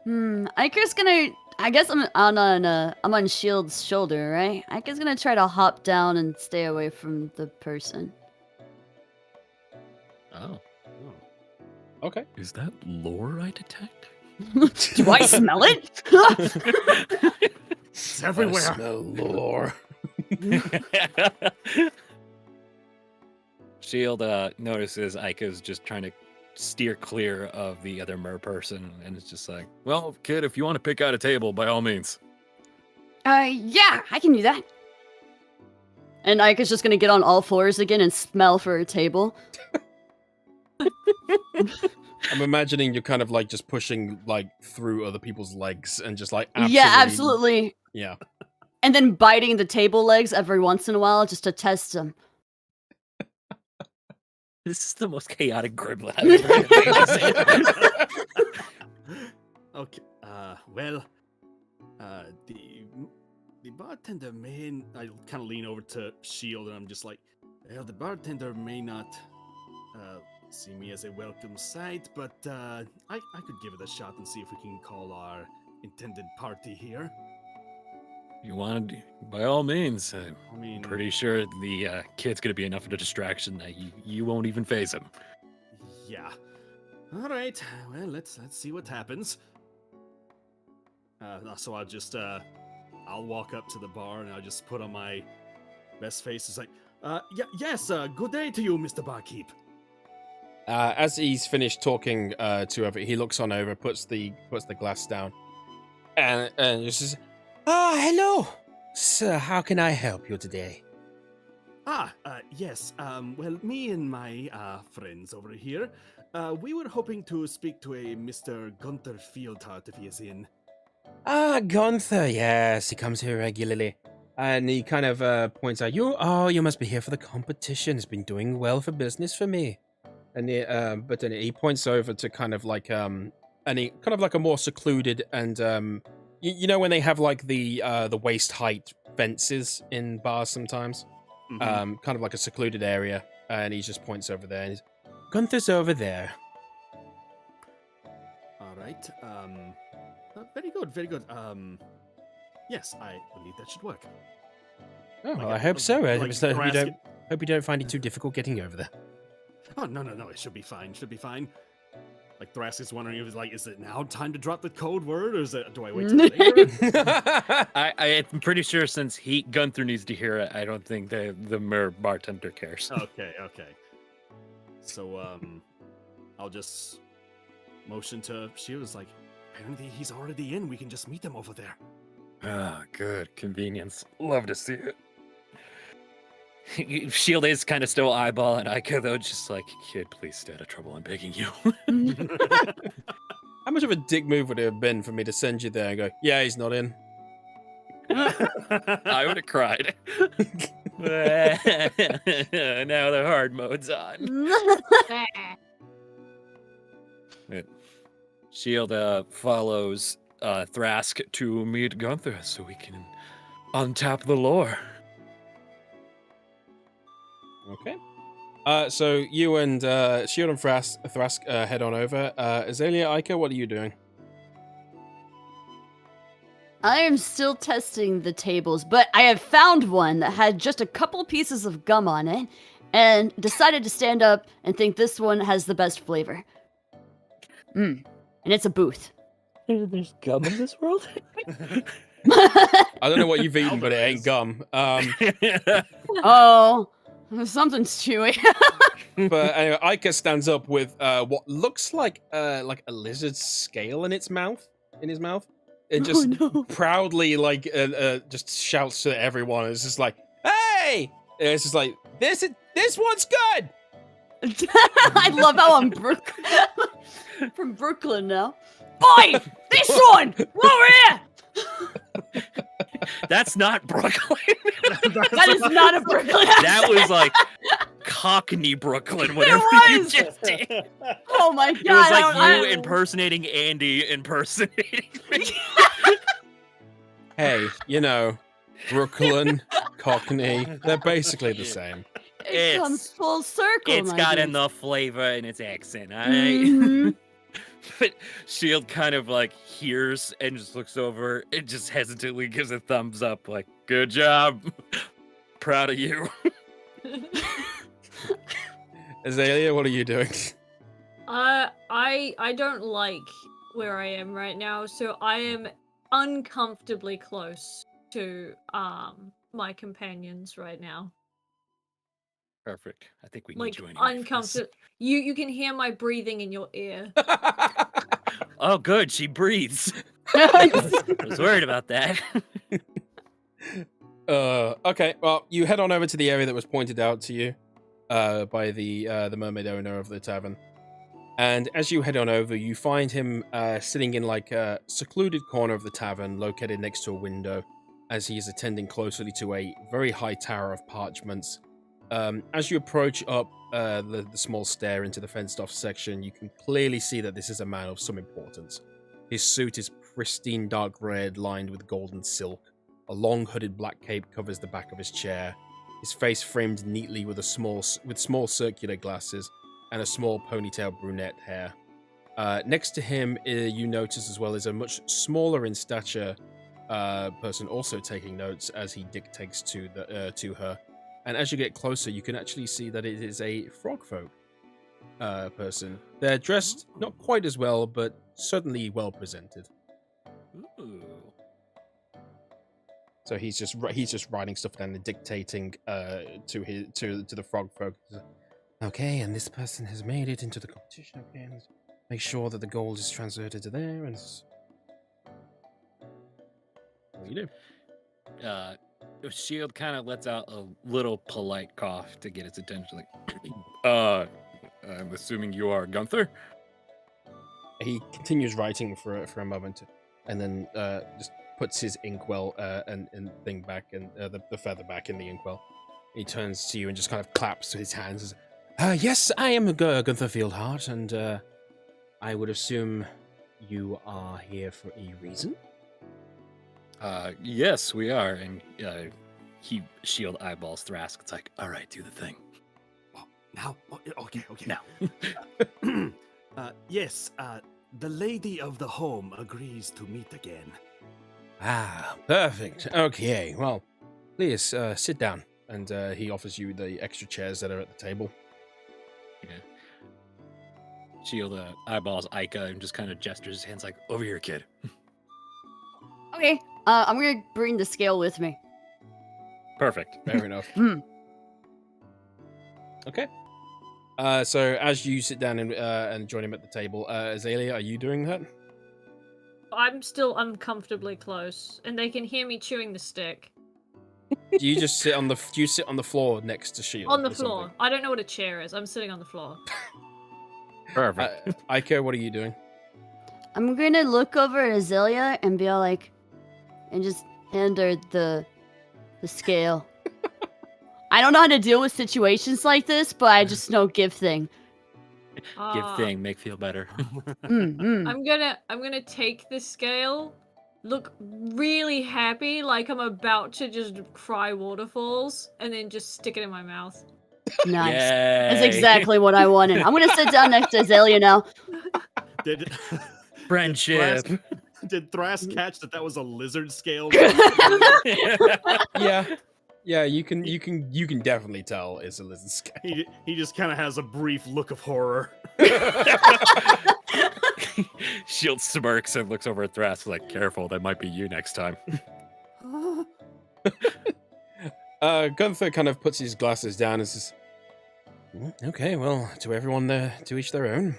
S4: Iker's gonna. I guess I'm on Shield's shoulder, right? Iker's gonna try to hop down and stay away from the person.
S6: Oh,
S2: Okay.
S6: is that lore I detect?
S4: Do I smell it?
S5: It's everywhere.
S2: I smell lore.
S6: Shield notices Ika's just trying to steer clear of the other mer person, and it's just like, well, kid, if you want to pick out a table, by all means.
S4: Yeah, I can do that. And Iker's just gonna get on all fours again and smell for a table.
S2: I'm imagining you're kind of like just pushing like through other people's legs and just like
S4: Yeah, absolutely.
S2: Yeah.
S4: And then biting the table legs every once in a while just to test them.
S6: This is the most chaotic gribble I've ever heard.
S5: Okay. Well, the bartender may. I kind of lean over to Shield, and I'm just like, well, the bartender may not see me as a welcome sight, but I could give it a shot and see if we can call our intended party here.
S6: You wanted, by all means.
S5: I mean,
S6: Pretty sure the kid's gonna be enough of a distraction that you won't even phase him.
S5: yeah. All right. Well, let's see what happens. So I'll just I'll walk up to the bar and I'll just put on my best face. It's like, yes. Good day to you, Mr. Barkeep.
S2: As he's finished talking to her, he looks on over, puts the glass down, and just says, hello, sir. How can I help you today?
S5: Yes. Well, me and my friends over here, we were hoping to speak to a Mr. Gunther Fieldheart if he is in.
S2: Gunther. Yes, he comes here regularly, and he kind of points out, you must be here for the competition. It's been doing well for business for me. And but then he points over to kind of like and he kind of like a more secluded and you know when they have like the waist height fences in bars sometimes,
S5: Mm-hmm.
S2: kind of like a secluded area, and he just points over there. And he's, Gunther's over there.
S5: All right. Very good. Very good. Yes, I believe that should work.
S2: Oh,
S5: Like
S2: I hope so. I
S5: like
S2: hope you don't find it too difficult getting over there.
S5: Oh, no. It should be fine. Should be fine. Like, Thrask is wondering if it's like, is it now time to drop the code word, or do I wait till later?
S6: I'm pretty sure since Gunther needs to hear it, I don't think the mer bartender cares.
S5: Okay. So, I'll just motion to Shield. It's like, apparently he's already in. We can just meet him over there.
S6: Ah, good. Convenience. Love to see it. Shield is kind of still eyeballing Ica, though, just like, kid, please stay out of trouble. I'm begging you.
S2: How much of a dick move would it have been for me to send you there and go, yeah, he's not in?
S6: I would have cried. Now the hard mode's on. Shield follows Thrask to meet Gunther so we can untap the lore.
S2: Okay. So you and Shield and Thrask head on over. Azalea, Ica, what are you doing?
S4: I am still testing the tables, but I have found one that had just a couple pieces of gum on it and decided to stand up and think this one has the best flavor. And it's a booth.
S8: There's gum in this world?
S2: I don't know what you've eaten, but it ain't gum.
S4: Oh, something's chewy.
S2: But anyway, Ica stands up with what looks like a lizard's scale in his mouth, and just proudly just shouts to everyone. It's just like, "Hey!" And it's just like, "This one's good."
S4: I love how I'm from Brooklyn now. Boy, this one over here.
S6: That's not Brooklyn.
S4: That is not a Brooklyn accent.
S6: That was like Cockney Brooklyn, whatever you
S4: was.
S6: just did.
S4: Oh my god.
S6: It was like
S4: I
S6: you impersonating Andy impersonating me.
S2: Hey, Brooklyn, Cockney, they're basically the same.
S4: It comes full circle.
S6: It's
S4: my
S6: got
S4: dude.
S6: enough flavor in its accent, alright?
S4: Mhm.
S6: But Shield kind of like hears and just looks over and just hesitantly gives a thumbs up, like, good job. Proud of you.
S2: Azalea, what are you doing?
S7: I don't like where I am right now, so I am uncomfortably close to my companions right now.
S6: Perfect. I think we need
S7: Like
S6: you anyway.
S7: uncomfortable. You can hear my breathing in your ear.
S6: Oh, good. She breathes. I was worried about that.
S2: Okay. Well, you head on over to the area that was pointed out to you by the mermaid owner of the tavern. And as you head on over, you find him sitting in like a secluded corner of the tavern, located next to a window, as he is attending closely to a very high tower of parchments. As you approach up the small stair into the fenced-off section, you can clearly see that this is a man of some importance. His suit is pristine dark red, lined with golden silk. A long hooded black cape covers the back of his chair. His face framed neatly with small circular glasses and a small ponytail brunette hair. Next to him, you notice as well, is a much smaller in stature person also taking notes as he dictates to her. And as you get closer, you can actually see that it is a frog folk person. They're dressed not quite as well, but certainly well presented.
S6: Ooh.
S2: So he's just writing stuff down and dictating to the frog folk. Okay, and this person has made it into the competition. Okay, and make sure that the gold is transferred into there. And what do you do?
S6: Shield kind of lets out a little polite cough to get its attention. Like, I'm assuming you are Gunther.
S2: He continues writing for a moment, and then just puts his inkwell and thing back, and the feather back in the inkwell. He turns to you and just kind of claps with his hands. Yes, I am Gunther Fieldheart, and I would assume you are here for a reason.
S6: Yes, we are. And he Shield eyeballs Thrask. It's like, all right, do the thing.
S5: Now, okay.
S6: Now.
S5: Yes, the lady of the home agrees to meet again.
S2: Ah, perfect. Okay, well, please sit down. And he offers you the extra chairs that are at the table.
S6: Yeah. Shield eyeballs Ica and just kind of gestures his hands like, over here, kid.
S4: Okay. I'm gonna bring the scale with me.
S6: Perfect.
S2: Fair enough.
S4: Hmm.
S2: Okay. So as you sit down and join him at the table, Azalea, are you doing that?
S7: I'm still uncomfortably close, and they can hear me chewing the stick.
S2: Do you just sit on the floor next to Shield?
S7: On the
S2: or
S7: floor.
S2: something?
S7: I don't know what a chair is. I'm sitting on the floor.
S6: Perfect.
S2: Aiko, what are you doing?
S4: I'm gonna look over at Azalea and be all like, and just hand her the scale. I don't know how to deal with situations like this, but I just know give thing.
S6: Give thing, make feel better.
S7: I'm gonna take the scale, look really happy, like I'm about to just cry waterfalls, and then just stick it in my mouth.
S4: Nice.
S6: Yay.
S4: That's exactly what I wanted. I'm gonna sit down next to Azalea now.
S5: Did
S6: Friendship.
S5: Did Thrask catch that was a lizard scale?
S2: Yeah, you can definitely tell it's a lizard scale.
S5: He just kind of has a brief look of horror.
S6: Shield smirks and looks over at Thrask like, careful, that might be you next time.
S2: Gunther kind of puts his glasses down and says, okay, well, to everyone to each their own.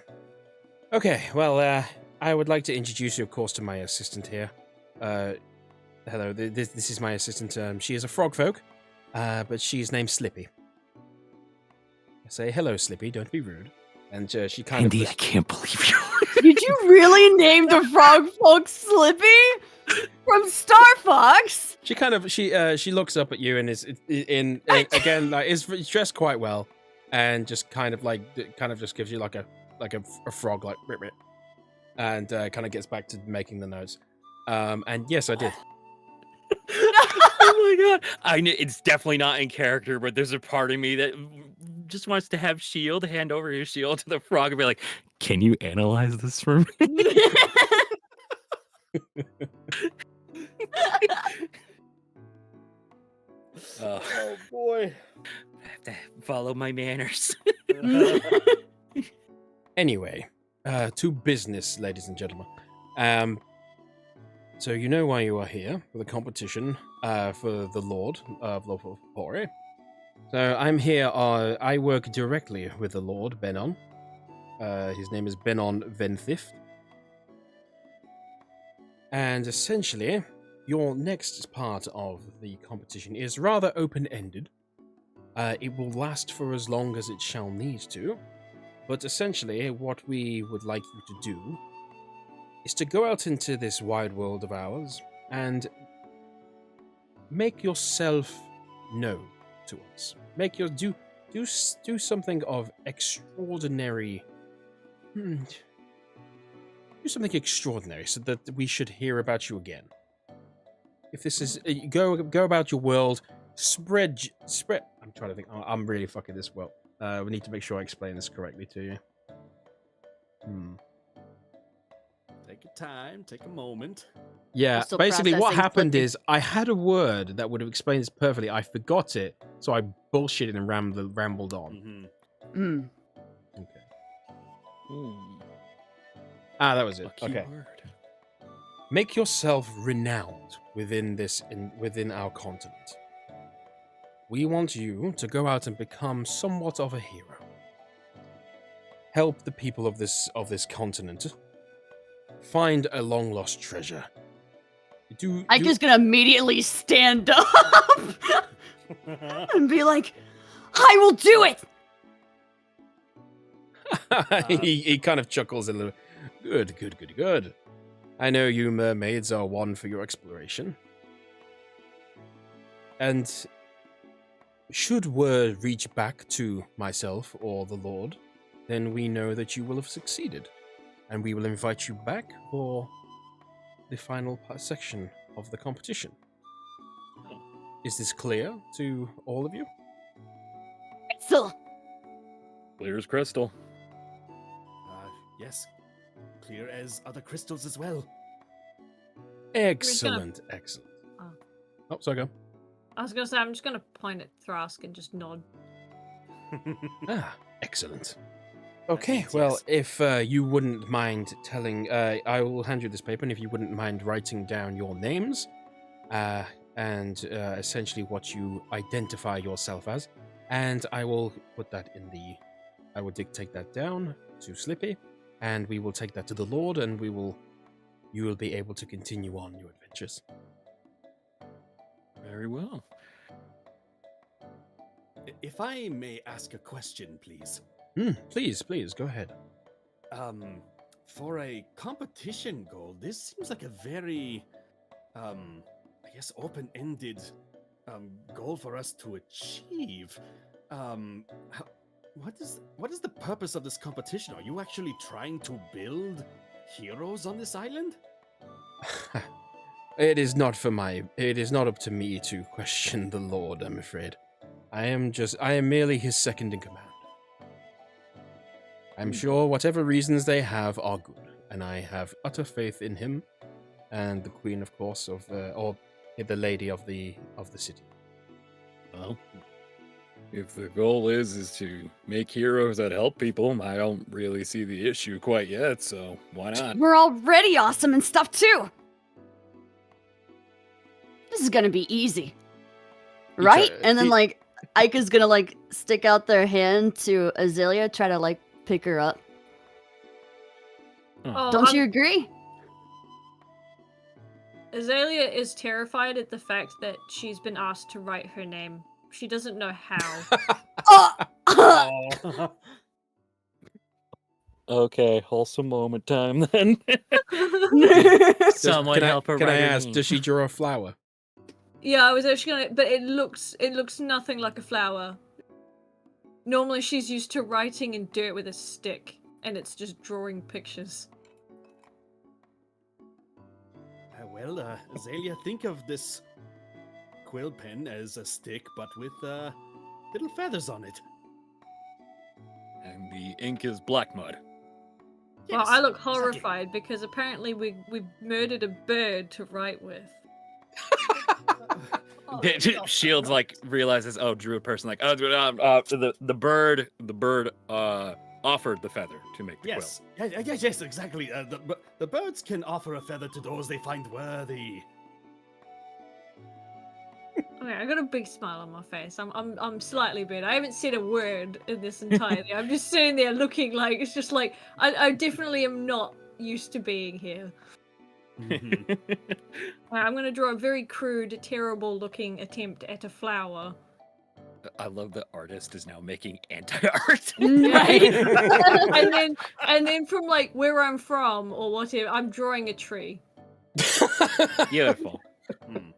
S2: Okay, well, I would like to introduce you, of course, to my assistant here. Hello, this is my assistant. She is a frog folk, but she's named Slippy. I say, hello, Slippy, don't be rude. And she kind
S6: Andy,
S2: of...
S6: I can't believe you.
S4: Did you really name the frog folk Slippy? From Star Fox?
S2: She kind of she looks up at you and is again like is dressed quite well, and just kind of just gives you like a frog like rip, and kind of gets back to making the notes. And yes, I did.
S6: Oh my god! I know it's definitely not in character, but there's a part of me that just wants to have Shield hand over his shield to the frog and be like, "Can you analyze this for me?"
S5: Oh boy!
S6: I have to follow my manners.
S2: Anyway, to business, ladies and gentlemen. So you know why you are here, for the competition for the Lord of Horei. So I'm here, I work directly with the Lord, Benon. His name is Benon Venthith. And essentially, your next part of the competition is rather open-ended. It will last for as long as it shall need to. But essentially, what we would like you to do is to go out into this wide world of ours and make yourself known to us. Do something of extraordinary. Do something extraordinary so that we should hear about you again. If this is go about your world, spread. I'm trying to think. I'm really fucking this well. We need to make sure I explain this correctly to you.
S5: Take your time. Take a moment.
S2: Yeah,
S4: Still
S2: basically what
S4: processing
S2: happened
S4: flipping.
S2: is I had a word that would have explained this perfectly. I forgot it, so I bullshitted and rambled on.
S5: Mm-hmm.
S4: Mm.
S2: Okay.
S6: Ooh,
S2: Ah, that was
S6: a
S2: it.
S6: key
S2: Okay.
S6: word.
S2: Make yourself renowned within our continent. We want you to go out and become somewhat of a hero. Help the people of this continent find a long lost treasure.
S4: Ika's gonna immediately stand up and be like, I will do it!
S2: he kind of chuckles a little. Good. I know you mermaids are one for your exploration. And should word reach back to myself or the Lord, then we know that you will have succeeded. And we will invite you back for the final section of the competition. Is this clear to all of you?
S4: So,
S6: Clear as crystal.
S5: Yes. Clear as other crystals as well.
S2: Excellent.
S7: Oh.
S2: Oh, sorry, go.
S7: I was gonna say I'm just gonna point at Thrask and just nod.
S2: Ah, excellent. Okay,
S5: means
S2: well,
S5: yes.
S2: if you wouldn't mind telling, I will hand you this paper, and if you wouldn't mind writing down your names, and essentially what you identify yourself as, and I will put that I will dictate that down to Slippy, and we will take that to the Lord, and you will be able to continue on your adventures.
S6: Very well.
S5: If I may ask a question, please.
S2: Please, go ahead.
S5: For a competition goal, this seems like a very, I guess, open-ended goal for us to achieve. What is the purpose of this competition? Are you actually trying to build heroes on this island?
S2: It is not up to me to question the Lord, I'm afraid. I am merely his second in command. I'm sure whatever reasons they have are good, and I have utter faith in him and the queen, of course, or the lady of the city.
S6: Well, if the goal is to make heroes that help people, I don't really see the issue quite yet, so why not?
S4: we're already awesome and stuff too! This is gonna be easy. Right? And then, like, Ika's gonna, like, stick out their hand to Azalea, try to, like, pick her up.
S7: Oh,
S4: Don't you agree?
S7: Azalea is terrified at the fact that she's been asked to write her name. She doesn't know how.
S4: Oh!
S6: Okay, wholesome moment time then. Someone help her
S2: Can I
S6: write her
S2: ask,
S6: name.
S2: does she draw a flower?
S7: Yeah, I was actually gonna, but it looks nothing like a flower. Normally she's used to writing in dirt with a stick, and it's just drawing pictures.
S5: Well, Azalea, think of this quill pen as a stick, but with little feathers on it.
S6: And the ink is black mud.
S7: Well, I look
S5: exactly.
S7: horrified because apparently we murdered a bird to write with.
S5: Oh,
S6: Shields like realizes, oh, drew a person like, the bird offered the feather to make the
S5: yes, yes, exactly. The birds can offer a feather to those they find worthy.
S7: Okay, I got a big smile on my face. I'm slightly bit. I haven't said a word in this entirely. I'm just sitting there looking like it's just like I definitely am not used to being here.
S5: Mhm.
S7: I'm gonna draw a very crude, terrible-looking attempt at a flower.
S6: I love that artist is now making anti-art.
S4: Right?
S7: and then from like where I'm from or whatever, I'm drawing a tree.
S6: Beautiful.
S5: Hmm.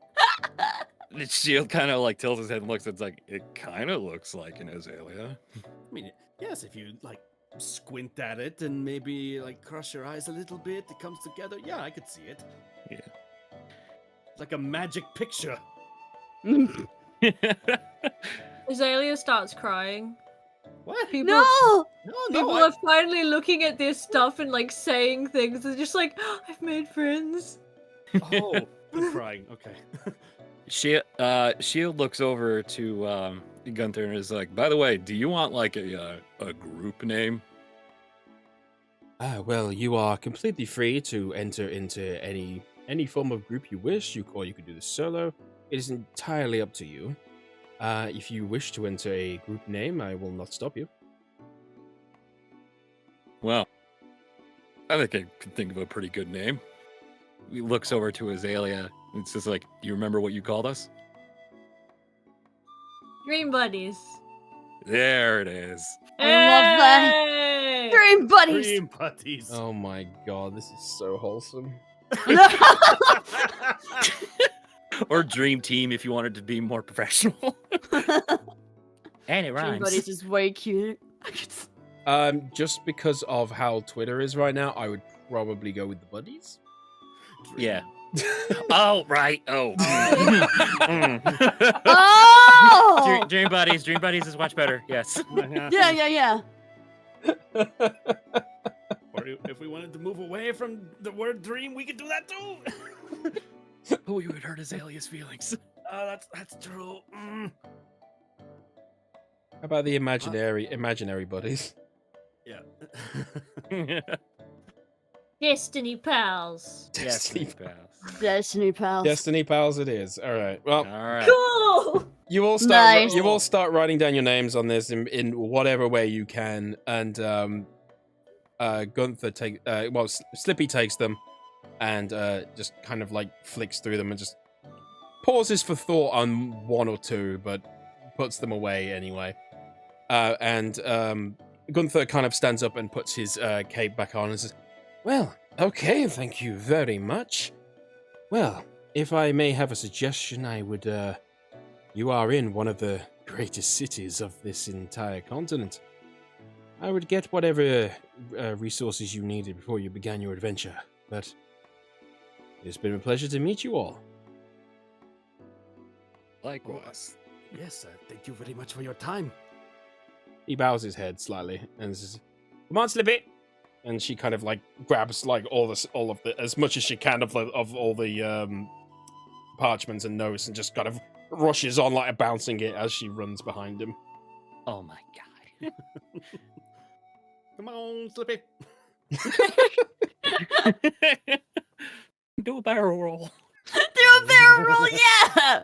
S6: The Shield kind of like tilts his head and looks. It's like it kind of looks like an azalea.
S5: I mean, yes, if you like squint at it and maybe like crush your eyes a little bit, it comes together. Yeah, I could see it.
S6: Yeah.
S5: It's like a magic picture.
S7: Azalea starts crying.
S5: What?
S7: People,
S4: No!
S7: people are finally looking at their stuff and like saying things. They're just like, I've made friends.
S5: Oh, I'm crying. Okay.
S6: Shield looks over to Gunther and is like, by the way, do you want like a group name?
S9: Well, you are completely free to enter into any form of group you wish. Or you could do this solo. It is entirely up to you. If you wish to enter a group name, I will not stop you.
S6: Well, I think I could think of a pretty good name. He looks over to Azalea and says like, do you remember what you called us?
S7: Dream buddies.
S6: There it is.
S4: I love that.
S7: Hey!
S4: Dream buddies.
S5: Dream putties.
S9: Oh my god, this is so wholesome.
S6: Or Dream Team if you wanted to be more professional. And it
S4: Dream
S6: rhymes.
S4: buddies is way cute.
S9: Just because of how Twitter is right now, I would probably go with the buddies.
S6: Yeah. Oh, right. Oh.
S4: Oh!
S6: Dream Buddies. Dream Buddies is much better. Yes.
S4: Yeah.
S5: Or if we wanted to move away from the word dream, we could do that too.
S6: Oh, you would hurt Azalea's feelings.
S5: That's true.
S9: How about the imaginary buddies?
S5: Yeah.
S7: Destiny pals.
S6: Destiny pals.
S4: Destiny pals.
S9: Destiny pals it is. All right. Well,
S6: All right.
S7: Cool.
S9: you all start writing down your names on this in whatever way you can, and Gunther Slippy takes them and just kind of like flicks through them and just pauses for thought on one or two, but puts them away anyway. And Gunther kind of stands up and puts his cape back on and says, "Well, okay, thank you very much. Well, if I may have a suggestion, I would, you are in one of the greatest cities of this entire continent. I would get whatever resources you needed before you began your adventure, but it's been a pleasure to meet you all."
S6: Likewise.
S5: Yes, thank you very much for your time.
S9: He bows his head slightly and says, "Come on, Slippy." And she kind of like grabs like all of the as much as she can of all the parchments and notes and just kind of rushes on like bouncing it as she runs behind him.
S6: Oh my god.
S5: Come on, Slippy.
S6: Do a barrel roll.
S4: Do a barrel roll, yeah!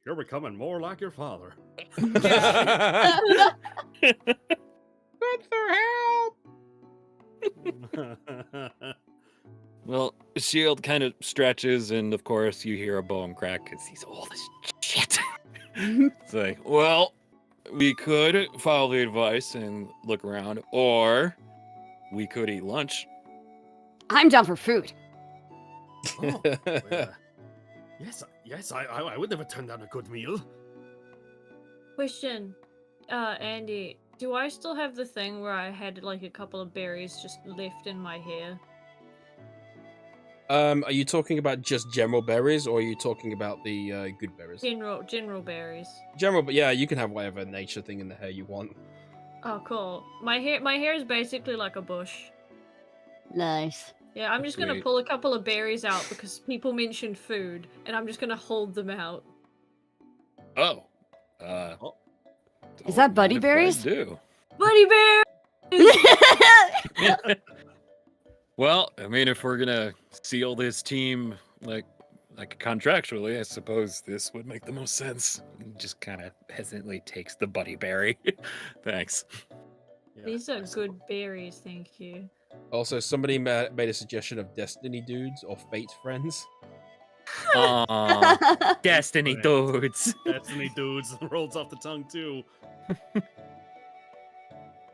S5: You're becoming more like your father.
S9: Gunther, help!
S6: Well, Shield kind of stretches, and of course, you hear a bone crack because he's old as shit. It's like, well, we could follow the advice and look around, or we could eat lunch.
S4: I'm down for food.
S5: Oh, yes, I would never turn down a good meal.
S7: Question, Andy, do I still have the thing where I had like a couple of berries just left in my hair?
S9: Are you talking about just general berries, or are you talking about the good berries?
S7: General berries.
S9: General, but yeah, you can have whatever nature thing in the hair you want.
S7: Oh, cool. My hair is basically like a bush.
S4: Nice.
S7: Yeah, I'm just gonna
S6: Sweet.
S7: pull a couple of berries out because people mentioned food, and I'm just gonna hold them out.
S6: Oh.
S4: Is that buddy
S6: mind if I
S4: berries?
S6: do.
S7: Buddy bear!
S6: Well, I mean, if we're gonna seal this team like contractually, I suppose this would make the most sense. And just kind of hesitantly takes the buddy berry. Thanks.
S5: Yeah,
S7: These are good berries, thank you.
S9: Also, somebody made a suggestion of Destiny Dudes or Fate Friends.
S6: Aw, Destiny
S5: Right.
S6: dudes.
S5: Destiny dudes rolls off the tongue too.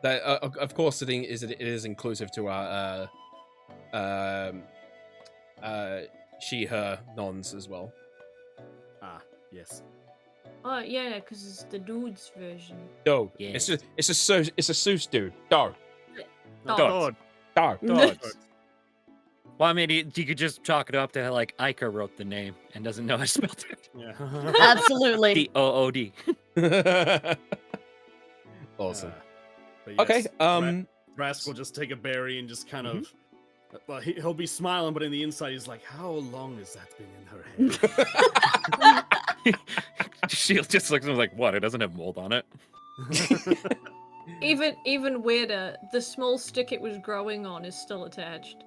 S9: That, of course, it is inclusive to our she, her nons as well.
S5: Ah, yes.
S7: Oh yeah, because it's the dude's version.
S9: No,
S6: Yeah.
S9: it's a Seuss dude. Dar,
S7: Dogs.
S9: dar.
S6: Dogs. Well, I mean, you could just chalk it up to like Ica wrote the name and doesn't know how to spell it.
S5: Yeah.
S4: Absolutely.
S6: D-O-O-D.
S2: Awesome.
S5: But
S2: Okay.
S5: Rask will just take a berry and just kind
S2: Mhm.
S5: of. Well, he'll be smiling, but in the inside, he's like, "How long has that been in her hair?"
S8: Shield just looks at him like, what? It doesn't have mold on it.
S7: Even weirder, the small stick it was growing on is still attached.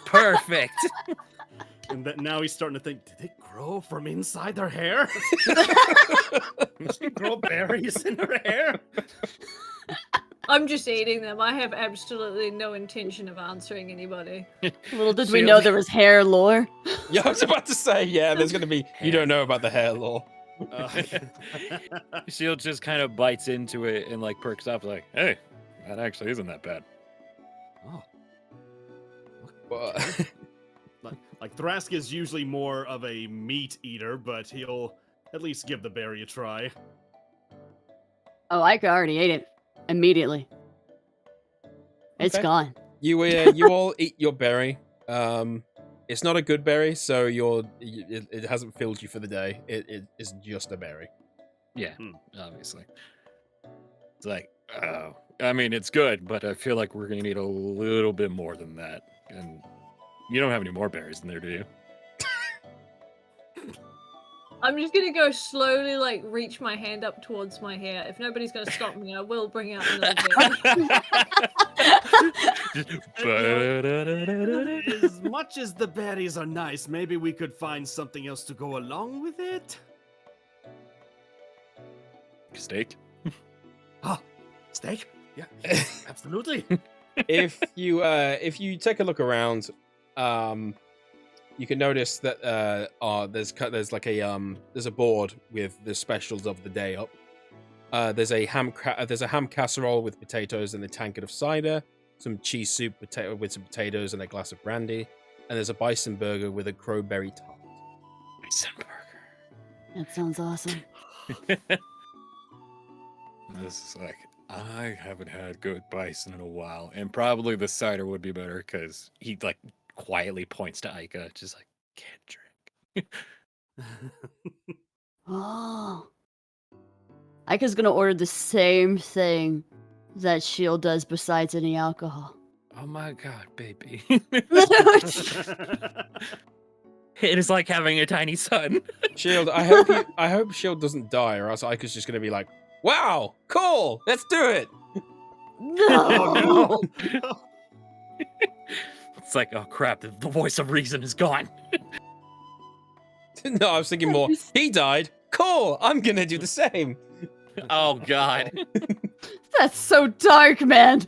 S8: Perfect.
S5: And that now he's starting to think, did it grow from inside their hair? Did she grow berries in her hair?
S7: I'm just eating them. I have absolutely no intention of answering anybody.
S4: Little did we know there was hair lore.
S2: Yeah, I was about to say, yeah, there's going to be, you don't know about the hair law.
S8: Shield just kind of bites into it and like perks up, like, hey, that actually isn't that bad.
S5: Oh.
S2: Well,
S5: Like Thrask is usually more of a meat eater, but he'll at least give the berry a try.
S4: Oh, I already ate it immediately. It's
S2: Okay.
S4: gone.
S2: you all eat your berry. It's not a good berry, so it hasn't filled you for the day. It is just a berry.
S8: Yeah, obviously. It's like, I mean, it's good, but I feel like we're gonna need a little bit more than that. And you don't have any more berries in there, do you?
S7: I'm just gonna go slowly, like, reach my hand up towards my hair. If nobody's gonna stop me, I will bring out another berry.
S5: As much as the berries are nice, maybe we could find something else to go along with it.
S8: Steak?
S5: Ah, steak? Yeah, absolutely.
S2: If you take a look around, you can notice that there's like there's a board with the specials of the day up. There's a ham casserole with potatoes and a tankard of cider, some cheese soup with some potatoes and a glass of brandy, and there's a bison burger with a crowberry tart.
S8: Bison burger.
S4: That sounds awesome.
S8: This is like, I haven't had good bison in a while, and probably the cider would be better because he like quietly points to Ica, just like, can't drink.
S4: Oh. Ika's gonna order the same thing that Shield does besides any alcohol.
S8: Oh my god, baby. It is like having a tiny son.
S2: Shield, I hope Shield doesn't die, or else Ica's just gonna be like, "Wow, cool, let's do it."
S4: No.
S8: It's like, oh crap, the voice of reason is gone.
S2: No, I was thinking more. He died. Cool, I'm gonna do the same.
S8: Oh god.
S4: That's so dark, man.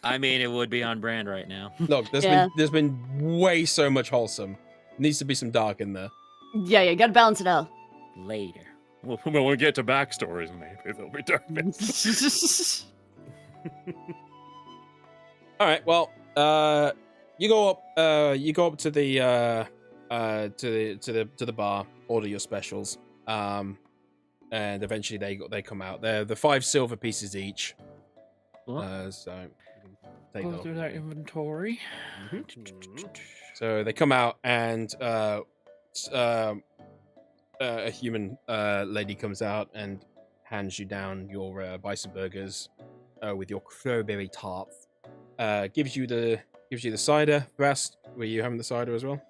S8: I mean, it would be on brand right now.
S2: Look, there's been way so much wholesome. Needs to be some dark in there.
S4: Yeah, you gotta balance it out.
S8: Later. Well, when we get to backstories, maybe there'll be darkness.
S2: All right. Well, you go up to the to the bar, order your specials, and eventually they come out. They're the 5 silver pieces each. So take
S8: Go
S2: those.
S8: through that inventory.
S2: So they come out, and a human lady comes out and hands you down your bison burgers with your crowberry tarts. Gives you the cider. Rast, were you having the cider as well?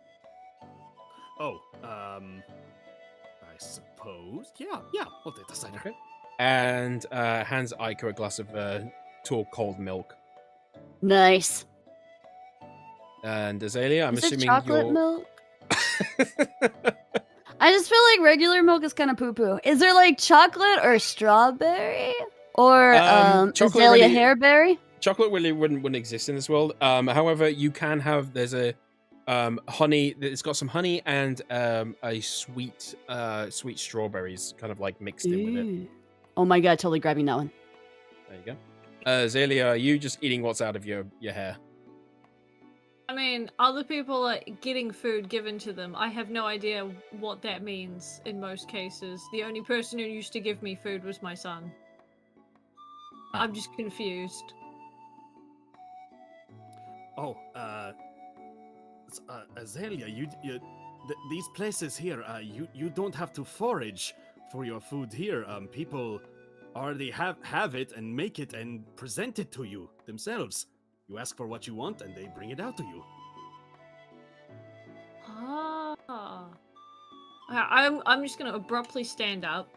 S5: Oh, I suppose. Yeah, I'll take the cider.
S2: Okay. And hands Ica a glass of tall cold milk.
S4: Nice.
S2: And Azalea, I'm
S4: Is it
S2: assuming
S4: chocolate
S2: you're...
S4: milk? I just feel like regular milk is kind of poo-poo. Is there like chocolate or strawberry or
S2: chocolate
S4: Azalea
S2: really-
S4: hairberry?
S2: Chocolate really wouldn't exist in this world. However, you can have. There's a honey. It's got some honey and a sweet strawberries kind of like mixed in with it.
S4: Ooh. Oh my god, totally grabbing that one.
S2: There you go. Azalea, are you just eating what's out of your hair?
S7: I mean, other people are getting food given to them. I have no idea what that means in most cases. The only person who used to give me food was my son. I'm just confused.
S5: Oh, Azalea, these places here, you don't have to forage for your food here. People already have it and make it and present it to you themselves. You ask for what you want and they bring it out to you.
S7: Ah. I'm just gonna abruptly stand up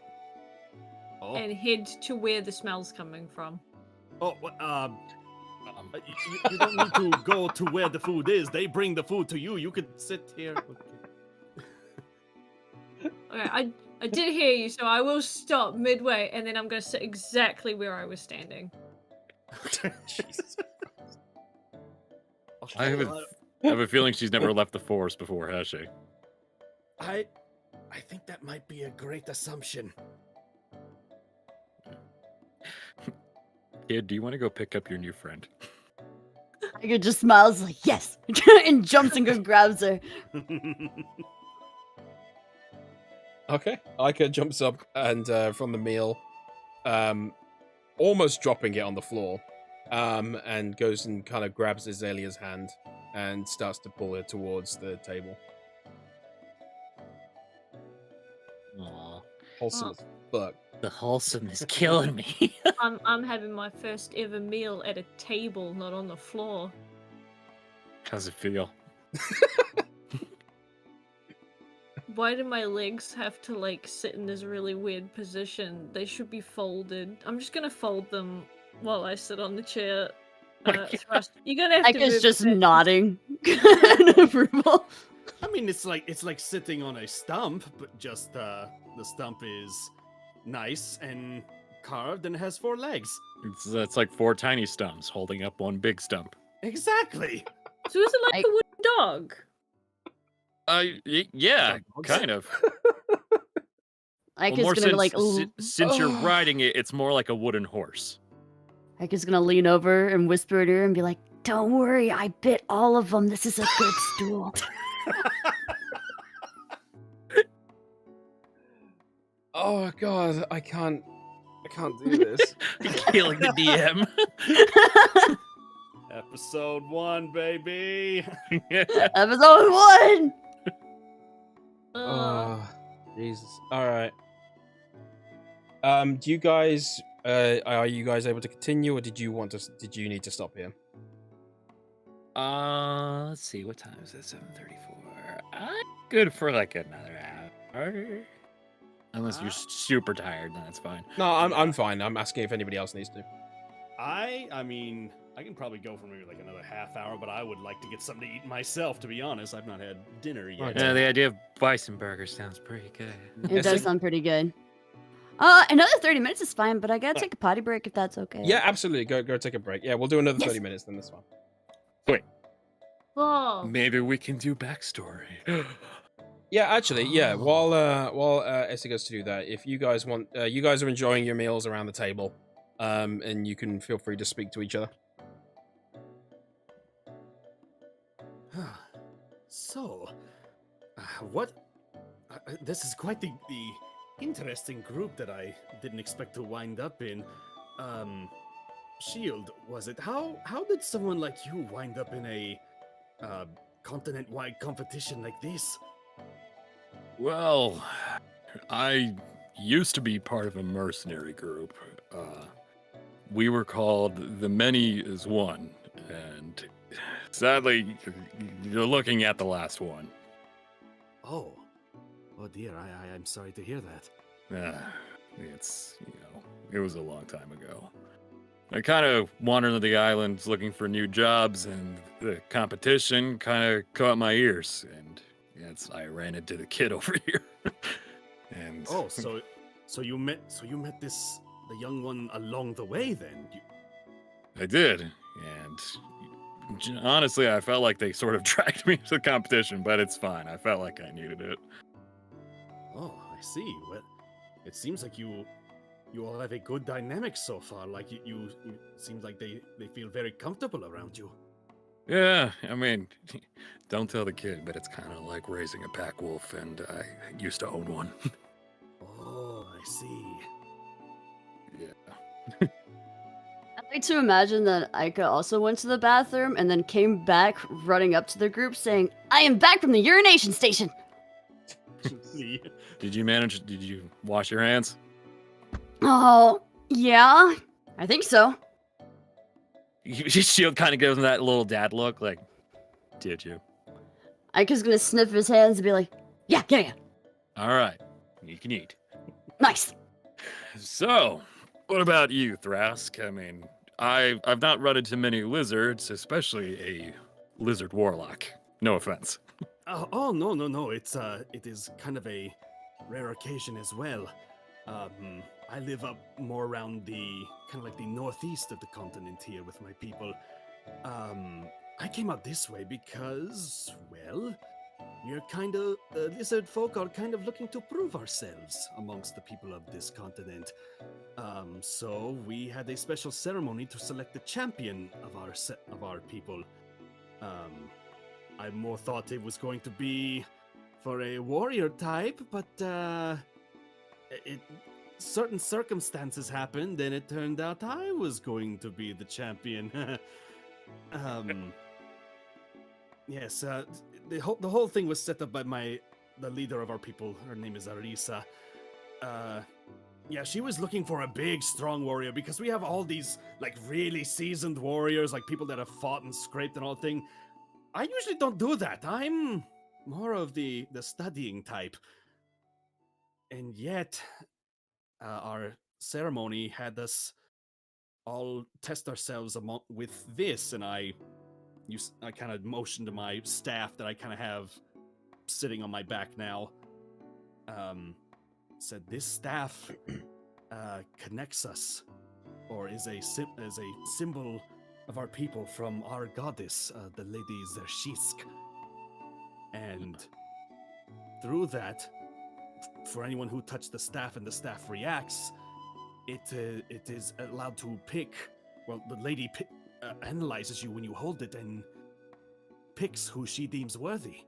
S5: Oh,
S7: and head to where the smell's coming from.
S5: oh, you don't need to go to where the food is. They bring the food to you. You could sit here.
S7: Okay, I did hear you, so I will stop midway, and then I'm gonna sit exactly where I was standing.
S2: Jesus.
S6: I have a feeling she's never left the forest before, has she?
S5: I think that might be a great assumption.
S6: Kid, do you want to go pick up your new friend?
S4: Ica just smiles like, yes! and jumps and goes grabs her.
S2: Okay. Ica jumps up and from the meal, almost dropping it on the floor, and goes and kind of grabs Azalea's hand and starts to pull her towards the table.
S6: Aw,
S2: Wholesome as fuck.
S6: the wholesome is killing me.
S7: I'm having my first ever meal at a table, not on the floor.
S6: How's it feel?
S7: Why do my legs have to like sit in this really weird position? They should be folded. I'm just gonna fold them while I sit on the chair. Thrust. You're gonna have to
S4: Ica's
S7: move
S4: just
S7: a bit.
S4: nodding in approval.
S5: I mean, it's like sitting on a stump, but just the stump is nice and carved and has 4 legs.
S6: That's like 4 tiny stumps holding up one big stump.
S5: Exactly.
S7: So is it like a wooden dog?
S6: Yeah,
S5: Dogs?
S6: kind of.
S4: Ica's
S6: more
S4: gonna be like,
S6: since you're riding it, it's more like a wooden horse.
S4: Ica's gonna lean over and whisper in her ear and be like, don't worry, I bit all of them. This is a good stool.
S2: Oh god, I can't do this.
S6: Killing the DM.
S5: Episode 1, baby.
S4: Episode 1!
S2: Oh, Jesus. All right. Do you guys are you guys able to continue, or did you need to stop here?
S6: Let's see, what time is it? 7:34. I'm good for like another hour. Unless you're super tired, then that's fine.
S2: No, I'm fine. I'm asking if anybody else needs to.
S5: I mean, I can probably go for maybe like another half hour, but I would like to get something to eat myself, to be honest. I've not had dinner yet.
S2: Okay.
S6: Yeah, the idea of bison burger sounds pretty good.
S4: It does sound pretty good. Another 30 minutes is fine, but I gotta take a potty break if that's okay.
S2: Yeah, absolutely. Go take a break. Yeah, we'll do another 30 minutes then. That's fine.
S7: Whoa.
S6: Maybe we can do backstory.
S2: Yeah, actually, yeah. While Essie goes to do that, if you guys want, you guys are enjoying your meals around the table, and you can feel free to speak to each other.
S5: So, what? This is quite the interesting group that I didn't expect to wind up in. Shield, was it? How did someone like you wind up in a continent-wide competition like this?
S6: Well, I used to be part of a mercenary group. We were called The Many is One, and sadly, you're looking at the last one.
S5: Oh dear, I'm sorry to hear that.
S6: It was a long time ago. I kind of wandered the islands looking for new jobs, and the competition kind of caught my ears, and I ran into the kid over here. And
S5: so you met the young one along the way then?
S6: I did, and honestly, I felt like they sort of dragged me to the competition, but it's fine. I felt like I needed it.
S5: Oh, I see. Well, it seems like you all have a good dynamic so far. Like you seems like they feel very comfortable around you.
S6: Yeah, I mean, don't tell the kid, but it's kind of like raising a pack wolf, and I used to own one.
S5: Oh, I see.
S6: Yeah.
S4: I like to imagine that Ica also went to the bathroom and then came back running up to the group saying, I am back from the urination station!
S6: Did you wash your hands?
S4: Oh, Yeah, I think so.
S6: Shield kind of gives him that little dad look, like, did you?
S4: Ika's gonna sniff his hands and be like, yeah, yeah, yeah.
S6: All right, you can eat.
S4: Nice.
S6: So, what about you, Thrask? I mean, I've not run into many lizards, especially a lizard warlock. No offense.
S5: Oh no no no! It is kind of a rare occasion as well. I live up more around the kind of like the northeast of the continent here with my people. I came out this way because, well, we're kind of lizard folk are kind of looking to prove ourselves amongst the people of this continent. So we had a special ceremony to select the champion of our people. I more thought it was going to be for a warrior type, but certain circumstances happened, and it turned out I was going to be the champion. Yes, the whole thing was set up by the leader of our people. Her name is Arisa. Yeah, she was looking for a big, strong warrior because we have all these like really seasoned warriors, like people that have fought and scraped and all thing. I usually don't do that. I'm more of the studying type. And yet, our ceremony had us all test ourselves with this, and I kind of motioned to my staff that I kind of have sitting on my back now. Said this staff connects us, or is a symbol of our people from our goddess, the Lady Zershisk. And through that, for anyone who touched the staff and the staff reacts, it is allowed to pick. Well, the lady analyzes you when you hold it and picks who she deems worthy.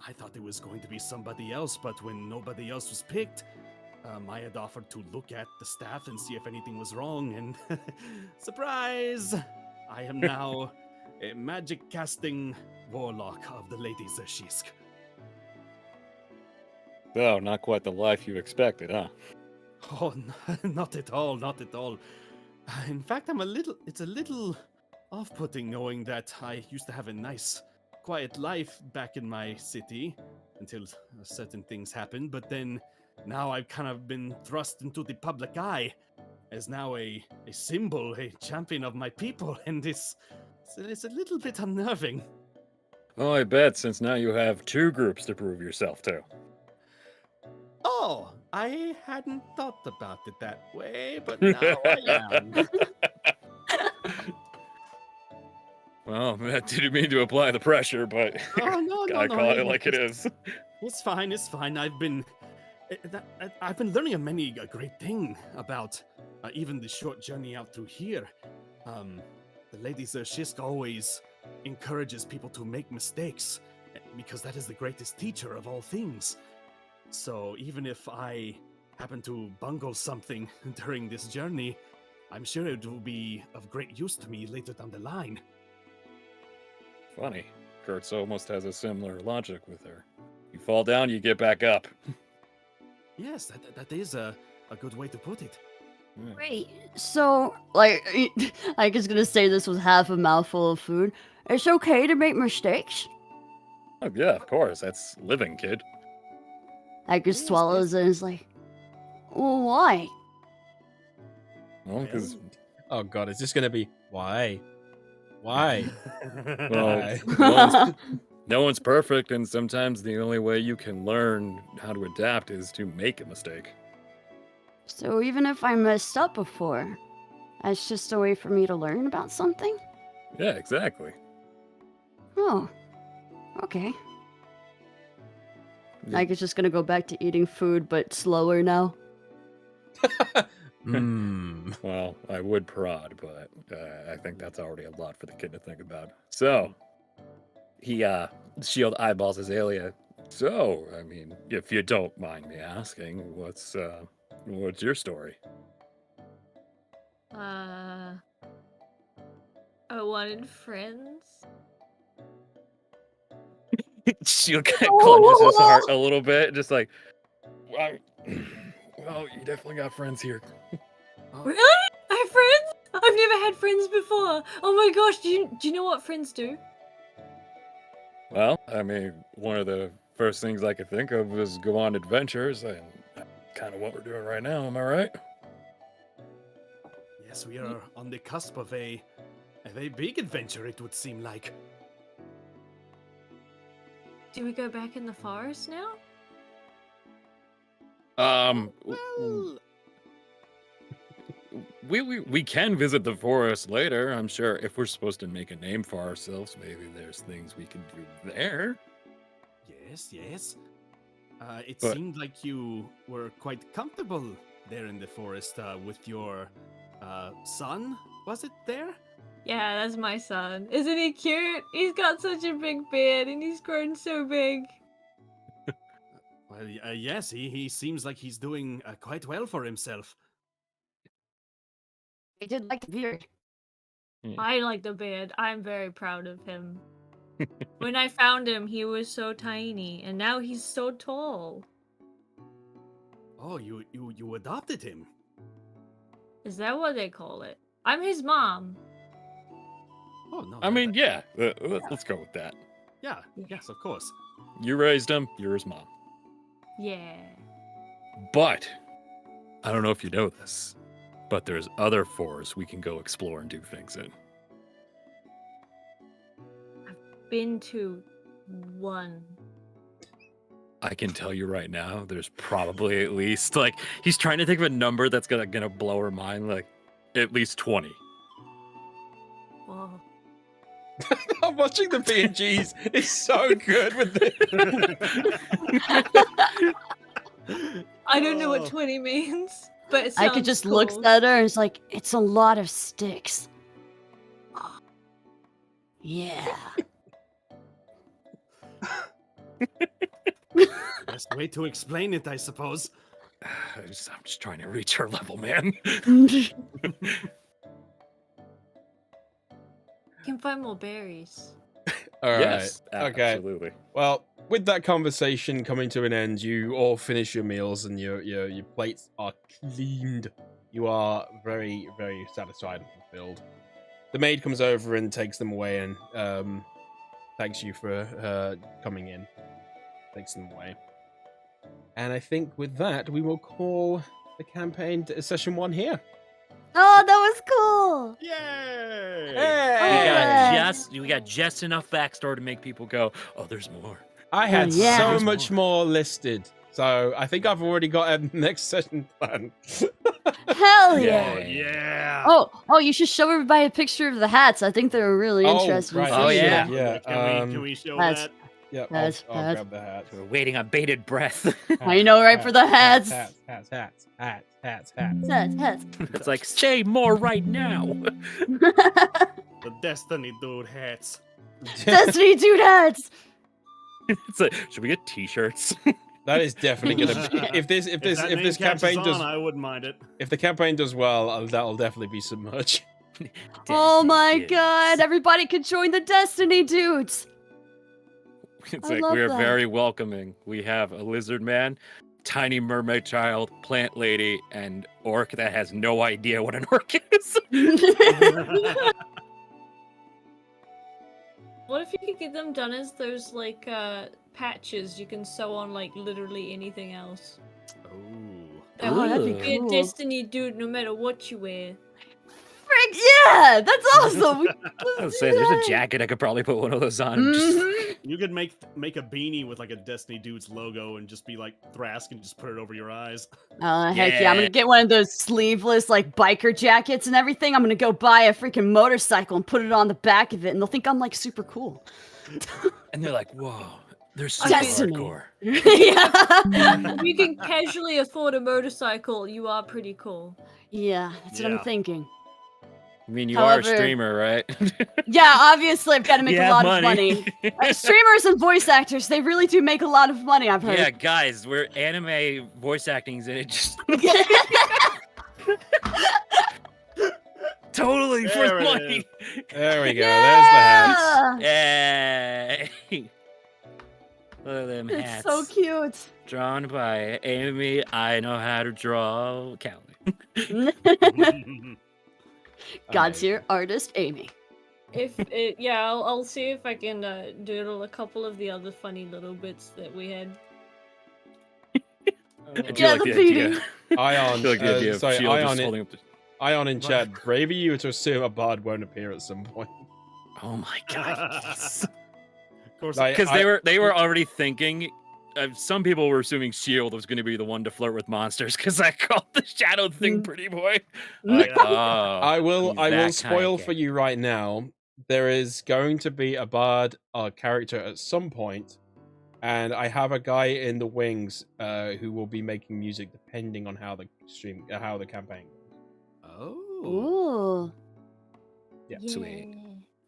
S5: I thought it was going to be somebody else, but when nobody else was picked, I had offered to look at the staff and see if anything was wrong, and surprise! I am now a magic casting warlock of the Lady Zershisk.
S6: So, not quite the life you expected, huh?
S5: Oh, not at all, not at all. In fact, it's a little off-putting knowing that I used to have a nice, quiet life back in my city until certain things happened, but then now I've kind of been thrust into the public eye as now a symbol, a champion of my people, and it's a little bit unnerving.
S6: Oh, I bet, since now you have two groups to prove yourself to.
S5: Oh, I hadn't thought about it that way, but now I am.
S6: Well, I didn't mean to apply the pressure, but
S5: Oh, no,
S6: I
S5: no,
S6: call it like it is.
S5: It's fine, it's fine. I've been learning a great thing about even the short journey out through here. The Lady Zershisk always encourages people to make mistakes because that is the greatest teacher of all things. So even if I happen to bungle something during this journey, I'm sure it will be of great use to me later down the line.
S6: Funny. Kurtz almost has a similar logic with her. You fall down, you get back up.
S5: Yes, that is a good way to put it.
S6: Yeah.
S4: Wait, so, like, I was gonna say this was half a mouthful of food. It's okay to make mistakes?
S6: Oh, yeah, of course. That's living, kid.
S4: I just swallows it and is like, well, why?
S6: Well, because
S2: Oh god, is this gonna be why? Why?
S6: well,
S2: Why?
S6: no one's perfect, and sometimes the only way you can learn how to adapt is to make a mistake.
S4: So even if I messed up before, that's just a way for me to learn about something?
S6: Yeah, exactly.
S4: Oh, okay. Like it's just gonna go back to eating food, but slower now.
S6: Well, I would prod, but I think that's already a lot for the kid to think about. So, he Shield eyeballs Azalea. So, I mean, if you don't mind me asking, what's your story?
S7: I wanted friends.
S6: Shield kind of clutches his heart a little bit, just like, well, you definitely got friends here.
S7: Really? I have friends? I've never had friends before. Oh my gosh, do you know what friends do?
S8: Well, I mean, one of the first things I could think of is go on adventures, and that's kind of what we're doing right now. Am I right?
S5: Yes, we are on the cusp of a very big adventure, it would seem like.
S7: Do we go back in the forest now?
S5: Well,
S8: We can visit the forest later. I'm sure if we're supposed to make a name for ourselves, maybe there's things we can do there.
S5: yes. It
S8: But-
S5: seemed like you were quite comfortable there in the forest with your son. Was it there?
S7: Yeah, that's my son. Isn't he cute? He's got such a big beard and he's grown so big.
S5: Well, yes, he seems like he's doing quite well for himself.
S4: I did like the beard.
S7: I like the beard. I'm very proud of him. When I found him, he was so tiny, and now he's so tall.
S5: Oh, you adopted him.
S7: Is that what they call it? I'm his mom.
S5: Oh no.
S8: I mean, yeah, let's go with that.
S5: yeah, yes, of course.
S8: You raised him, you're his mom.
S7: Yeah.
S8: But I don't know if you know this, but there's other forests we can go explore and do things in.
S7: Been to one.
S8: I can tell you right now, there's probably at least like he's trying to think of a number that's gonna blow her mind, like at least 20.
S7: Whoa.
S2: I'm watching the PNGs. It's so good with this.
S7: I don't know what
S5: Oh.
S7: 20 means, but it
S4: I
S7: sounds
S4: could just
S7: cool.
S4: look at her and it's like, it's a lot of sticks. Yeah.
S5: Best way to explain it, I suppose.
S8: I'm just trying to reach her level, man.
S7: Can find more berries.
S2: All right.
S8: Yes,
S2: Okay.
S8: absolutely.
S2: Well, with that conversation coming to an end, you all finish your meals and your plates are cleaned. You are very, very satisfied and fulfilled. The maid comes over and takes them away and thanks you for coming in. Takes them away. And I think with that, we will call the campaign session 1 here.
S4: Oh, that was cool.
S5: Yay!
S2: Hey!
S6: We got just enough backstory to make people go, oh, there's more.
S2: I had
S4: yeah.
S2: so
S6: There's
S2: much more listed. So I think I've already got a next session planned.
S4: Hell yeah.
S5: Oh, yeah.
S4: Oh, you should show everybody a picture of the hats. I think they're really interesting.
S2: right.
S6: Oh, yeah.
S2: Yeah.
S5: Can we show
S4: Hats.
S5: that?
S2: Yeah,
S4: Hats,
S2: I'll
S4: hats.
S2: grab the hat.
S6: We're waiting on bated breath.
S4: I know, right, for the hats.
S2: Hats.
S4: Hats.
S6: It's like, say more right now.
S5: The Destiny Dude hats.
S4: Destiny dude hats.
S6: It's like, should we get t-shirts?
S2: That is definitely gonna be if this
S5: If that name
S2: campaign
S5: catches
S2: does
S5: on, I wouldn't mind it.
S2: if the campaign does well, that'll definitely be some merch.
S4: Oh my
S6: Destiny
S4: god,
S6: dudes.
S4: everybody can join the Destiny dudes.
S8: It's
S4: I
S8: like
S4: love
S8: we're
S4: that.
S8: very welcoming. We have a lizard man, tiny mermaid child, plant lady, and orc that has no idea what an orc is.
S7: What if you could get them done as those like patches you can sew on like literally anything else?
S5: Ooh.
S7: That
S4: Oh, that'd be
S7: would be a
S4: cool.
S7: Destiny dude no matter what you wear.
S4: Frick, yeah, that's awesome.
S6: I was saying, there's a jacket I could probably put one of those on. and just-
S4: Mhm.
S5: You could make a beanie with like a Destiny Dude's logo and just be like Thrask and just put it over your eyes.
S4: Oh, heck yeah. I'm gonna get one of those sleeveless, like, biker jackets and everything. I'm gonna go buy a freaking motorcycle and put it on the back of it, and they'll think I'm, like, super cool.
S6: And they're like, whoa, they're so
S4: Destiny.
S6: hardcore.
S4: Yeah.
S7: If you can casually afford a motorcycle, you are pretty cool.
S4: Yeah, that's what
S5: Yeah.
S4: I'm thinking.
S8: I mean, you are a
S4: However-
S8: streamer, right?
S4: Yeah, obviously, I've got to make
S6: Yeah,
S4: a lot
S6: money.
S4: of money. Streamers and voice actors, they really do make a lot of money, I've heard.
S6: Yeah, guys, we're anime voice actings, and it just totally for
S5: There it
S6: money.
S2: There we go. There's the hats.
S6: Yay! Look at them
S4: It's
S6: hats.
S4: so cute.
S6: Drawn by Amy. I know how to draw Callie.
S4: God tier artist Amy.
S7: Yeah, I'll see if I can doodle a couple of the other funny little bits that we had.
S6: I do
S4: Yeah,
S6: like
S4: the
S6: the idea.
S4: beating.
S2: Ion,
S6: I do like the idea of
S2: sorry,
S6: Shield
S2: Ion,
S6: just holding up the...
S2: Ion in chat. Brave of you to assume a bard won't appear at some point.
S6: Oh my god, yes.
S5: Of course,
S2: Like,
S6: Because they were already thinking. Some people were assuming Shield was going to be the one to flirt with monsters because I called the shadow thing pretty boy. Like,
S5: Yeah.
S6: oh,
S2: I will
S6: he's that
S2: spoil
S6: kinda
S2: for you right now. There is going to be a bard character at some point, and I have a guy in the wings who will be making music depending on how the campaign goes.
S5: Oh.
S4: Ooh.
S2: Yeah.
S6: Sweet.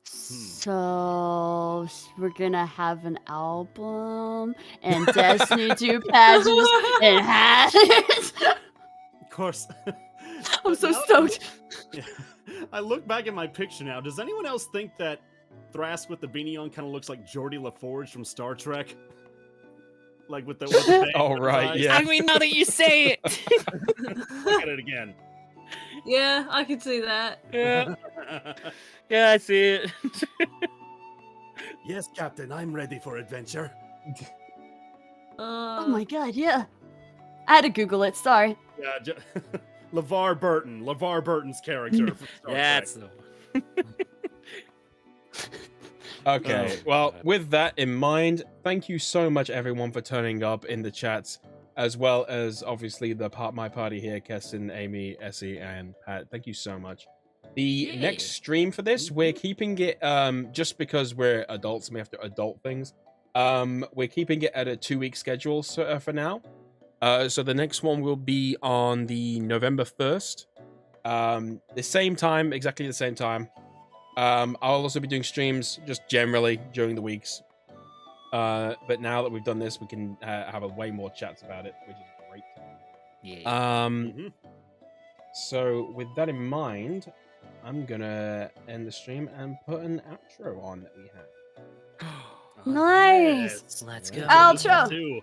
S4: So we're gonna have an album and Destiny 2 patches and hats.
S5: Of course.
S4: I'm so
S5: Now-
S4: stoked.
S5: Yeah. I look back at my picture now. Does anyone else think that Thrask with the beanie on kind of looks like Geordie LaForge from Star Trek? Like with the bang
S2: Oh,
S5: on his
S2: right,
S5: eyes?
S2: yeah.
S6: I mean, now that you say it.
S5: Look at it again.
S7: Yeah, I can see that.
S6: Yeah, yeah, I see it.
S5: Yes, Captain, I'm ready for adventure.
S4: Oh my god, yeah. I had to Google it, sorry.
S5: Yeah, LeVar Burton. LeVar Burton's character from Star
S6: That's
S5: Trek.
S6: the
S2: Okay,
S6: Oh,
S2: well,
S6: God.
S2: with that in mind, thank you so much, everyone, for turning up in the chats, as well as obviously my party here, Keston, Amy, Essie, and Pat. Thank you so much. The next stream for this, we're keeping it just because we're adults and we have to adult things. We're keeping it at a 2-week schedule for now. So the next one will be on the November 1st. The same time, exactly the same time. I'll also be doing streams just generally during the weeks. But now that we've done this, we can have a way more chats about it, which is great.
S6: yeah.
S2: So with that in mind, I'm gonna end the stream and put an outro on that we have.
S4: Nice.
S5: Yes.
S6: Let's go.
S4: Outro.
S5: Too.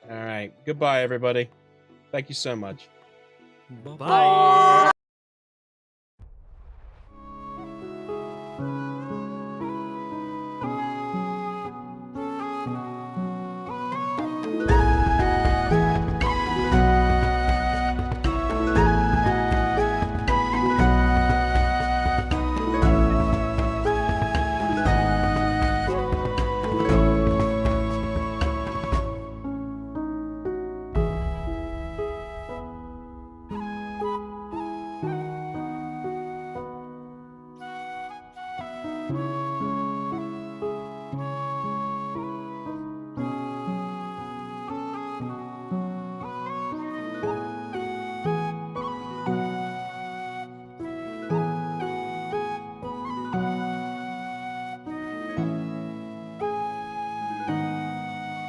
S2: All right, goodbye, everybody. Thank you so much.
S5: Bye.